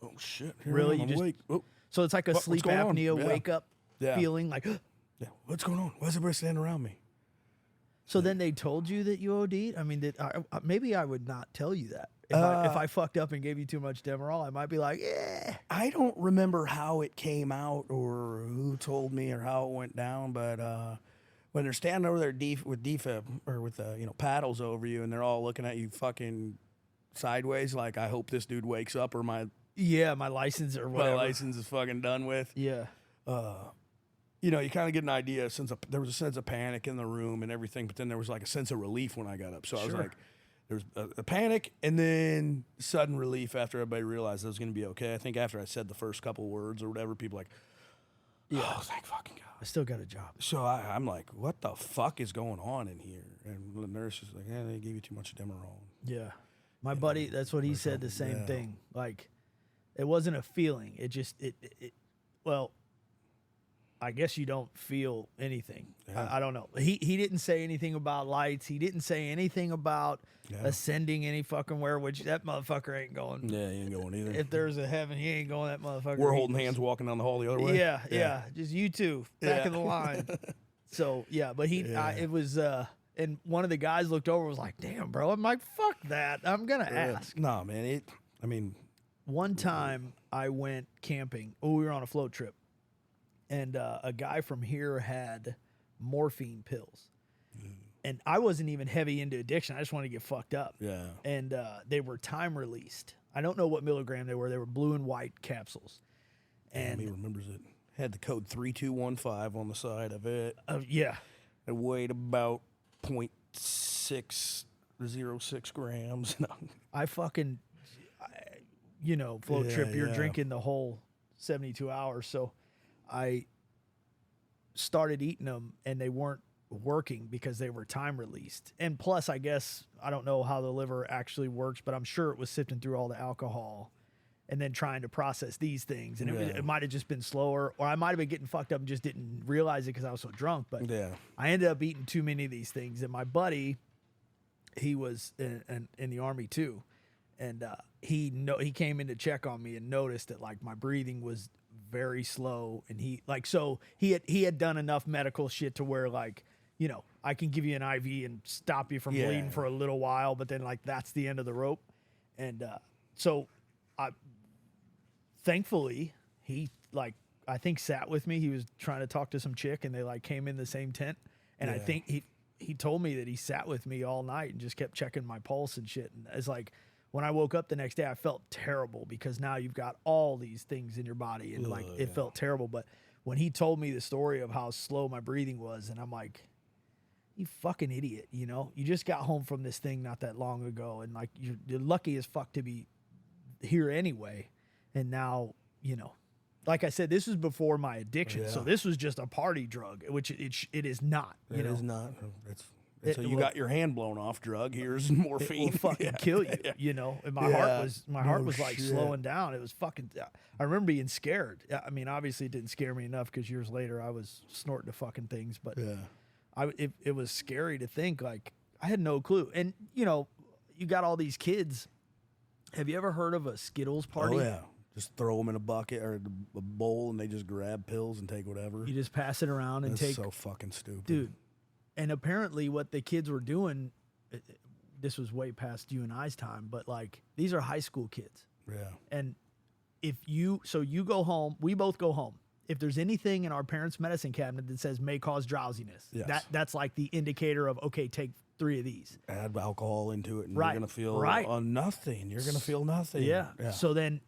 Speaker 2: Oh shit! Here
Speaker 1: Really?
Speaker 2: I am,
Speaker 1: You
Speaker 2: I'm
Speaker 1: just-
Speaker 2: awake. Oh,
Speaker 1: So it's like a
Speaker 2: What's
Speaker 1: sleep
Speaker 2: going on?
Speaker 1: apnea
Speaker 2: Yeah.
Speaker 1: wake up
Speaker 2: Yeah.
Speaker 1: feeling like.
Speaker 2: yeah. What's going on? Why is everybody standing around me?
Speaker 1: So then they told you that you OD'd. I mean, maybe I would not tell you that. If I fucked up and gave you too much Demerol, I might be like, yeah.
Speaker 2: I don't remember how it came out or who told me or how it went down, but when they're standing over there with defib or with paddles over you and they're all looking at you fucking sideways, like I hope this dude wakes up or my
Speaker 1: My license or whatever.
Speaker 2: license is fucking done with.
Speaker 1: Yeah.
Speaker 2: You kind of get an idea. There was a sense of panic in the room and everything, but then there was like a sense of relief when I got up. So I was
Speaker 1: Sure.
Speaker 2: like, there was a panic and then sudden relief after everybody realized I was going to be okay. I think after I said the first couple words or whatever, people like, oh, thank fucking God.
Speaker 1: I still got a job.
Speaker 2: So I'm like, what the fuck is going on in here? And the nurse was like, they gave you too much Demerol.
Speaker 1: Yeah. My buddy, that's what he said, the same
Speaker 2: Yeah.
Speaker 1: thing. Like, it wasn't a feeling. It just, well, I guess you don't feel anything.
Speaker 2: Yeah.
Speaker 1: I don't know. He didn't say anything about lights. He didn't say anything about ascending any fucking where, which that motherfucker ain't going.
Speaker 2: Yeah, he ain't going either.
Speaker 1: If there's a heaven, he ain't going that motherfucker.
Speaker 2: We're
Speaker 1: He
Speaker 2: holding
Speaker 1: just-
Speaker 2: hands walking down the hall the other way.
Speaker 1: Yeah. Just you two back
Speaker 2: Yeah.
Speaker 1: in the line. So, yeah, but it was, and one of the guys looked over and was like, damn, bro. I'm like, fuck that. I'm going to ask.
Speaker 2: No, man.
Speaker 1: One time I went camping. Oh, we were on a float trip. And a guy from here had morphine pills. And I wasn't even heavy into addiction. I just wanted to get fucked up.
Speaker 2: Yeah.
Speaker 1: And they were time released. I don't know what milligram they were. They were blue and white capsules.
Speaker 2: And he remembers it. Had the code 3215 on the side of it.
Speaker 1: Yeah.
Speaker 2: It weighed about 0.606 grams. No.
Speaker 1: I fucking, float trip, you're drinking the whole 72 hours. So I started eating them and they weren't working because they were time released. And plus, I guess, I don't know how the liver actually works, but I'm sure it was sifting through all the alcohol and then trying to process these things. And it might have just been slower, or I might have been getting fucked up and just didn't realize it because I was so drunk. But I ended up eating too many of these things. And my buddy, he was in the Army too. And he came in to check on me and noticed that like my breathing was very slow. And he had done enough medical shit to where like, I can give you an IV and stop you from bleeding for a little while, but then like that's the end of the rope. And so thankfully he like I think sat with me. He was trying to talk to some chick and they like came in the same tent. And I think he told me that he sat with me all night and just kept checking my pulse and shit. And it's like when I woke up the next day, I felt terrible because now you've got all these things in your body and like it felt terrible. But when he told me the story of how slow my breathing was, and I'm like, you fucking idiot, you just got home from this thing not that long ago. And like, you're lucky as fuck to be here anyway. And now, like I said, this was before my addiction.
Speaker 2: Yeah.
Speaker 1: So this was just a party drug, which it is not.
Speaker 2: It is not. So you
Speaker 1: will-
Speaker 2: got your hand blown off drug. Here's morphine.
Speaker 1: It will fucking kill you, And my heart was like
Speaker 2: shit.
Speaker 1: slowing down. It was fucking. I remember being scared. I mean, obviously it didn't scare me enough because years later I was snorting the fucking things, but it was scary to think like I had no clue. And you got all these kids. Have you ever heard of a Skittles party?
Speaker 2: Oh yeah. Just throw them in a bucket or a bowl, and they just grab pills and take whatever.
Speaker 1: You just pass it around and
Speaker 2: That's
Speaker 1: take.
Speaker 2: so fucking stupid,
Speaker 1: Dude. And apparently, what the kids were doing, this was way past you and I's time, but like these are high school kids.
Speaker 2: Yeah.
Speaker 1: And you go home, we both go home. If there's anything in our parents' medicine cabinet that says may cause drowsiness, that's like the indicator of okay, take 3 of these.
Speaker 2: Add alcohol into it, and
Speaker 1: Right.
Speaker 2: you're gonna feel nothing. You're gonna feel nothing.
Speaker 1: Yeah. So then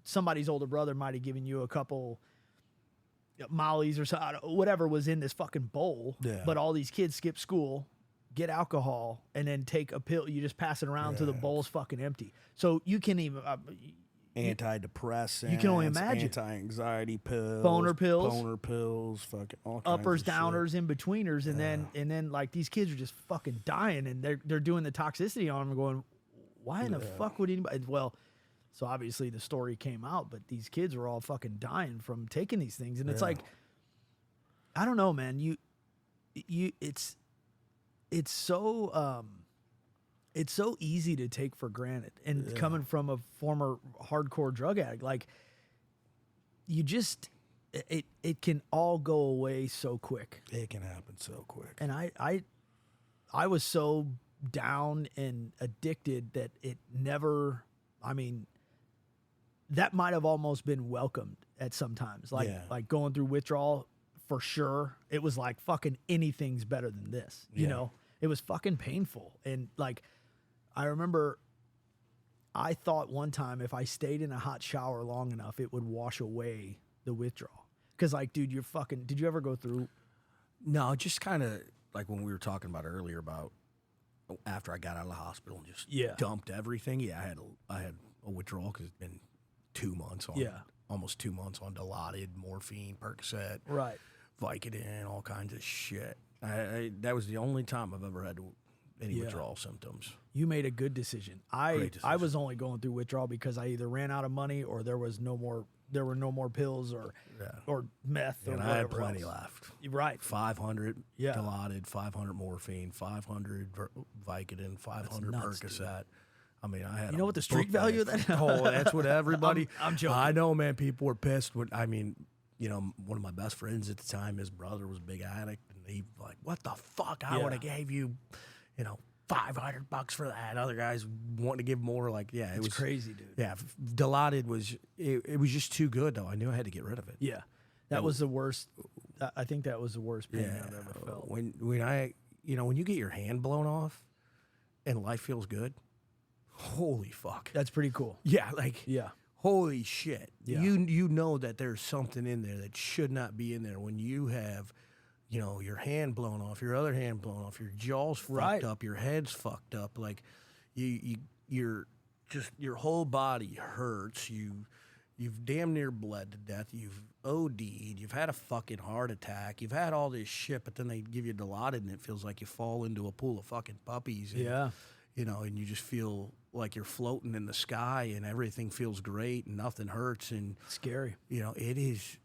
Speaker 1: somebody's older brother might have given you a couple Molly's or whatever was in this fucking bowl.
Speaker 2: Yeah.
Speaker 1: But all these kids skip school, get alcohol, and then take a pill. You just pass it around till the bowl's fucking empty. So you can even
Speaker 2: antidepressants.
Speaker 1: You can only imagine.
Speaker 2: Anti-anxiety pills.
Speaker 1: Boner pills.
Speaker 2: Fucking all kinds
Speaker 1: uppers,
Speaker 2: of shit.
Speaker 1: downers, in betweeners, and then like these kids are just fucking dying, and they're doing the toxicity on them, and going, why in the fuck would anybody? Well, so obviously the story came out, but these kids were all fucking dying from taking these things, and it's like, I don't know, man. It's so easy to take for granted, and coming from a former hardcore drug addict, like you just. It can all go away so quick.
Speaker 2: It can happen so quick.
Speaker 1: And I was so down and addicted that it never, I mean, that might have almost been welcomed at some times. Like going through withdrawal, for sure. It was like fucking anything's better than this. You know? It was fucking painful. And like I remember I thought one time if I stayed in a hot shower long enough, it would wash away the withdrawal. Because, like, dude, you're fucking... Did you ever go through...
Speaker 2: No, just kind of like when we were talking about earlier about after I got out of the hospital and just dumped everything. Yeah, I had a withdrawal because it's been 2 months on... Almost 2 months on Dilaudid, morphine, Percocet,
Speaker 1: right,
Speaker 2: Vicodin, all kinds of shit. That was the only time I've ever had any withdrawal symptoms.
Speaker 1: You made a good decision. I was only going through withdrawal because I either ran out of money or there were no more pills or meth or whatever.
Speaker 2: I had plenty left.
Speaker 1: Right.
Speaker 2: 500 Dilaudid, 500 morphine, 500 Vicodin, 500 Percocet. Dude. I mean, I had.
Speaker 1: You know what the street value of that?
Speaker 2: Oh, that's what everybody.
Speaker 1: I'm joking.
Speaker 2: I know, man. People were pissed. I mean, you know, one of my best friends at the time, his brother was a big addict, and he like, "What the fuck? I would have gave you, you know, $500 for that." Other guys wanting to give more. Like, it was
Speaker 1: crazy, dude.
Speaker 2: Yeah, Dilaudid was it was just too good though. I knew I had to get rid of it.
Speaker 1: Yeah, that was the worst. I think that was the worst pain I've ever felt.
Speaker 2: When you get your hand blown off, and life feels good. Holy fuck.
Speaker 1: That's pretty cool.
Speaker 2: Yeah, like holy shit.
Speaker 1: Yeah.
Speaker 2: You know that there's something in there that should not be in there when you have, you know, your hand blown off, your other hand blown off, your jaw's fucked up, your head's fucked up. Like you're just your whole body hurts. You've damn near bled to death. You've OD'd. You've had a fucking heart attack. You've had all this shit, but then they give you Dilaudid and it feels like you fall into a pool of fucking puppies. And, you know, and you just feel like you're floating in the sky and everything feels great and nothing hurts. And
Speaker 1: scary.
Speaker 2: You know, it is,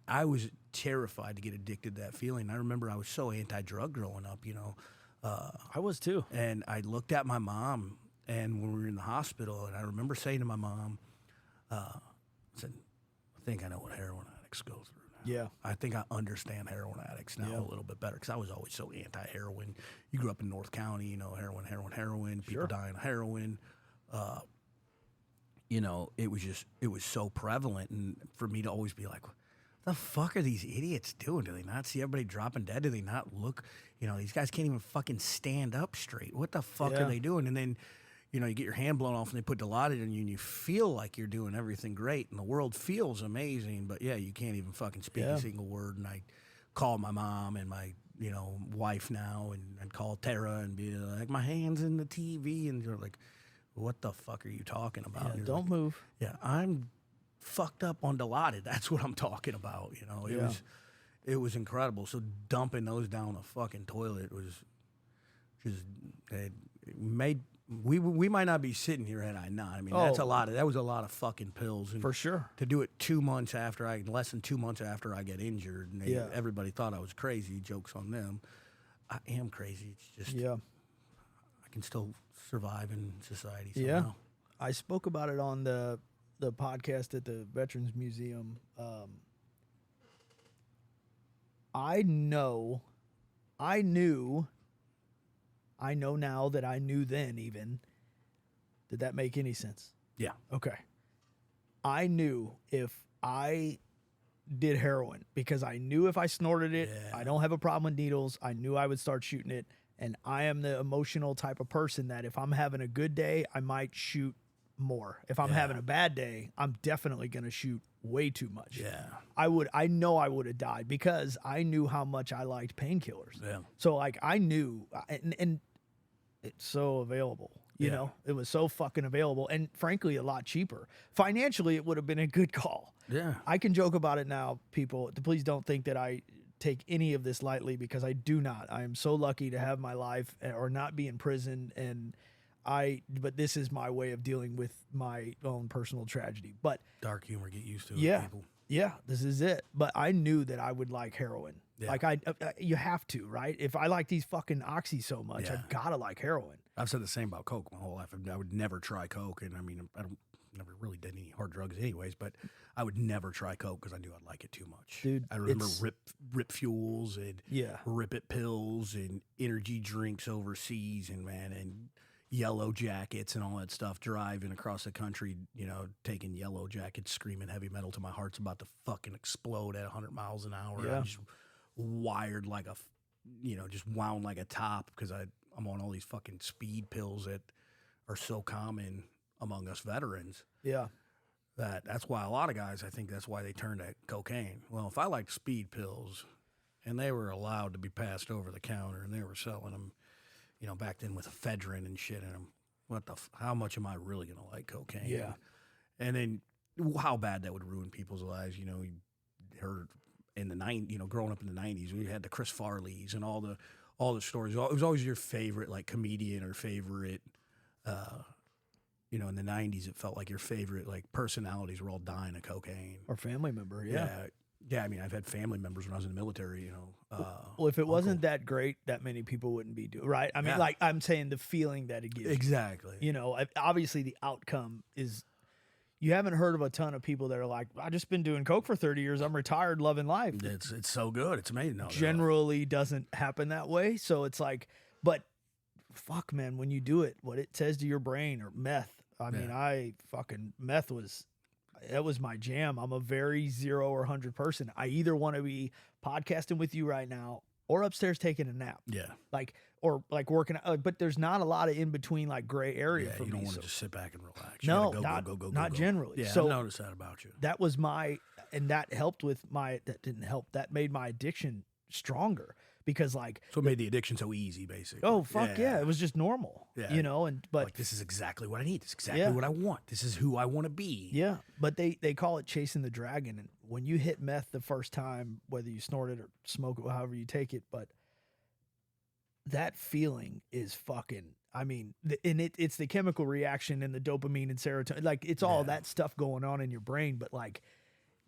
Speaker 2: I was terrified to get addicted to that feeling. I remember I was so anti-drug growing up, you know.
Speaker 1: I was too.
Speaker 2: And I looked at my mom, and when we were in the hospital, and I remember saying to my mom, I said, I think I know what heroin addicts go through.
Speaker 1: Yeah.
Speaker 2: I think I understand heroin addicts now a little bit better because I was always so anti-heroin. You grew up in North County, you know, heroin, people dying of heroin. You know, it was so prevalent. And for me to always be like, what the fuck are these idiots doing? Do they not see everybody dropping dead? Do they not look, you know, these guys can't even fucking stand up straight. What the fuck are they doing? And then, you know, you get your hand blown off and they put Dilaudid in you and you feel like you're doing everything great and the world feels amazing, but you can't even fucking speak a single word. And I call my mom and my, you know, wife now and I'd call Tara and be like, my hand's in the TV. And you're like, what the fuck are you talking about?
Speaker 1: Yeah, don't move.
Speaker 2: Yeah, I'm fucked up on Dilaudid. That's what I'm talking about. You know, it was incredible. So dumping those down a fucking toilet was just, it made... We might not be sitting here had I not. I mean, that was a lot of fucking pills. And
Speaker 1: for sure.
Speaker 2: To do it less than 2 months after I got injured, and everybody thought I was crazy. Jokes on them. I am crazy. It's just, I can still survive in society somehow.
Speaker 1: Yeah. I spoke about it on the podcast at the Veterans Museum. I know now that I knew then even. Did that make any sense?
Speaker 2: Yeah.
Speaker 1: Okay. I knew if I did heroin, because I knew if I snorted it, I don't have a problem with needles. I knew I would start shooting it. And I am the emotional type of person that if I'm having a good day, I might shoot more. If I'm having a bad day, I'm definitely going to shoot way too much.
Speaker 2: Yeah.
Speaker 1: I know I would have died because I knew how much I liked painkillers.
Speaker 2: Yeah.
Speaker 1: So like I knew, and it's so available. You know, it was so fucking available and frankly a lot cheaper. Financially, it would have been a good call.
Speaker 2: Yeah.
Speaker 1: I can joke about it now, people. Please don't think that I take any of this lightly because I do not. I am so lucky to have my life or not be in prison but this is my way of dealing with my own personal tragedy. But
Speaker 2: dark humor, get used to
Speaker 1: yeah,
Speaker 2: it, people.
Speaker 1: Yeah, this is it. But I knew that I would like heroin.
Speaker 2: Yeah.
Speaker 1: Like you have to, right? If I like these fucking oxy so much, I've got to like heroin.
Speaker 2: I've said the same about coke my whole life. I would never try coke, and I mean, I never really did any hard drugs, anyways. But I would never try coke because I knew I'd like it too much.
Speaker 1: Dude,
Speaker 2: I remember Rip Fuels and
Speaker 1: yeah,
Speaker 2: Rip It pills and energy drinks overseas, and Yellow Jackets and all that stuff. Driving across the country, you know, taking Yellow Jackets, screaming heavy metal till my heart's about to fucking explode at 100 miles an hour.
Speaker 1: Yeah.
Speaker 2: I'm just wired like just wound like a top because I'm on all these fucking speed pills that are so common among us veterans.
Speaker 1: Yeah.
Speaker 2: That's why a lot of guys, I think that's why they turned to cocaine. Well, if I liked speed pills and they were allowed to be passed over the counter and they were selling them, you know, back then with ephedrine and shit in them, how much am I really going to like cocaine?
Speaker 1: Yeah.
Speaker 2: And then how bad that would ruin people's lives. You know, you heard in the 90s, you know, growing up in the 90s, we had the Chris Farleys and all the stories. It was always your favorite, like, comedian or favorite, you know, in the 90s, it felt like your favorite, like, personalities were all dying of cocaine.
Speaker 1: Or family member, yeah.
Speaker 2: Yeah, I mean, I've had family members when I was in the military, you know.
Speaker 1: Well, if it wasn't that great, that many people wouldn't be doing right. I mean, like, I'm saying the feeling that it gives.
Speaker 2: Exactly.
Speaker 1: You know, obviously the outcome is, you haven't heard of a ton of people that are like, I just been doing coke for 30 years. I'm retired, loving life.
Speaker 2: It's so good. It's amazing. No,
Speaker 1: generally doesn't happen that way. So it's like, but fuck, man, when you do it, what it says to your brain, or meth. I mean, meth that was my jam. I'm a very 0 or 100 person. I either want to be podcasting with you right now or upstairs taking a nap.
Speaker 2: Yeah.
Speaker 1: Or working out. But there's not a lot of in between, like, gray area for me.
Speaker 2: You don't want to just sit back and relax.
Speaker 1: No,
Speaker 2: go,
Speaker 1: not generally.
Speaker 2: Yeah,
Speaker 1: so
Speaker 2: I noticed that about you.
Speaker 1: That was and that helped with that didn't help. That made my addiction stronger. Because, like,
Speaker 2: so it made the addiction so easy, basically.
Speaker 1: Oh, fuck yeah. It was just normal. Yeah. You know, but
Speaker 2: like, this is exactly what I need. This is exactly what I want. This is who I want to be.
Speaker 1: Yeah. But they call it chasing the dragon. And when you hit meth the first time, whether you snort it or smoke it, however you take it, but that feeling is fucking, I mean, and it's the chemical reaction and the dopamine and serotonin. Like, it's all that stuff going on in your brain. But, like,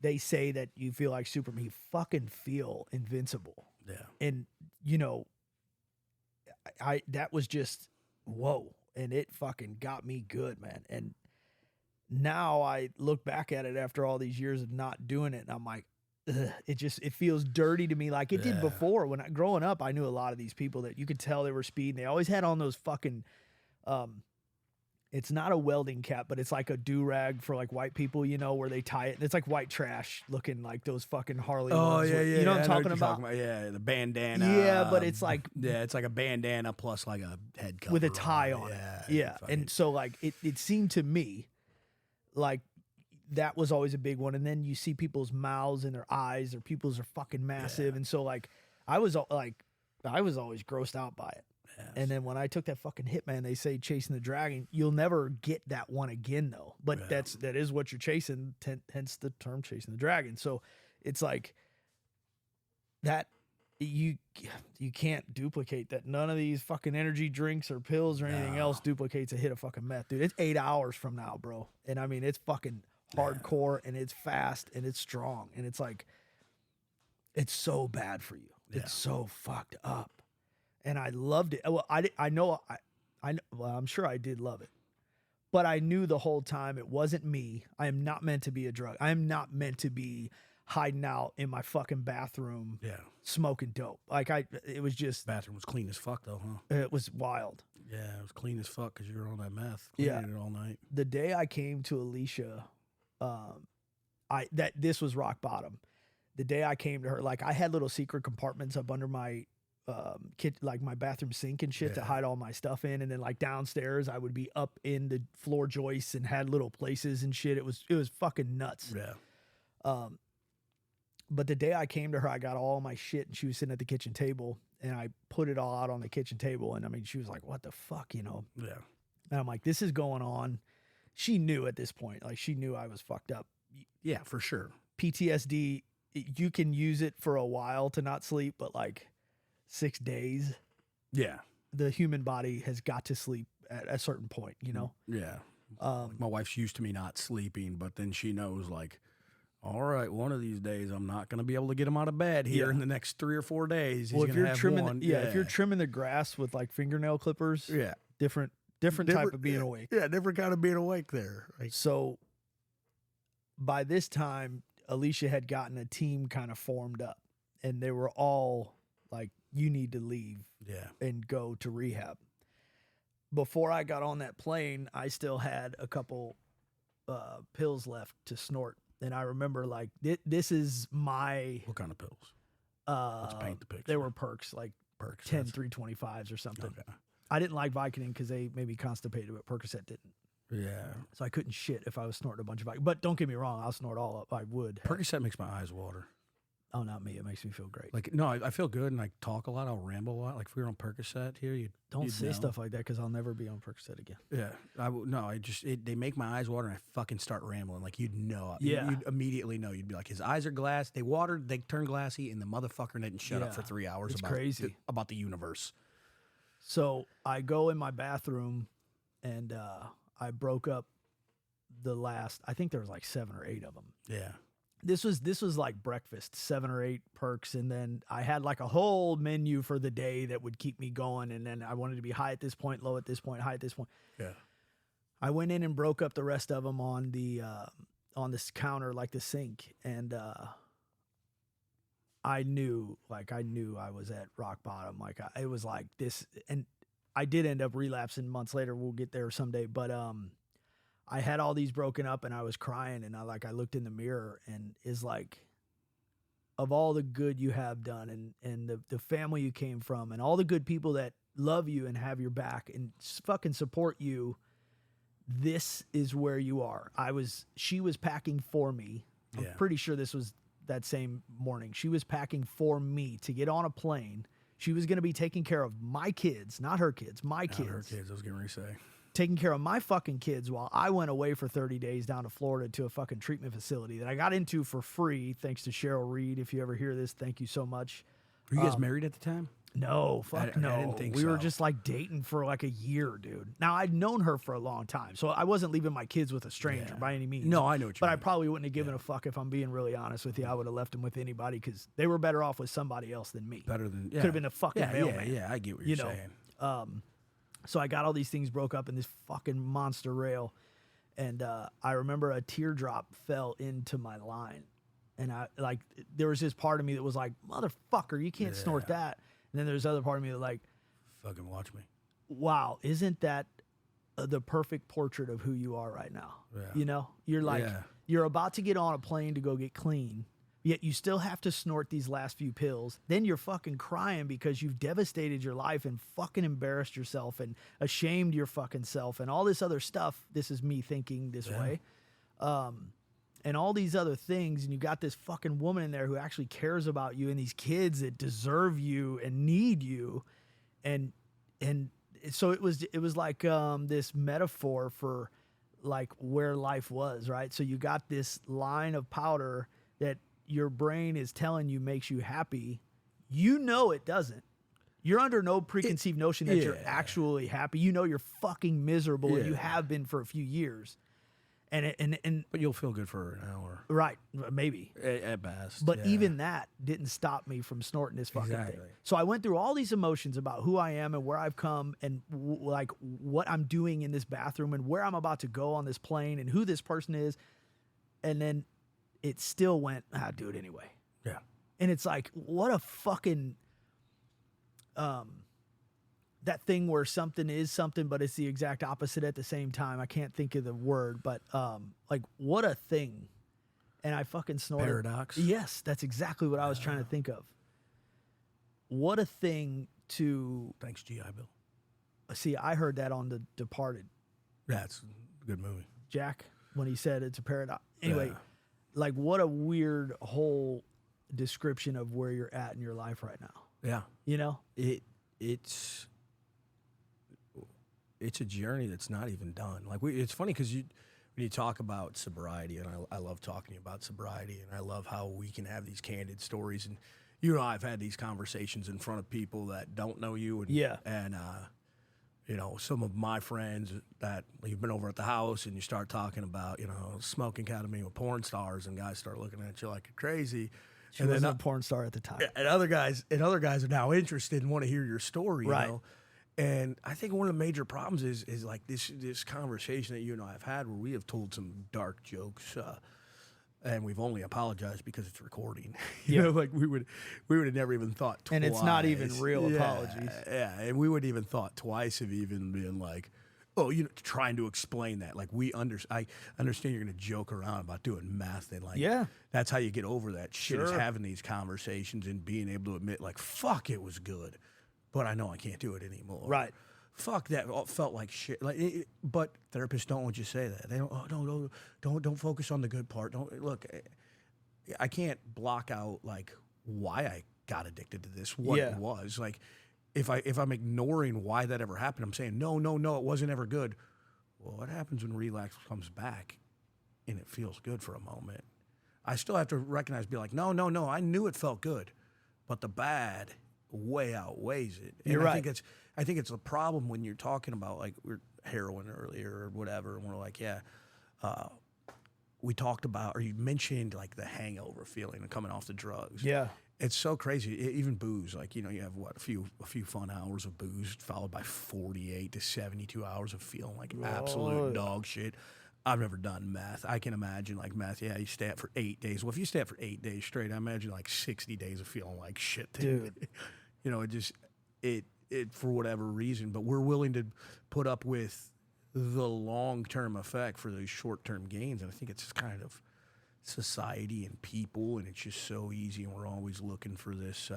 Speaker 1: they say that you feel like Superman. You fucking feel invincible.
Speaker 2: Yeah.
Speaker 1: And, you know, that was just, whoa. And it fucking got me good, man. And now I look back at it after all these years of not doing it, and I'm like, ugh, it feels dirty to me like it did before. Growing up, I knew a lot of these people that you could tell they were speeding. They always had on those fucking, it's not a welding cap, but it's like a do-rag for, like, white people, you know, where they tie it. It's like white trash looking, like those fucking Harley ones.
Speaker 2: Yeah.
Speaker 1: You know what I'm talking about?
Speaker 2: Yeah, the bandana.
Speaker 1: Yeah, but it's like...
Speaker 2: Yeah, it's like a bandana plus, like, a head cover.
Speaker 1: With a tie on it. Yeah. And so, like, it seemed to me like that was always a big one. And then you see people's mouths and their eyes. Their pupils are fucking massive. Yeah. And so, like, I was always grossed out by it. And then when I took that fucking hit, man, they say chasing the dragon, you'll never get that one again, though. But that is what you're chasing, hence the term chasing the dragon. So it's like that you can't duplicate that. None of these fucking energy drinks or pills or anything else duplicates a hit of fucking meth, dude. It's 8 hours from now, bro. And I mean, it's fucking hardcore and it's fast and it's strong. And it's like, it's so bad for you. Yeah. It's so fucked up. And I loved it. Well, I'm sure I did love it, but I knew the whole time it wasn't me. I am not meant to be a drug. I am not meant to be hiding out in my fucking bathroom, smoking dope. Like, it was just...
Speaker 2: Bathroom was clean as fuck, though, huh?
Speaker 1: It was wild.
Speaker 2: Yeah, it was clean as fuck because you were on that meth. Cleaning it all night.
Speaker 1: The day I came to Alicia, this was rock bottom. The day I came to her, like, I had little secret compartments up under my like my bathroom sink and shit to hide all my stuff in, and then, like, downstairs I would be up in the floor joists and had little places and shit. It was fucking nuts. But the day I came to her, I got all my shit and she was sitting at the kitchen table and I put it all out on the kitchen table, and I mean, she was like, what the fuck, you know? And I'm like, this is going on. She knew at this point, like she knew I was fucked up.
Speaker 2: Yeah, for sure.
Speaker 1: PTSD, you can use it for a while to not sleep, but like 6 days,
Speaker 2: Yeah.
Speaker 1: the human body has got to sleep at a certain point, you know?
Speaker 2: Yeah. My wife's used to me not sleeping, but then she knows, like, all right, one of these days I'm not going to be able to get him out of bed here in the next 3 or 4 days.
Speaker 1: Well,
Speaker 2: He's
Speaker 1: if
Speaker 2: going
Speaker 1: you're
Speaker 2: to have
Speaker 1: trimming,
Speaker 2: one.
Speaker 1: if you're trimming the grass with like fingernail clippers,
Speaker 2: Yeah.
Speaker 1: different type of being awake.
Speaker 2: Yeah, different kind of being awake there. Right?
Speaker 1: So by this time, Alicia had gotten a team kind of formed up, and they were all like, you need to leave and go to rehab. Before I got on that plane, I still had a couple pills left to snort. And I remember, like, this is my...
Speaker 2: What kind of pills? Let's paint the picture.
Speaker 1: They were Perks, like
Speaker 2: Perks,
Speaker 1: 10 325s or something.
Speaker 2: Okay.
Speaker 1: I didn't like Vicodin because they made me constipated, but Percocet didn't.
Speaker 2: Yeah.
Speaker 1: So I couldn't shit if I was snorting a bunch of Vicodin. But don't get me wrong, I'll snort all up. I would.
Speaker 2: Percocet makes my eyes water.
Speaker 1: Oh, not me. It makes me feel great.
Speaker 2: Like, no, I feel good and I talk a lot. I'll ramble a lot. Like, if we were on Percocet here,
Speaker 1: Don't
Speaker 2: you'd
Speaker 1: say
Speaker 2: know.
Speaker 1: stuff like that because I'll never be on Percocet again.
Speaker 2: Yeah. They make my eyes water and I fucking start rambling. Like, you'd know.
Speaker 1: Yeah.
Speaker 2: You'd immediately know. You'd be like, his eyes are glass. They watered, they turned glassy, and the motherfucker didn't shut up for 3 hours
Speaker 1: It's crazy.
Speaker 2: about the universe.
Speaker 1: So I go in my bathroom and I broke up the last, I think there was like 7 or 8 of them.
Speaker 2: Yeah.
Speaker 1: This was like breakfast, 7 or 8 perks, and then I had like a whole menu for the day that would keep me going. And then I wanted to be high at this point, low at this point, high at this point.
Speaker 2: Yeah.
Speaker 1: I went in and broke up the rest of them on the on this counter, like the sink, and I knew I was at rock bottom. Like it was like this, and I did end up relapsing months later. We'll get there someday, but I had all these broken up and I was crying and I looked in the mirror and is like, of all the good you have done and the family you came from and all the good people that love you and have your back and fucking support you, this is where you are. She was packing for me. I'm pretty sure this was that same morning. She was packing for me to get on a plane. She was going to be taking care of my kids, not her kids, my kids.
Speaker 2: Not her kids, I was getting ready to say.
Speaker 1: Taking care of my fucking kids while I went away for 30 days down to Florida to a fucking treatment facility that I got into for free, thanks to Cheryl Reed. If you ever hear this, thank you so much.
Speaker 2: Were you guys married at the time?
Speaker 1: No, no.
Speaker 2: I didn't think
Speaker 1: we were
Speaker 2: so.
Speaker 1: just like dating for like a year, dude. Now, I'd known her for a long time, so I wasn't leaving my kids with a stranger by any means.
Speaker 2: No, I know what you
Speaker 1: But
Speaker 2: mean.
Speaker 1: I probably wouldn't have given a fuck if I'm being really honest with you. I would have left them with anybody because they were better off with somebody else than me.
Speaker 2: Better than,
Speaker 1: Could have been a fucking mailman.
Speaker 2: Yeah, I get what you're saying.
Speaker 1: So I got all these things broke up in this fucking monster rail. And I remember a teardrop fell into my line. And there was this part of me that was like, motherfucker, you can't snort that. And then there's other part of me that like,
Speaker 2: fucking watch me.
Speaker 1: wow, isn't that the perfect portrait of who you are right now?
Speaker 2: Yeah.
Speaker 1: You know, you're like, you're about to get on a plane to go get clean. Yet you still have to snort these last few pills. Then you're fucking crying because you've devastated your life and fucking embarrassed yourself and ashamed your fucking self and all this other stuff. This is me thinking this way. And all these other things. And you got this fucking woman in there who actually cares about you and these kids that deserve you and need you. And so it was like this metaphor for like where life was, right? So you got this line of powder that your brain is telling you makes you happy. You know it doesn't. You're under no preconceived notion that you're actually happy. You know you're fucking miserable and you have been for a few years. But
Speaker 2: you'll feel good for an hour.
Speaker 1: Right, maybe.
Speaker 2: At best.
Speaker 1: But even that didn't stop me from snorting this fucking thing. So I went through all these emotions about who I am and where I've come and like what I'm doing in this bathroom and where I'm about to go on this plane and who this person is. And then it still went, do it anyway.
Speaker 2: Yeah.
Speaker 1: And it's like, what a fucking, that thing where something is something, but it's the exact opposite at the same time. I can't think of the word, but like what a thing. And I fucking snorted.
Speaker 2: Paradox?
Speaker 1: Yes, that's exactly what I was trying to think of. What a thing to...
Speaker 2: Thanks, G.I. Bill.
Speaker 1: See, I heard that on The Departed.
Speaker 2: Yeah, it's a good movie.
Speaker 1: Jack, when he said it's a paradox. Anyway, like what a weird whole description of where you're at in your life right now.
Speaker 2: Yeah.
Speaker 1: You know?
Speaker 2: It's it's a journey that's not even done. Like it's funny because when you talk about sobriety, and I love talking about sobriety, and I love how we can have these candid stories. And you know, I've had these conversations in front of people that don't know you, and
Speaker 1: Yeah.
Speaker 2: and you know, some of my friends that you've been over at the house, and you start talking about, you know, smoking ketamine with porn stars, and guys start looking at you like you're crazy.
Speaker 1: She
Speaker 2: and
Speaker 1: wasn't a porn star at the time.
Speaker 2: and other guys are now interested and want to hear your story,
Speaker 1: Right.
Speaker 2: you know. And I think one of the major problems is like this conversation that you and I have had, where we have told some dark jokes, and we've only apologized because it's recording. You know, like we would have never even thought twice.
Speaker 1: And it's not even real apologies.
Speaker 2: Yeah, and we wouldn't even thought twice of even being like, oh, you know, trying to explain that. Like I understand you're going to joke around about doing meth, and like,
Speaker 1: Yeah.
Speaker 2: that's how you get over that shit, is
Speaker 1: Sure.
Speaker 2: having these conversations and being able to admit, like, fuck, it was good, but I know I can't do it anymore.
Speaker 1: Right.
Speaker 2: Fuck that, felt like shit. Like, but therapists don't want you to say that. They don't. Oh, no, don't focus on the good part. Don't look. I can't block out like why I got addicted to this. What
Speaker 1: Yeah.
Speaker 2: it was like. If I'm ignoring why that ever happened, I'm saying no, it wasn't ever good. Well, what happens when relapse comes back, and it feels good for a moment? I still have to recognize, be like, no, I knew it felt good, but the bad way outweighs it. And
Speaker 1: You're right.
Speaker 2: I think it's a problem when you're talking about, like, we're heroin earlier or whatever, and we're like, we talked about, or you mentioned like the hangover feeling of coming off the drugs.
Speaker 1: Yeah.
Speaker 2: It's so crazy. Even booze, like, you know, you have a few fun hours of booze followed by 48 to 72 hours of feeling like absolute dog shit. I've never done meth. I can imagine like meth. Yeah, you stay up for 8 days. Well, if you stay up for 8 days straight, I imagine like 60 days of feeling like shit.
Speaker 1: Dude.
Speaker 2: You know, it for whatever reason, but we're willing to put up with the long-term effect for those short-term gains. And I think it's just kind of society and people, and it's just so easy, and we're always looking for this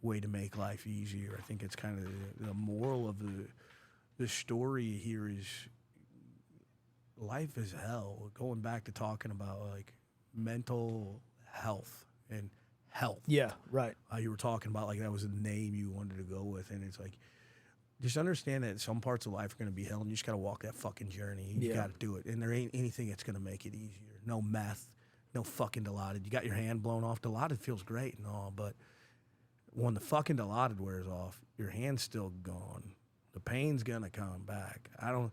Speaker 2: way to make life easier. I think it's kind of the moral of the story here is life is hell. Going back to talking about like mental health and health.
Speaker 1: Yeah. Right.
Speaker 2: You were talking about like that was a name you wanted to go with, and it's like, just understand that some parts of life are going to be hell, and you just got to walk that fucking journey. You got to do it, and there ain't anything that's going to make it easier. No meth, no fucking Dilaudid. You got your hand blown off. Dilaudid feels great and all, but when the fucking Dilaudid wears off, your hand's still gone. The pain's going to come back. We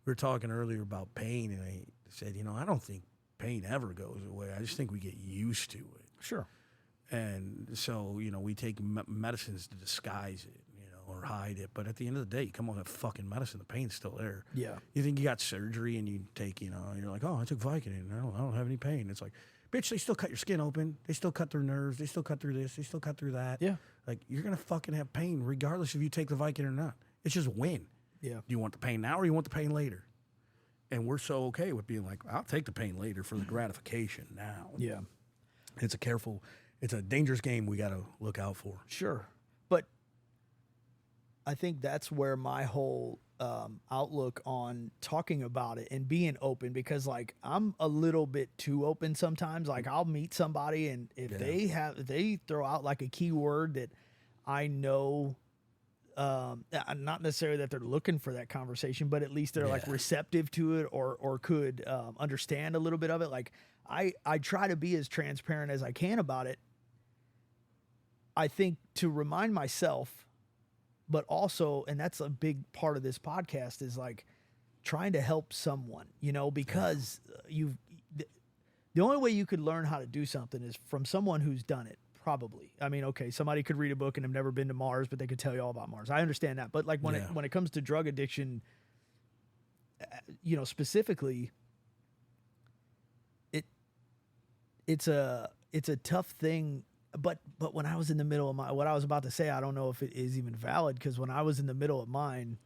Speaker 2: were talking earlier about pain, and I said, you know, I don't think pain ever goes away. I just think we get used to it.
Speaker 1: Sure.
Speaker 2: And so, you know, we take medicines to disguise it, you know, or hide it. But at the end of the day, you come off that fucking medicine, the pain's still there.
Speaker 1: Yeah.
Speaker 2: You think you got surgery and you take, you know, you're like, oh, I took Vicodin. I don't have any pain. It's like, bitch, they still cut your skin open. They still cut through nerves. They still cut through this. They still cut through that.
Speaker 1: Yeah.
Speaker 2: Like, you're going to fucking have pain regardless if you take the Vicodin or not. It's just when.
Speaker 1: Yeah.
Speaker 2: Do you want the pain now or you want the pain later? And we're so okay with being like, I'll take the pain later for the gratification now.
Speaker 1: Yeah.
Speaker 2: It's a dangerous game we got to look out for.
Speaker 1: Sure. But I think that's where my whole outlook on talking about it and being open, because like I'm a little bit too open sometimes. Like I'll meet somebody, and if they throw out like a keyword that I know, not necessarily that they're looking for that conversation, but at least they're like receptive to it or could understand a little bit of it. Like I try to be as transparent as I can about it. I think to remind myself, but also, and that's a big part of this podcast, is like trying to help someone, you know, because the only way you could learn how to do something is from someone who's done it. Probably. I mean, okay, somebody could read a book and have never been to Mars, but they could tell you all about Mars. I understand that. But like when it comes to drug addiction, you know, specifically, it's a tough thing. But when I was in the middle of what I was about to say, I don't know if it is even valid, because when I was in the middle of mine,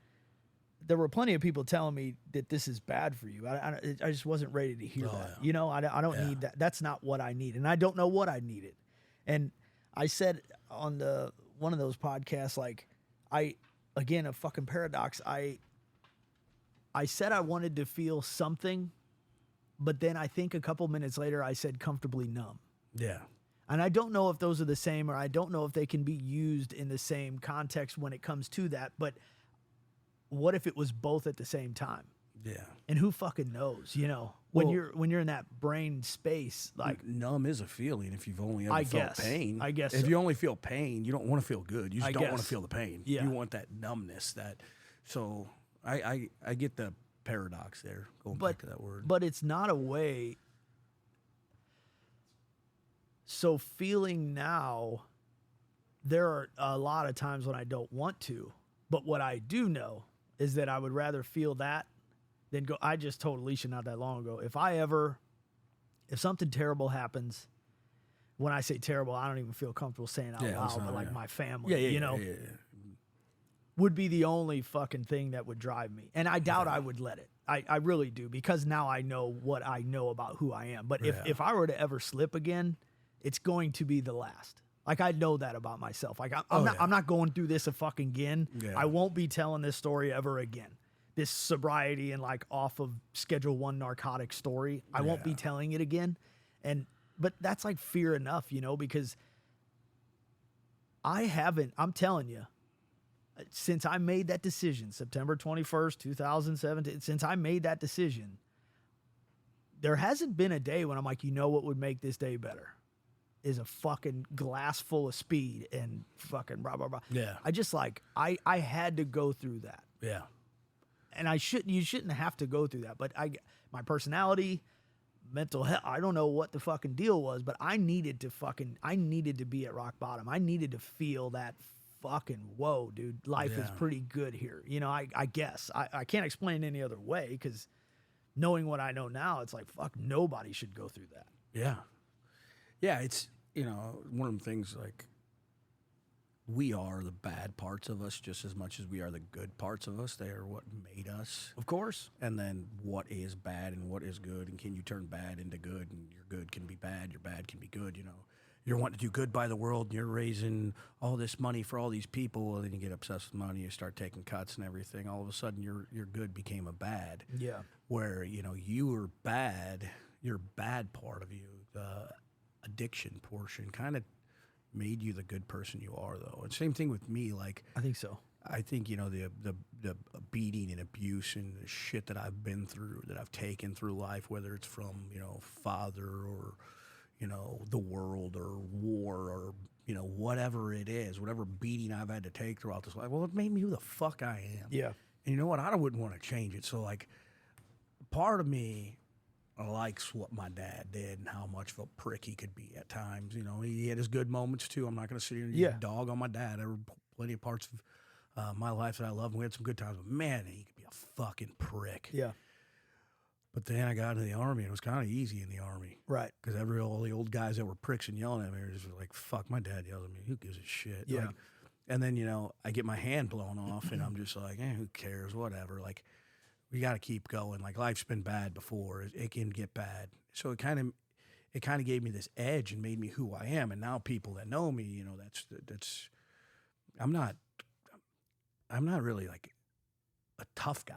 Speaker 1: there were plenty of people telling me that this is bad for you. I just wasn't ready to hear that. You know, I don't need that. That's not what I need, and I don't know what I needed. And I said on one of those podcasts, like again, a fucking paradox. I said I wanted to feel something, but then I think a couple minutes later I said comfortably numb.
Speaker 2: Yeah.
Speaker 1: And I don't know if those are the same, or I don't know if they can be used in the same context when it comes to that. But what if it was both at the same time?
Speaker 2: Yeah.
Speaker 1: And who fucking knows, you know, when
Speaker 2: Well-
Speaker 1: you're in that brain space, like,
Speaker 2: numb is a feeling if you've only ever
Speaker 1: I
Speaker 2: felt
Speaker 1: guess.
Speaker 2: pain.
Speaker 1: I guess
Speaker 2: If
Speaker 1: so.
Speaker 2: you only feel pain, you don't want to feel good. You just
Speaker 1: I
Speaker 2: don't want
Speaker 1: guess.
Speaker 2: to feel the pain.
Speaker 1: Yeah.
Speaker 2: You want that numbness. So I get the paradox there, going back to that word.
Speaker 1: but it's not a way. So feeling now, there are a lot of times when I don't want to, but what I do know is that I would rather feel that than go. I just told Alicia not that long ago, if something terrible happens, when I say terrible, I don't even feel comfortable saying out
Speaker 2: Yeah,
Speaker 1: loud,
Speaker 2: it's not,
Speaker 1: but like
Speaker 2: yeah.
Speaker 1: my family,
Speaker 2: yeah,
Speaker 1: you know, would be the only fucking thing that would drive me. And I doubt I would let it. I really do, because now I know what I know about who I am. But if I were to ever slip again, it's going to be the last. Like, I know that about myself. Like, I'm not going through this a fucking again.
Speaker 2: Yeah.
Speaker 1: I won't be telling this story ever again. This sobriety and like off of Schedule 1 narcotic story. I won't be telling it again. But that's like fear enough, you know, because I'm telling you, since I made that decision, September 21st, 2017, since I made that decision, there hasn't been a day when I'm like, you know what would make this day better? Is a fucking glass full of speed and fucking blah, blah, blah.
Speaker 2: Yeah.
Speaker 1: I just like, I had to go through that.
Speaker 2: Yeah.
Speaker 1: And you shouldn't have to go through that. But my personality, mental health, I don't know what the fucking deal was, but I needed to be at rock bottom. I needed to feel that fucking, whoa, dude, life is pretty good here. You know, I guess. I can't explain it any other way, because knowing what I know now, it's like, fuck, nobody should go through that.
Speaker 2: Yeah. Yeah, it's, you know, one of the things, like, we are the bad parts of us just as much as we are the good parts of us. They are what made us.
Speaker 1: Of course.
Speaker 2: And then what is bad and what is good, and can you turn bad into good, and your good can be bad, your bad can be good, you know. You're wanting to do good by the world, and you're raising all this money for all these people, and then you get obsessed with money, you start taking cuts and everything. All of a sudden, your good became a bad.
Speaker 1: Yeah.
Speaker 2: Where, you know, you were bad, your bad part of you, the addiction portion, kind of made you the good person you are, though. And same thing with me, like,
Speaker 1: I think so.
Speaker 2: I think, you know, the beating and abuse and the shit that I've been through, that I've taken through life, whether it's from, you know, father or, you know, the world or war or, you know, whatever it is, whatever beating I've had to take throughout this life, well, it made me who the fuck I am.
Speaker 1: Yeah.
Speaker 2: And you know what? I wouldn't want to change it. So, like, part of me likes what my dad did and how much of a prick he could be at times. You know, he had his good moments too. I'm not going to sit here and dog on my dad. There were plenty of parts of my life that I loved, and we had some good times. But man, he could be a fucking prick.
Speaker 1: Yeah.
Speaker 2: But then I got into the Army, and it was kind of easy in the Army.
Speaker 1: Right.
Speaker 2: Because all the old guys that were pricks and yelling at me were just like, fuck, my dad yells at me. Who gives a shit?
Speaker 1: Yeah.
Speaker 2: Like, and then, you know, I get my hand blown off, and I'm just like, who cares? Whatever. Like, we got to keep going. Like, life's been bad before. It can get bad. So it kind of gave me this edge and made me who I am. And now people that know me, you know, that's I'm not really like a tough guy.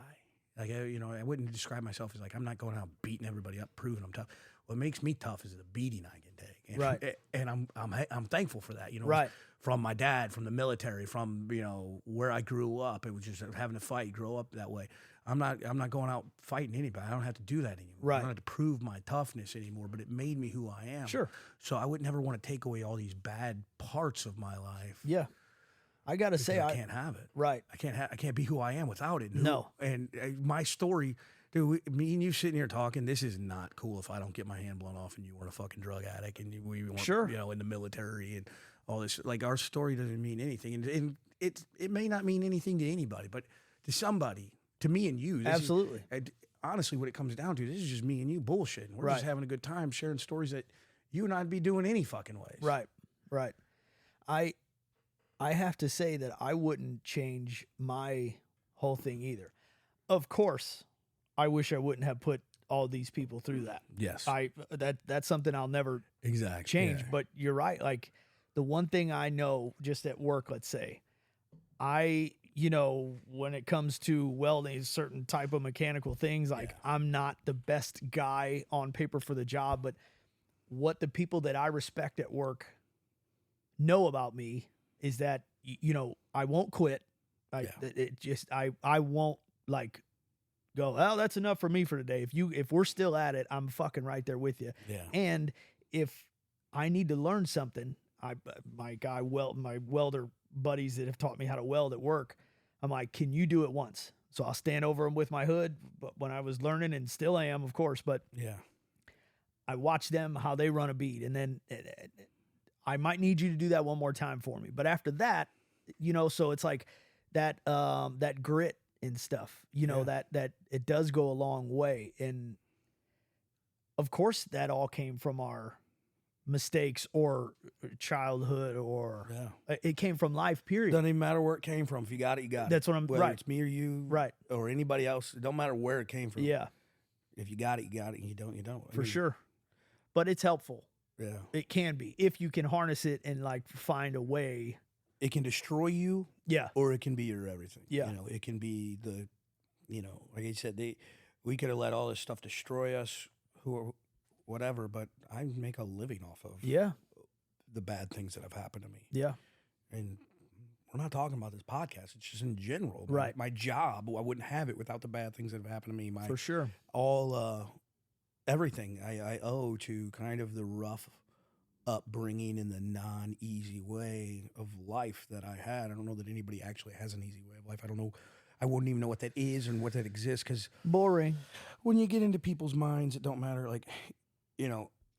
Speaker 2: Like, you know, I wouldn't describe myself as like, I'm not going out beating everybody up, proving I'm tough. What makes me tough is the beating I can take. And,
Speaker 1: Right.
Speaker 2: And I'm thankful for that, you know.
Speaker 1: Right.
Speaker 2: From my dad, from the military, from, you know, where I grew up. It was just having to fight, grow up that way. I'm not going out fighting anybody. I don't have to do that anymore.
Speaker 1: Right.
Speaker 2: I don't have to prove my toughness anymore, but it made me who I am.
Speaker 1: Sure.
Speaker 2: So I would never want to take away all these bad parts of my life.
Speaker 1: Yeah. I got to say,
Speaker 2: I can't have it.
Speaker 1: Right.
Speaker 2: I can't be who I am without it.
Speaker 1: No.
Speaker 2: And my story, dude, me and you sitting here talking, this is not cool if I don't get my hand blown off and you weren't a fucking drug addict and we weren't,
Speaker 1: Sure.
Speaker 2: you know, in the military and all this. Like, our story doesn't mean anything. And it may not mean anything to anybody, but to somebody, to me and you.
Speaker 1: Absolutely.
Speaker 2: Honestly, what it comes down to, this is just me and you bullshitting. We're just having a good time sharing stories that you and I'd be doing any fucking ways.
Speaker 1: Right. Right. I have to say that I wouldn't change my whole thing either. Of course, I wish I wouldn't have put all these people through that.
Speaker 2: Yes.
Speaker 1: That's something I'll never change.
Speaker 2: Yeah.
Speaker 1: But you're right. Like, the one thing I know just at work, let's say, you know, when it comes to welding certain type of mechanical things, like, I'm not the best guy on paper for the job, but what the people that I respect at work know about me is that, you know, I won't quit. I won't like go, well, that's enough for me for today. If we're still at it, I'm fucking right there with you.
Speaker 2: Yeah.
Speaker 1: And if I need to learn something, my welder buddies that have taught me how to weld at work, I'm like, can you do it once? So I'll stand over them with my hood. But when I was learning, and still I am, of course, but
Speaker 2: Yeah.
Speaker 1: I watch them how they run a bead, and then I might need you to do that one more time for me. But after that, so it's like that that grit and stuff,
Speaker 2: Yeah.
Speaker 1: that it does go a long way. And of course that all came from our mistakes or childhood, or it came from life, period.
Speaker 2: Doesn't even matter where it came from. If you got it, you got it.
Speaker 1: That's what I'm
Speaker 2: Whether
Speaker 1: right.
Speaker 2: it's me or you,
Speaker 1: Right.
Speaker 2: or anybody else, it don't matter where it came from.
Speaker 1: Yeah,
Speaker 2: If you got it, you got it. You don't, you don't.
Speaker 1: for sure. But it's helpful.
Speaker 2: Yeah.
Speaker 1: It can be, if you can harness it and like find a way.
Speaker 2: It can destroy you.
Speaker 1: Yeah.
Speaker 2: Or it can be your everything.
Speaker 1: Yeah.
Speaker 2: It can be like I said, we could have let all this stuff destroy us, whatever, but I make a living off of the bad things that have happened to me.
Speaker 1: Yeah.
Speaker 2: And we're not talking about this podcast. It's just in general.
Speaker 1: Right.
Speaker 2: My job, I wouldn't have it without the bad things that have happened to me.
Speaker 1: For sure.
Speaker 2: Everything I owe to kind of the rough upbringing and the non-easy way of life that I had. I don't know that anybody actually has an easy way of life. I don't know. I wouldn't even know what that is and what that exists, because
Speaker 1: boring.
Speaker 2: When you get into people's minds, it don't matter. Like,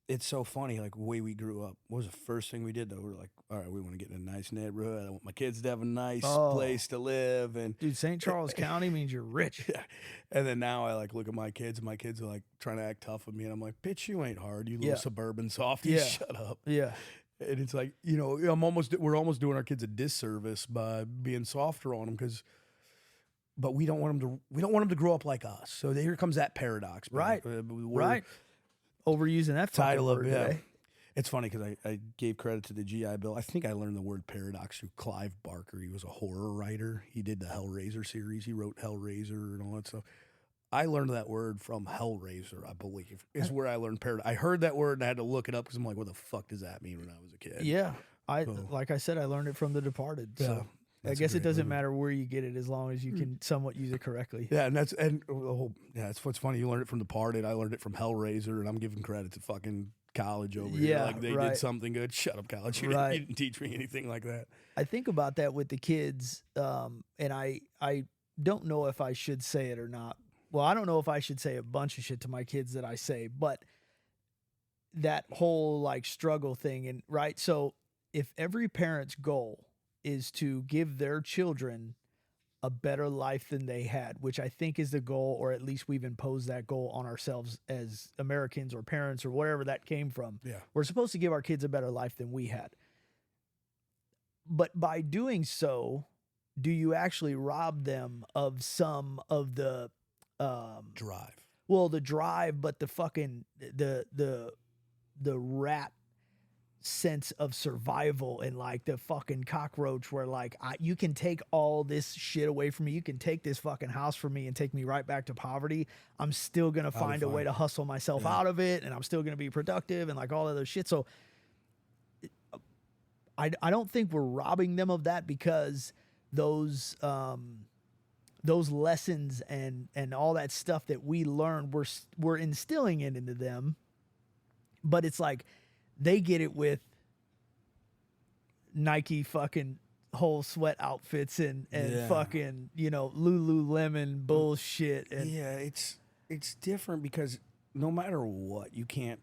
Speaker 2: it's so funny, like the way we grew up. What was the first thing we did, though? We were like, all right, we want to get in a nice neighborhood. I want my kids to have a nice place to live. And
Speaker 1: dude, St. Charles County means you're rich.
Speaker 2: Yeah. And then now I like look at my kids, and my kids are like trying to act tough with me. And I'm like, bitch, you ain't hard. You little suburban softy.
Speaker 1: Yeah.
Speaker 2: Shut up.
Speaker 1: Yeah.
Speaker 2: And it's like, we're almost doing our kids a disservice by being softer on them, but we don't want them to grow up like us. So here comes that paradox.
Speaker 1: Right. Right. Overusing that
Speaker 2: title
Speaker 1: word
Speaker 2: of
Speaker 1: today.
Speaker 2: It's funny because I gave credit to the GI Bill. I think I learned the word paradox through Clive Barker. He was a horror writer. He did the Hellraiser series. He wrote Hellraiser and all that stuff. I learned that word from Hellraiser, I believe, is where I learned paradox. I heard that word and I had to look it up because I'm like, what the fuck does that mean when I was a kid?
Speaker 1: Yeah. Like I said, I learned it from The Departed. So I guess it doesn't matter where you get it as long as you can somewhat use it correctly.
Speaker 2: Yeah, that's what's funny. You learned it from Departed. I learned it from Hellraiser, and I'm giving credit to fucking college over here. Like they did something good. Shut up, college. You didn't teach me anything like that.
Speaker 1: I think about that with the kids, and I don't know if I should say it or not. Well, I don't know if I should say a bunch of shit to my kids that I say, but that whole like struggle thing, and right. So if every parent's goal is to give their children a better life than they had, which I think is the goal, or at least we've imposed that goal on ourselves as Americans or parents or whatever that came from.
Speaker 2: Yeah.
Speaker 1: We're supposed to give our kids a better life than we had. But by doing so, do you actually rob them of some of the
Speaker 2: drive?
Speaker 1: Well, the drive, but the fucking the rat sense of survival, and like the fucking cockroach where like you can take all this shit away from me, you can take this fucking house from me and take me right back to poverty, I'm still gonna find a way to hustle myself out of it, and I'm still gonna be productive and like all other shit. So I don't think we're robbing them of that, because those lessons and all that stuff that we learned, we're instilling it into them. But it's like they get it with Nike fucking whole sweat outfits and fucking, Lululemon bullshit. And
Speaker 2: it's different, because no matter what, you can't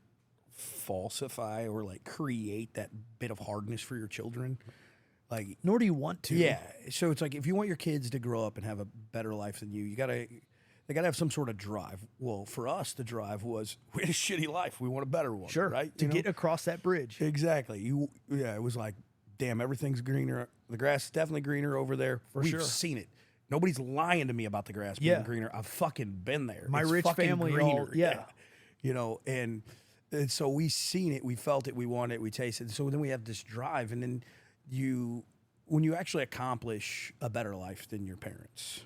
Speaker 2: falsify or like create that bit of hardness for your children. Like,
Speaker 1: nor do you want to.
Speaker 2: Yeah. So it's like, if you want your kids to grow up and have a better life than you, they gotta have some sort of drive. Well, for us, the drive was, we had a shitty life. We want a better one.
Speaker 1: Sure.
Speaker 2: Right?
Speaker 1: To get across that bridge.
Speaker 2: Exactly. It was like, damn, everything's greener. The grass is definitely greener over there. We've seen it. Nobody's lying to me about the grass being greener. I've fucking been there.
Speaker 1: My
Speaker 2: it's
Speaker 1: rich family
Speaker 2: greener. And so we seen it, we felt it, we wanted it, we tasted it. So then we have this drive, and then when you actually accomplish a better life than your parents,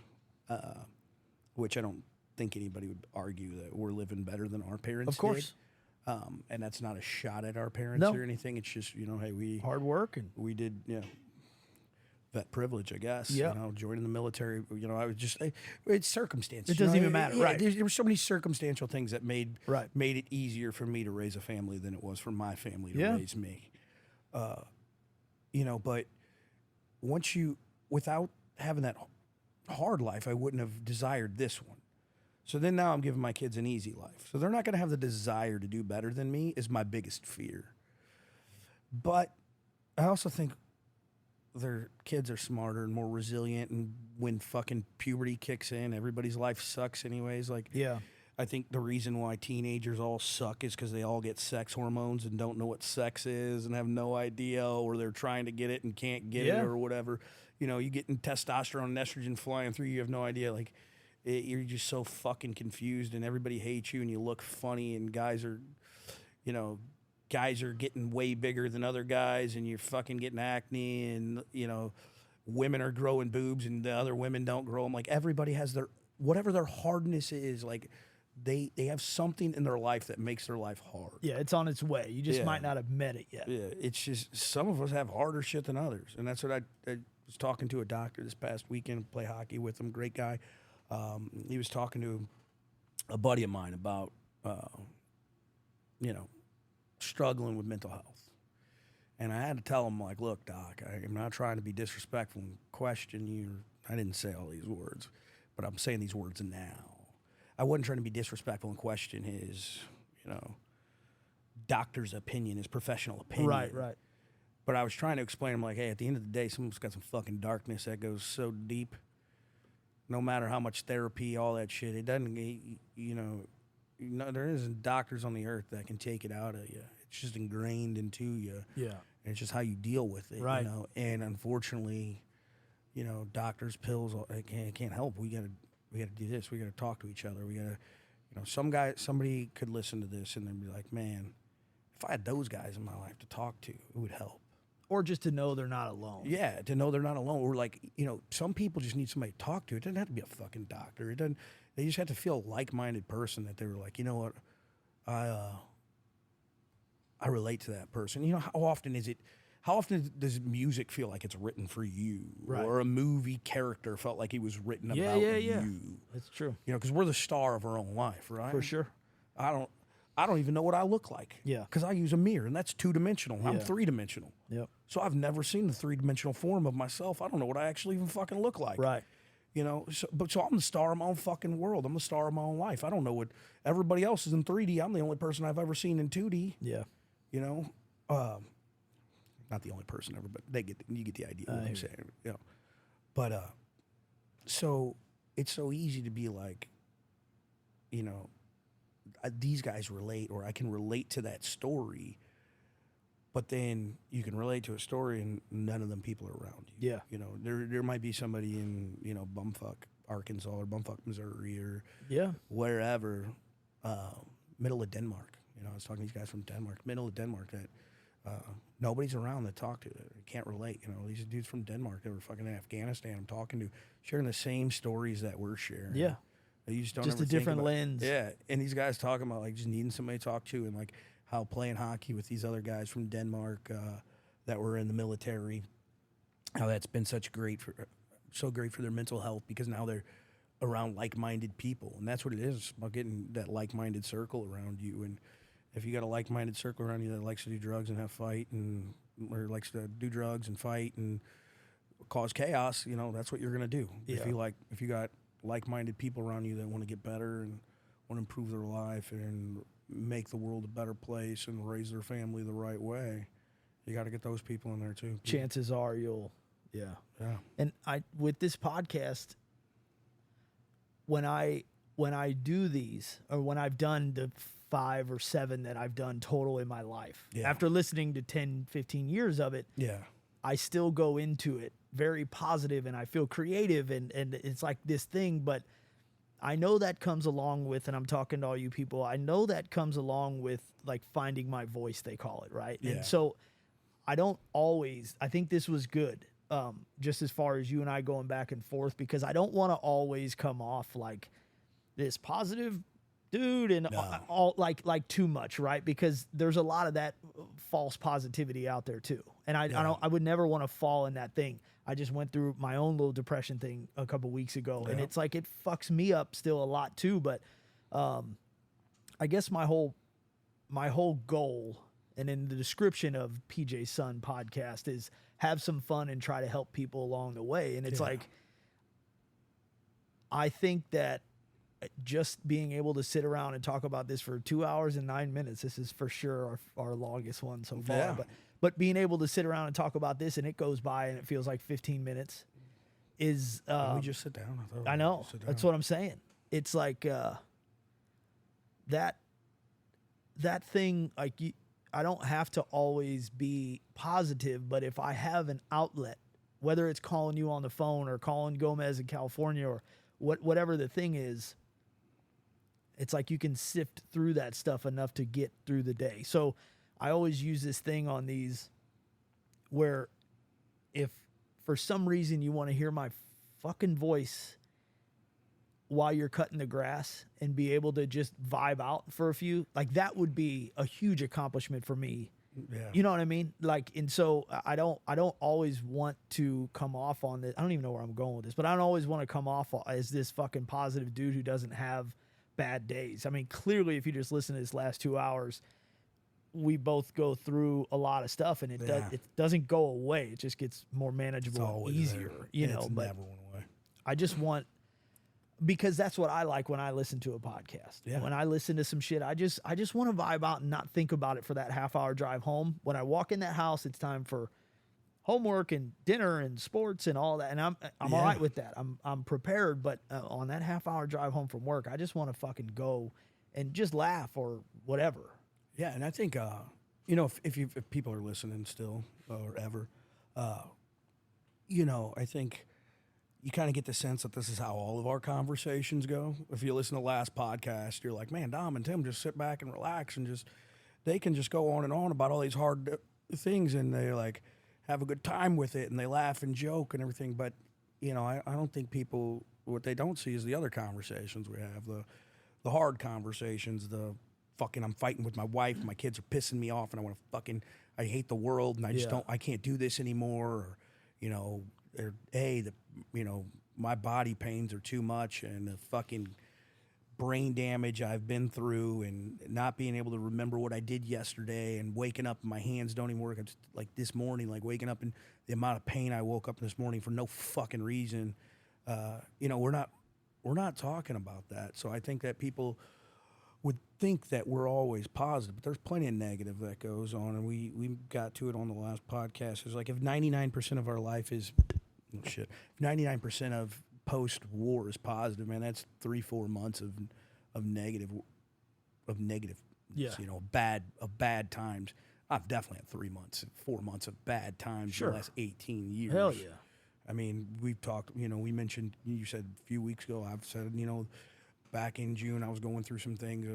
Speaker 2: which I don't think anybody would argue that we're living better than our parents
Speaker 1: Of course.
Speaker 2: did. And that's not a shot at our parents or anything. It's just, hey, we
Speaker 1: hard work, and
Speaker 2: we did, vet privilege, I guess.
Speaker 1: Yeah.
Speaker 2: You know, joining the military. You know, I was just it's circumstance.
Speaker 1: It
Speaker 2: you
Speaker 1: doesn't
Speaker 2: know?
Speaker 1: even matter,
Speaker 2: Yeah,
Speaker 1: right.
Speaker 2: There were so many circumstantial things that made
Speaker 1: Right.
Speaker 2: it easier for me to raise a family than it was for my family to
Speaker 1: Yeah.
Speaker 2: raise me. You know, but without having that hard life, I wouldn't have desired this one. So then now I'm giving my kids an easy life. So they're not going to have the desire to do better than me is my biggest fear. But I also think their kids are smarter and more resilient, and when fucking puberty kicks in, everybody's life sucks anyways. Like,
Speaker 1: Yeah.
Speaker 2: I think the reason why teenagers all suck is because they all get sex hormones and don't know what sex is and have no idea, or they're trying to get it and can't get it,
Speaker 1: Yeah.
Speaker 2: or whatever. You know, you getting testosterone and estrogen flying through, you have no idea. Like, you're just so fucking confused, and everybody hates you, and you look funny, and guys are getting way bigger than other guys, and you're fucking getting acne, and, you know, women are growing boobs and the other women don't grow them. Like, everybody has whatever their hardness is, like, they have something in their life that makes their life hard.
Speaker 1: Yeah, it's on its way. You just
Speaker 2: Yeah.
Speaker 1: might not have met it yet.
Speaker 2: Yeah, it's just some of us have harder shit than others, and that's what I was talking to a doctor this past weekend. Play hockey with him, great guy. He was talking to a buddy of mine about struggling with mental health, and I had to tell him, like, look, doc, I'm not trying to be disrespectful and question you. I didn't say all these words, but I'm saying these words now. I wasn't trying to be disrespectful and question his, doctor's opinion, his professional opinion.
Speaker 1: Right.
Speaker 2: But I was trying to explain to him, like, hey, at the end of the day, someone's got some fucking darkness that goes so deep. No matter how much therapy, all that shit, it doesn't, there isn't doctors on the earth that can take it out of you. It's just ingrained into you.
Speaker 1: Yeah.
Speaker 2: And it's just how you deal with it,
Speaker 1: Right.
Speaker 2: And unfortunately, doctors, pills, it can't help. We gotta do this. We gotta talk to each other. We gotta, somebody could listen to this and then be like, man, if I had those guys in my life to talk to, it would help.
Speaker 1: Or just to know they're not alone.
Speaker 2: Yeah, to know they're not alone. Or, like, some people just need somebody to talk to. It doesn't have to be a fucking doctor. They just have to feel a like-minded person that they were like, you know what, I relate to that person. How often does music feel like it's written for you?
Speaker 1: Right.
Speaker 2: Or a movie character felt like he was written about
Speaker 1: Yeah.
Speaker 2: you?
Speaker 1: That's true.
Speaker 2: Because we're the star of our own life, right?
Speaker 1: For sure.
Speaker 2: I don't even know what I look like.
Speaker 1: Yeah.
Speaker 2: Because I use a mirror, and that's two-dimensional. I'm
Speaker 1: Yeah.
Speaker 2: three-dimensional.
Speaker 1: Yep.
Speaker 2: So I've never seen the three-dimensional form of myself. I don't know what I actually even fucking look like.
Speaker 1: Right.
Speaker 2: So I'm the star of my own fucking world. I'm the star of my own life. I don't know what everybody else is in 3D. I'm the only person I've ever seen in 2D.
Speaker 1: Yeah.
Speaker 2: Not the only person ever, but you get the idea of what
Speaker 1: I
Speaker 2: I'm
Speaker 1: hear
Speaker 2: saying. But so it's so easy to be like, these guys relate, or I can relate to that story. But then you can relate to a story and none of them people are around you.
Speaker 1: Yeah.
Speaker 2: There might be somebody in, bumfuck Arkansas or bumfuck Missouri or
Speaker 1: Yeah.
Speaker 2: wherever, middle of Denmark. I was talking to these guys from Denmark, middle of Denmark, that nobody's around to talk to. That can't relate. These dudes from Denmark that were fucking in Afghanistan I'm talking to, sharing the same stories that we're sharing.
Speaker 1: Yeah.
Speaker 2: You just don't
Speaker 1: Just
Speaker 2: ever
Speaker 1: a
Speaker 2: think
Speaker 1: different
Speaker 2: about-
Speaker 1: lens.
Speaker 2: Yeah, and these guys talking about, like, just needing somebody to talk to, and, like, how playing hockey with these other guys from Denmark that were in the military, how that's been so great for their mental health, because now they're around like-minded people, and that's what it is. It's about getting that like-minded circle around you. And if you got a like-minded circle around you that likes to do drugs and have fight, or likes to do drugs and fight and cause chaos, that's what you're gonna do.
Speaker 1: Yeah.
Speaker 2: If you got like-minded people around you that want to get better and want to improve their life and make the world a better place and raise their family the right way, you got to get those people in there too.
Speaker 1: Chances are you'll, yeah.
Speaker 2: Yeah.
Speaker 1: And with this podcast, when I do these, or when I've done the 5 or 7 that I've done total in my life,
Speaker 2: Yeah.
Speaker 1: after listening to 10, 15 years of it,
Speaker 2: Yeah.
Speaker 1: I still go into it very positive, and I feel creative, and it's like this thing. But I know that comes along with, and I'm talking to all you people, I know that comes along with, like, finding my voice, they call it, right?
Speaker 2: Yeah.
Speaker 1: And so I think this was good, just as far as you and I going back and forth, because I don't want to always come off like this positive dude, and
Speaker 2: No.
Speaker 1: all like too much, right? Because there's a lot of that false positivity out there too, and I would never want to fall in that thing. I just went through my own little depression thing a couple weeks ago, and it's like it fucks me up still a lot too. But I guess my whole goal, and in the description of PJ Sun podcast, is have some fun and try to help people along the way. And it's like, I think that just being able to sit around and talk about this for 2 hours and 9 minutes, this is for sure our longest one so far.
Speaker 2: Yeah.
Speaker 1: But being able to sit around and talk about this and it goes by and it feels like 15 minutes is,
Speaker 2: Can we just sit down?
Speaker 1: I know. That's what I'm saying. It's like, that thing, like I don't have to always be positive, but if I have an outlet, whether it's calling you on the phone or calling Gomez in California or whatever the thing is, it's like you can sift through that stuff enough to get through the day. So I always use this thing on these where if for some reason you want to hear my fucking voice while you're cutting the grass and be able to just vibe out for a few, like that would be a huge accomplishment for me.
Speaker 2: Yeah.
Speaker 1: You know what I mean? Like, and so I don't always want to come off on this. I don't even know where I'm going with this, but I don't always want to come off as this fucking positive dude who doesn't have bad days. I mean, clearly if you just listen to this last 2 hours, we both go through a lot of stuff and it doesn't go away. It just gets more manageable and easier, you know, but
Speaker 2: never went away.
Speaker 1: I just want, because that's what I like when I listen to a podcast.
Speaker 2: Yeah.
Speaker 1: When I listen to some shit, I just want to vibe out and not think about it for that half-hour drive home. When I walk in that house, it's time for homework and dinner and sports and all that, and I'm all right with that. I'm prepared, but on that half-hour drive home from work, I just want to fucking go and just laugh or whatever.
Speaker 2: Yeah, and I think you know, if people are listening still or ever, you know, I think you kind of get the sense that this is how all of our conversations go. If you listen to the last podcast, you're like, man, Dom and Tim just sit back and relax and they can just go on and on about all these hard things and they like have a good time with it and they laugh and joke and everything. But, you know, I don't think people, what they don't see is the other conversations we have, the hard conversations, the fucking I'm fighting with my wife, my kids are pissing me off and I want to fucking, I hate the world and I just I can't do this anymore. Or, you know, you know, my body pains are too much and the fucking brain damage I've been through and not being able to remember what I did yesterday and waking up and my hands don't even work. I'm just, like this morning, like waking up and the amount of pain I woke up this morning for no fucking reason. You know, we're not talking about that. So I think that people would think that we're always positive, but there's plenty of negative that goes on. And we got to it on the last podcast. It's like if 99% of our life is if 99% of post-war is positive, man, that's 3-4 months of negative, you know, bad times. I've definitely had 4 months of bad times in the last 18 years.
Speaker 1: Hell yeah.
Speaker 2: I mean, we've talked, you know, we mentioned, you said a few weeks ago, I've said, you know, back in June, I was going through some things.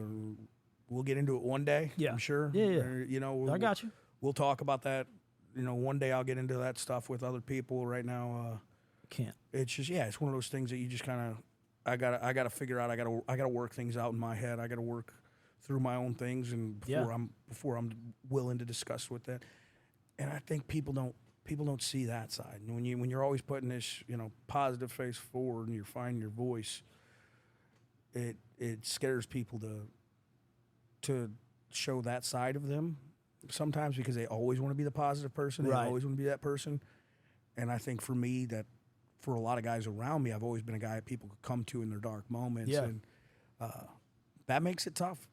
Speaker 2: We'll get into it one day, I'm sure.
Speaker 1: Yeah.
Speaker 2: You know,
Speaker 1: I got you.
Speaker 2: We'll talk about that. You know, one day I'll get into that stuff with other people. Right now,
Speaker 1: can't.
Speaker 2: It's just it's one of those things that you just kind of I gotta figure out. I gotta work things out in my head. I gotta work through my own things, and before I'm willing to discuss with that. And I think people don't see that side. And when you're always putting this, you know, positive face forward and you're finding your voice, it scares people to show that side of them. Sometimes because they always want to be the positive person. They always want to be that person. And I think for me, that for a lot of guys around me, I've always been a guy that people could come to in their dark moments.
Speaker 1: Yeah.
Speaker 2: And that makes it tough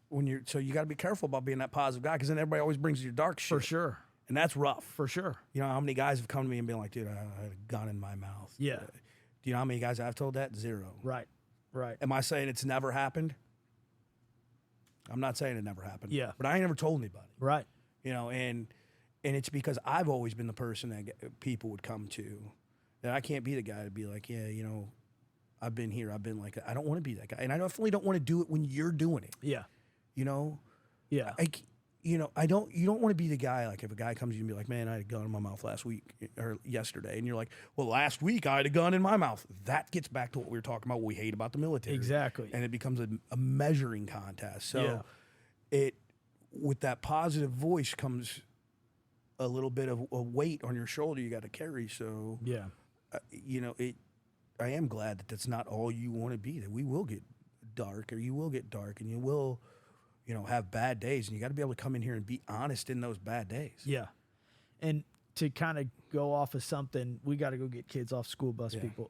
Speaker 2: so you got to be careful about being that positive guy because then everybody always brings you your dark shit.
Speaker 1: For sure.
Speaker 2: And that's rough.
Speaker 1: For sure.
Speaker 2: You know how many guys have come to me and been like, dude, I had a gun in my mouth.
Speaker 1: Yeah.
Speaker 2: Do you know how many guys I've told that? 0.
Speaker 1: Right.
Speaker 2: Am I saying it's never happened? I'm not saying it never happened.
Speaker 1: Yeah.
Speaker 2: But I ain't never told anybody.
Speaker 1: Right.
Speaker 2: You know, and it's because I've always been the person that people would come to. That I can't be the guy to be like, yeah, you know, I've been here, I've been like that. I don't want to be that guy. And I definitely don't want to do it when you're doing it.
Speaker 1: Yeah.
Speaker 2: You know?
Speaker 1: Yeah.
Speaker 2: you don't want to be the guy, like if a guy comes to you and be like, man, I had a gun in my mouth last week or yesterday. And you're like, well, last week I had a gun in my mouth. That gets back to what we were talking about, what we hate about the military.
Speaker 1: Exactly.
Speaker 2: And it becomes a measuring contest. So with that positive voice comes a little bit of a weight on your shoulder you got to carry. So, I am glad that that's not all you want to be, that we will get dark, or you will get dark, and you will, have bad days, and you got to be able to come in here and be honest in those bad days.
Speaker 1: Yeah. And to kind of go off of something, we got to go get kids off school bus, people.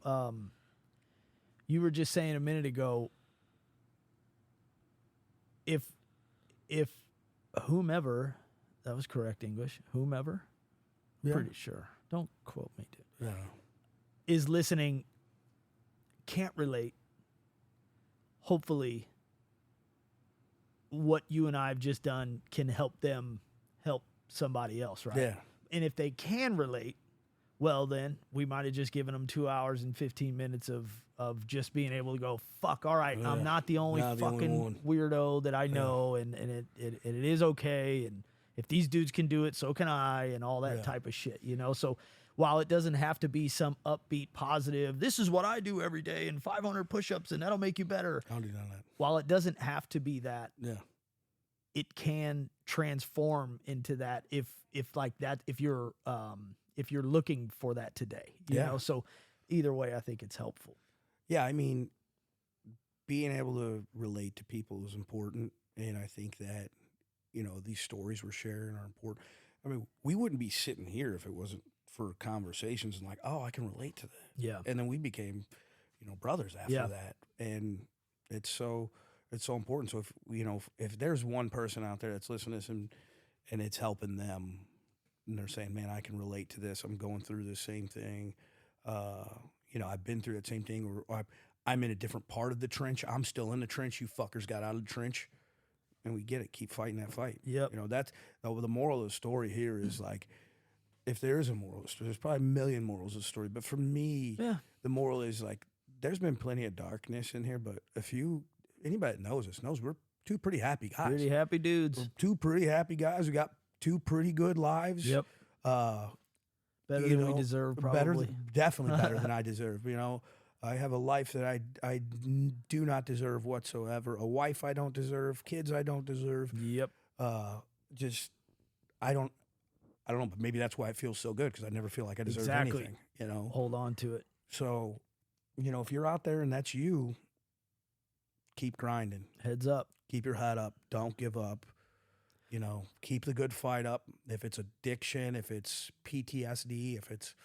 Speaker 1: You were just saying a minute ago, if whomever, that was correct English, whomever, pretty sure, don't quote me, dude, is listening, can't relate, hopefully what you and I have just done can help them help somebody else, right?
Speaker 2: Yeah.
Speaker 1: And if they can relate, well, then we might have just given them 2 hours and 15 minutes of just being able to go, fuck, all right, I'm not the only fucking weirdo that I know, and it is okay, and if these dudes can do it, so can I, and all that type of shit, So while it doesn't have to be some upbeat, positive, this is what I do every day, and 500 push-ups, and that'll make you better.
Speaker 2: I don't do none of that.
Speaker 1: While it doesn't have to be that, it can transform into that if like that, if you're looking for that today, you know? So either way, I think it's helpful.
Speaker 2: Yeah, I mean, being able to relate to people is important, and I think that, these stories we're sharing are important. I mean, we wouldn't be sitting here if it wasn't for conversations and like, oh, I can relate to that. Yeah. And then we became, brothers after that. And it's so important. So if there's one person out there that's listening to this and it's helping them, and they're saying, man, I can relate to this. I'm going through the same thing. I've been through that same thing, or I'm in a different part of the trench. I'm still in the trench. You fuckers got out of the trench. And we get it. Keep fighting that fight. Yep. That's the moral of the story here is like, if there is a moral of the story, there's probably a million morals of the story. But for me, the moral is like, there's been plenty of darkness in here. But anybody that knows us knows we're two pretty happy guys.
Speaker 1: Pretty happy dudes.
Speaker 2: We're two pretty happy guys. We got two pretty good lives.
Speaker 1: Yep. Better than we deserve, probably.
Speaker 2: Definitely better than I deserve. I have a life that I do not deserve whatsoever. A wife I don't deserve. Kids I don't deserve.
Speaker 1: Yep.
Speaker 2: I don't know, but maybe that's why it feels so good, because I never feel like I deserve anything.
Speaker 1: Hold on to it.
Speaker 2: So, if you're out there and that's you, keep grinding.
Speaker 1: Heads up.
Speaker 2: Keep your head up. Don't give up. Keep the good fight up. If it's addiction, if it's PTSD, if it's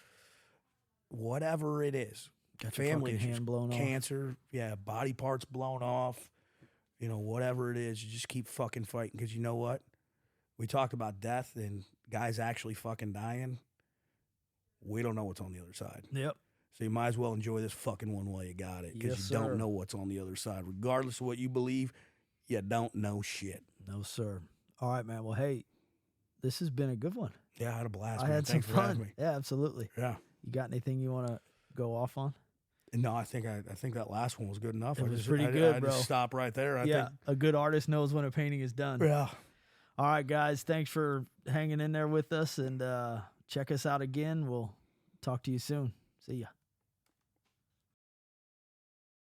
Speaker 2: whatever it is.
Speaker 1: Got family issues, hand blown
Speaker 2: cancer, body parts blown off, whatever it is, you just keep fucking fighting, because you know what? We talked about death and guys actually fucking dying. We don't know what's on the other side.
Speaker 1: Yep.
Speaker 2: So you might as well enjoy this fucking one while you got it, because you don't know what's on the other side. Regardless of what you believe, you don't know shit.
Speaker 1: No, sir. All right, man. Well, hey, this has been a good one.
Speaker 2: Yeah, I had a blast,
Speaker 1: I
Speaker 2: man.
Speaker 1: had
Speaker 2: Thanks
Speaker 1: some
Speaker 2: for
Speaker 1: fun.
Speaker 2: having me.
Speaker 1: Yeah, absolutely.
Speaker 2: Yeah.
Speaker 1: You got anything you want to go off on?
Speaker 2: No, I think that last one was good enough.
Speaker 1: It was pretty good, bro.
Speaker 2: Just stop right there. I
Speaker 1: think a good artist knows when a painting is done.
Speaker 2: Yeah.
Speaker 1: All right, guys. Thanks for hanging in there with us, and check us out again. We'll talk to you soon. See ya.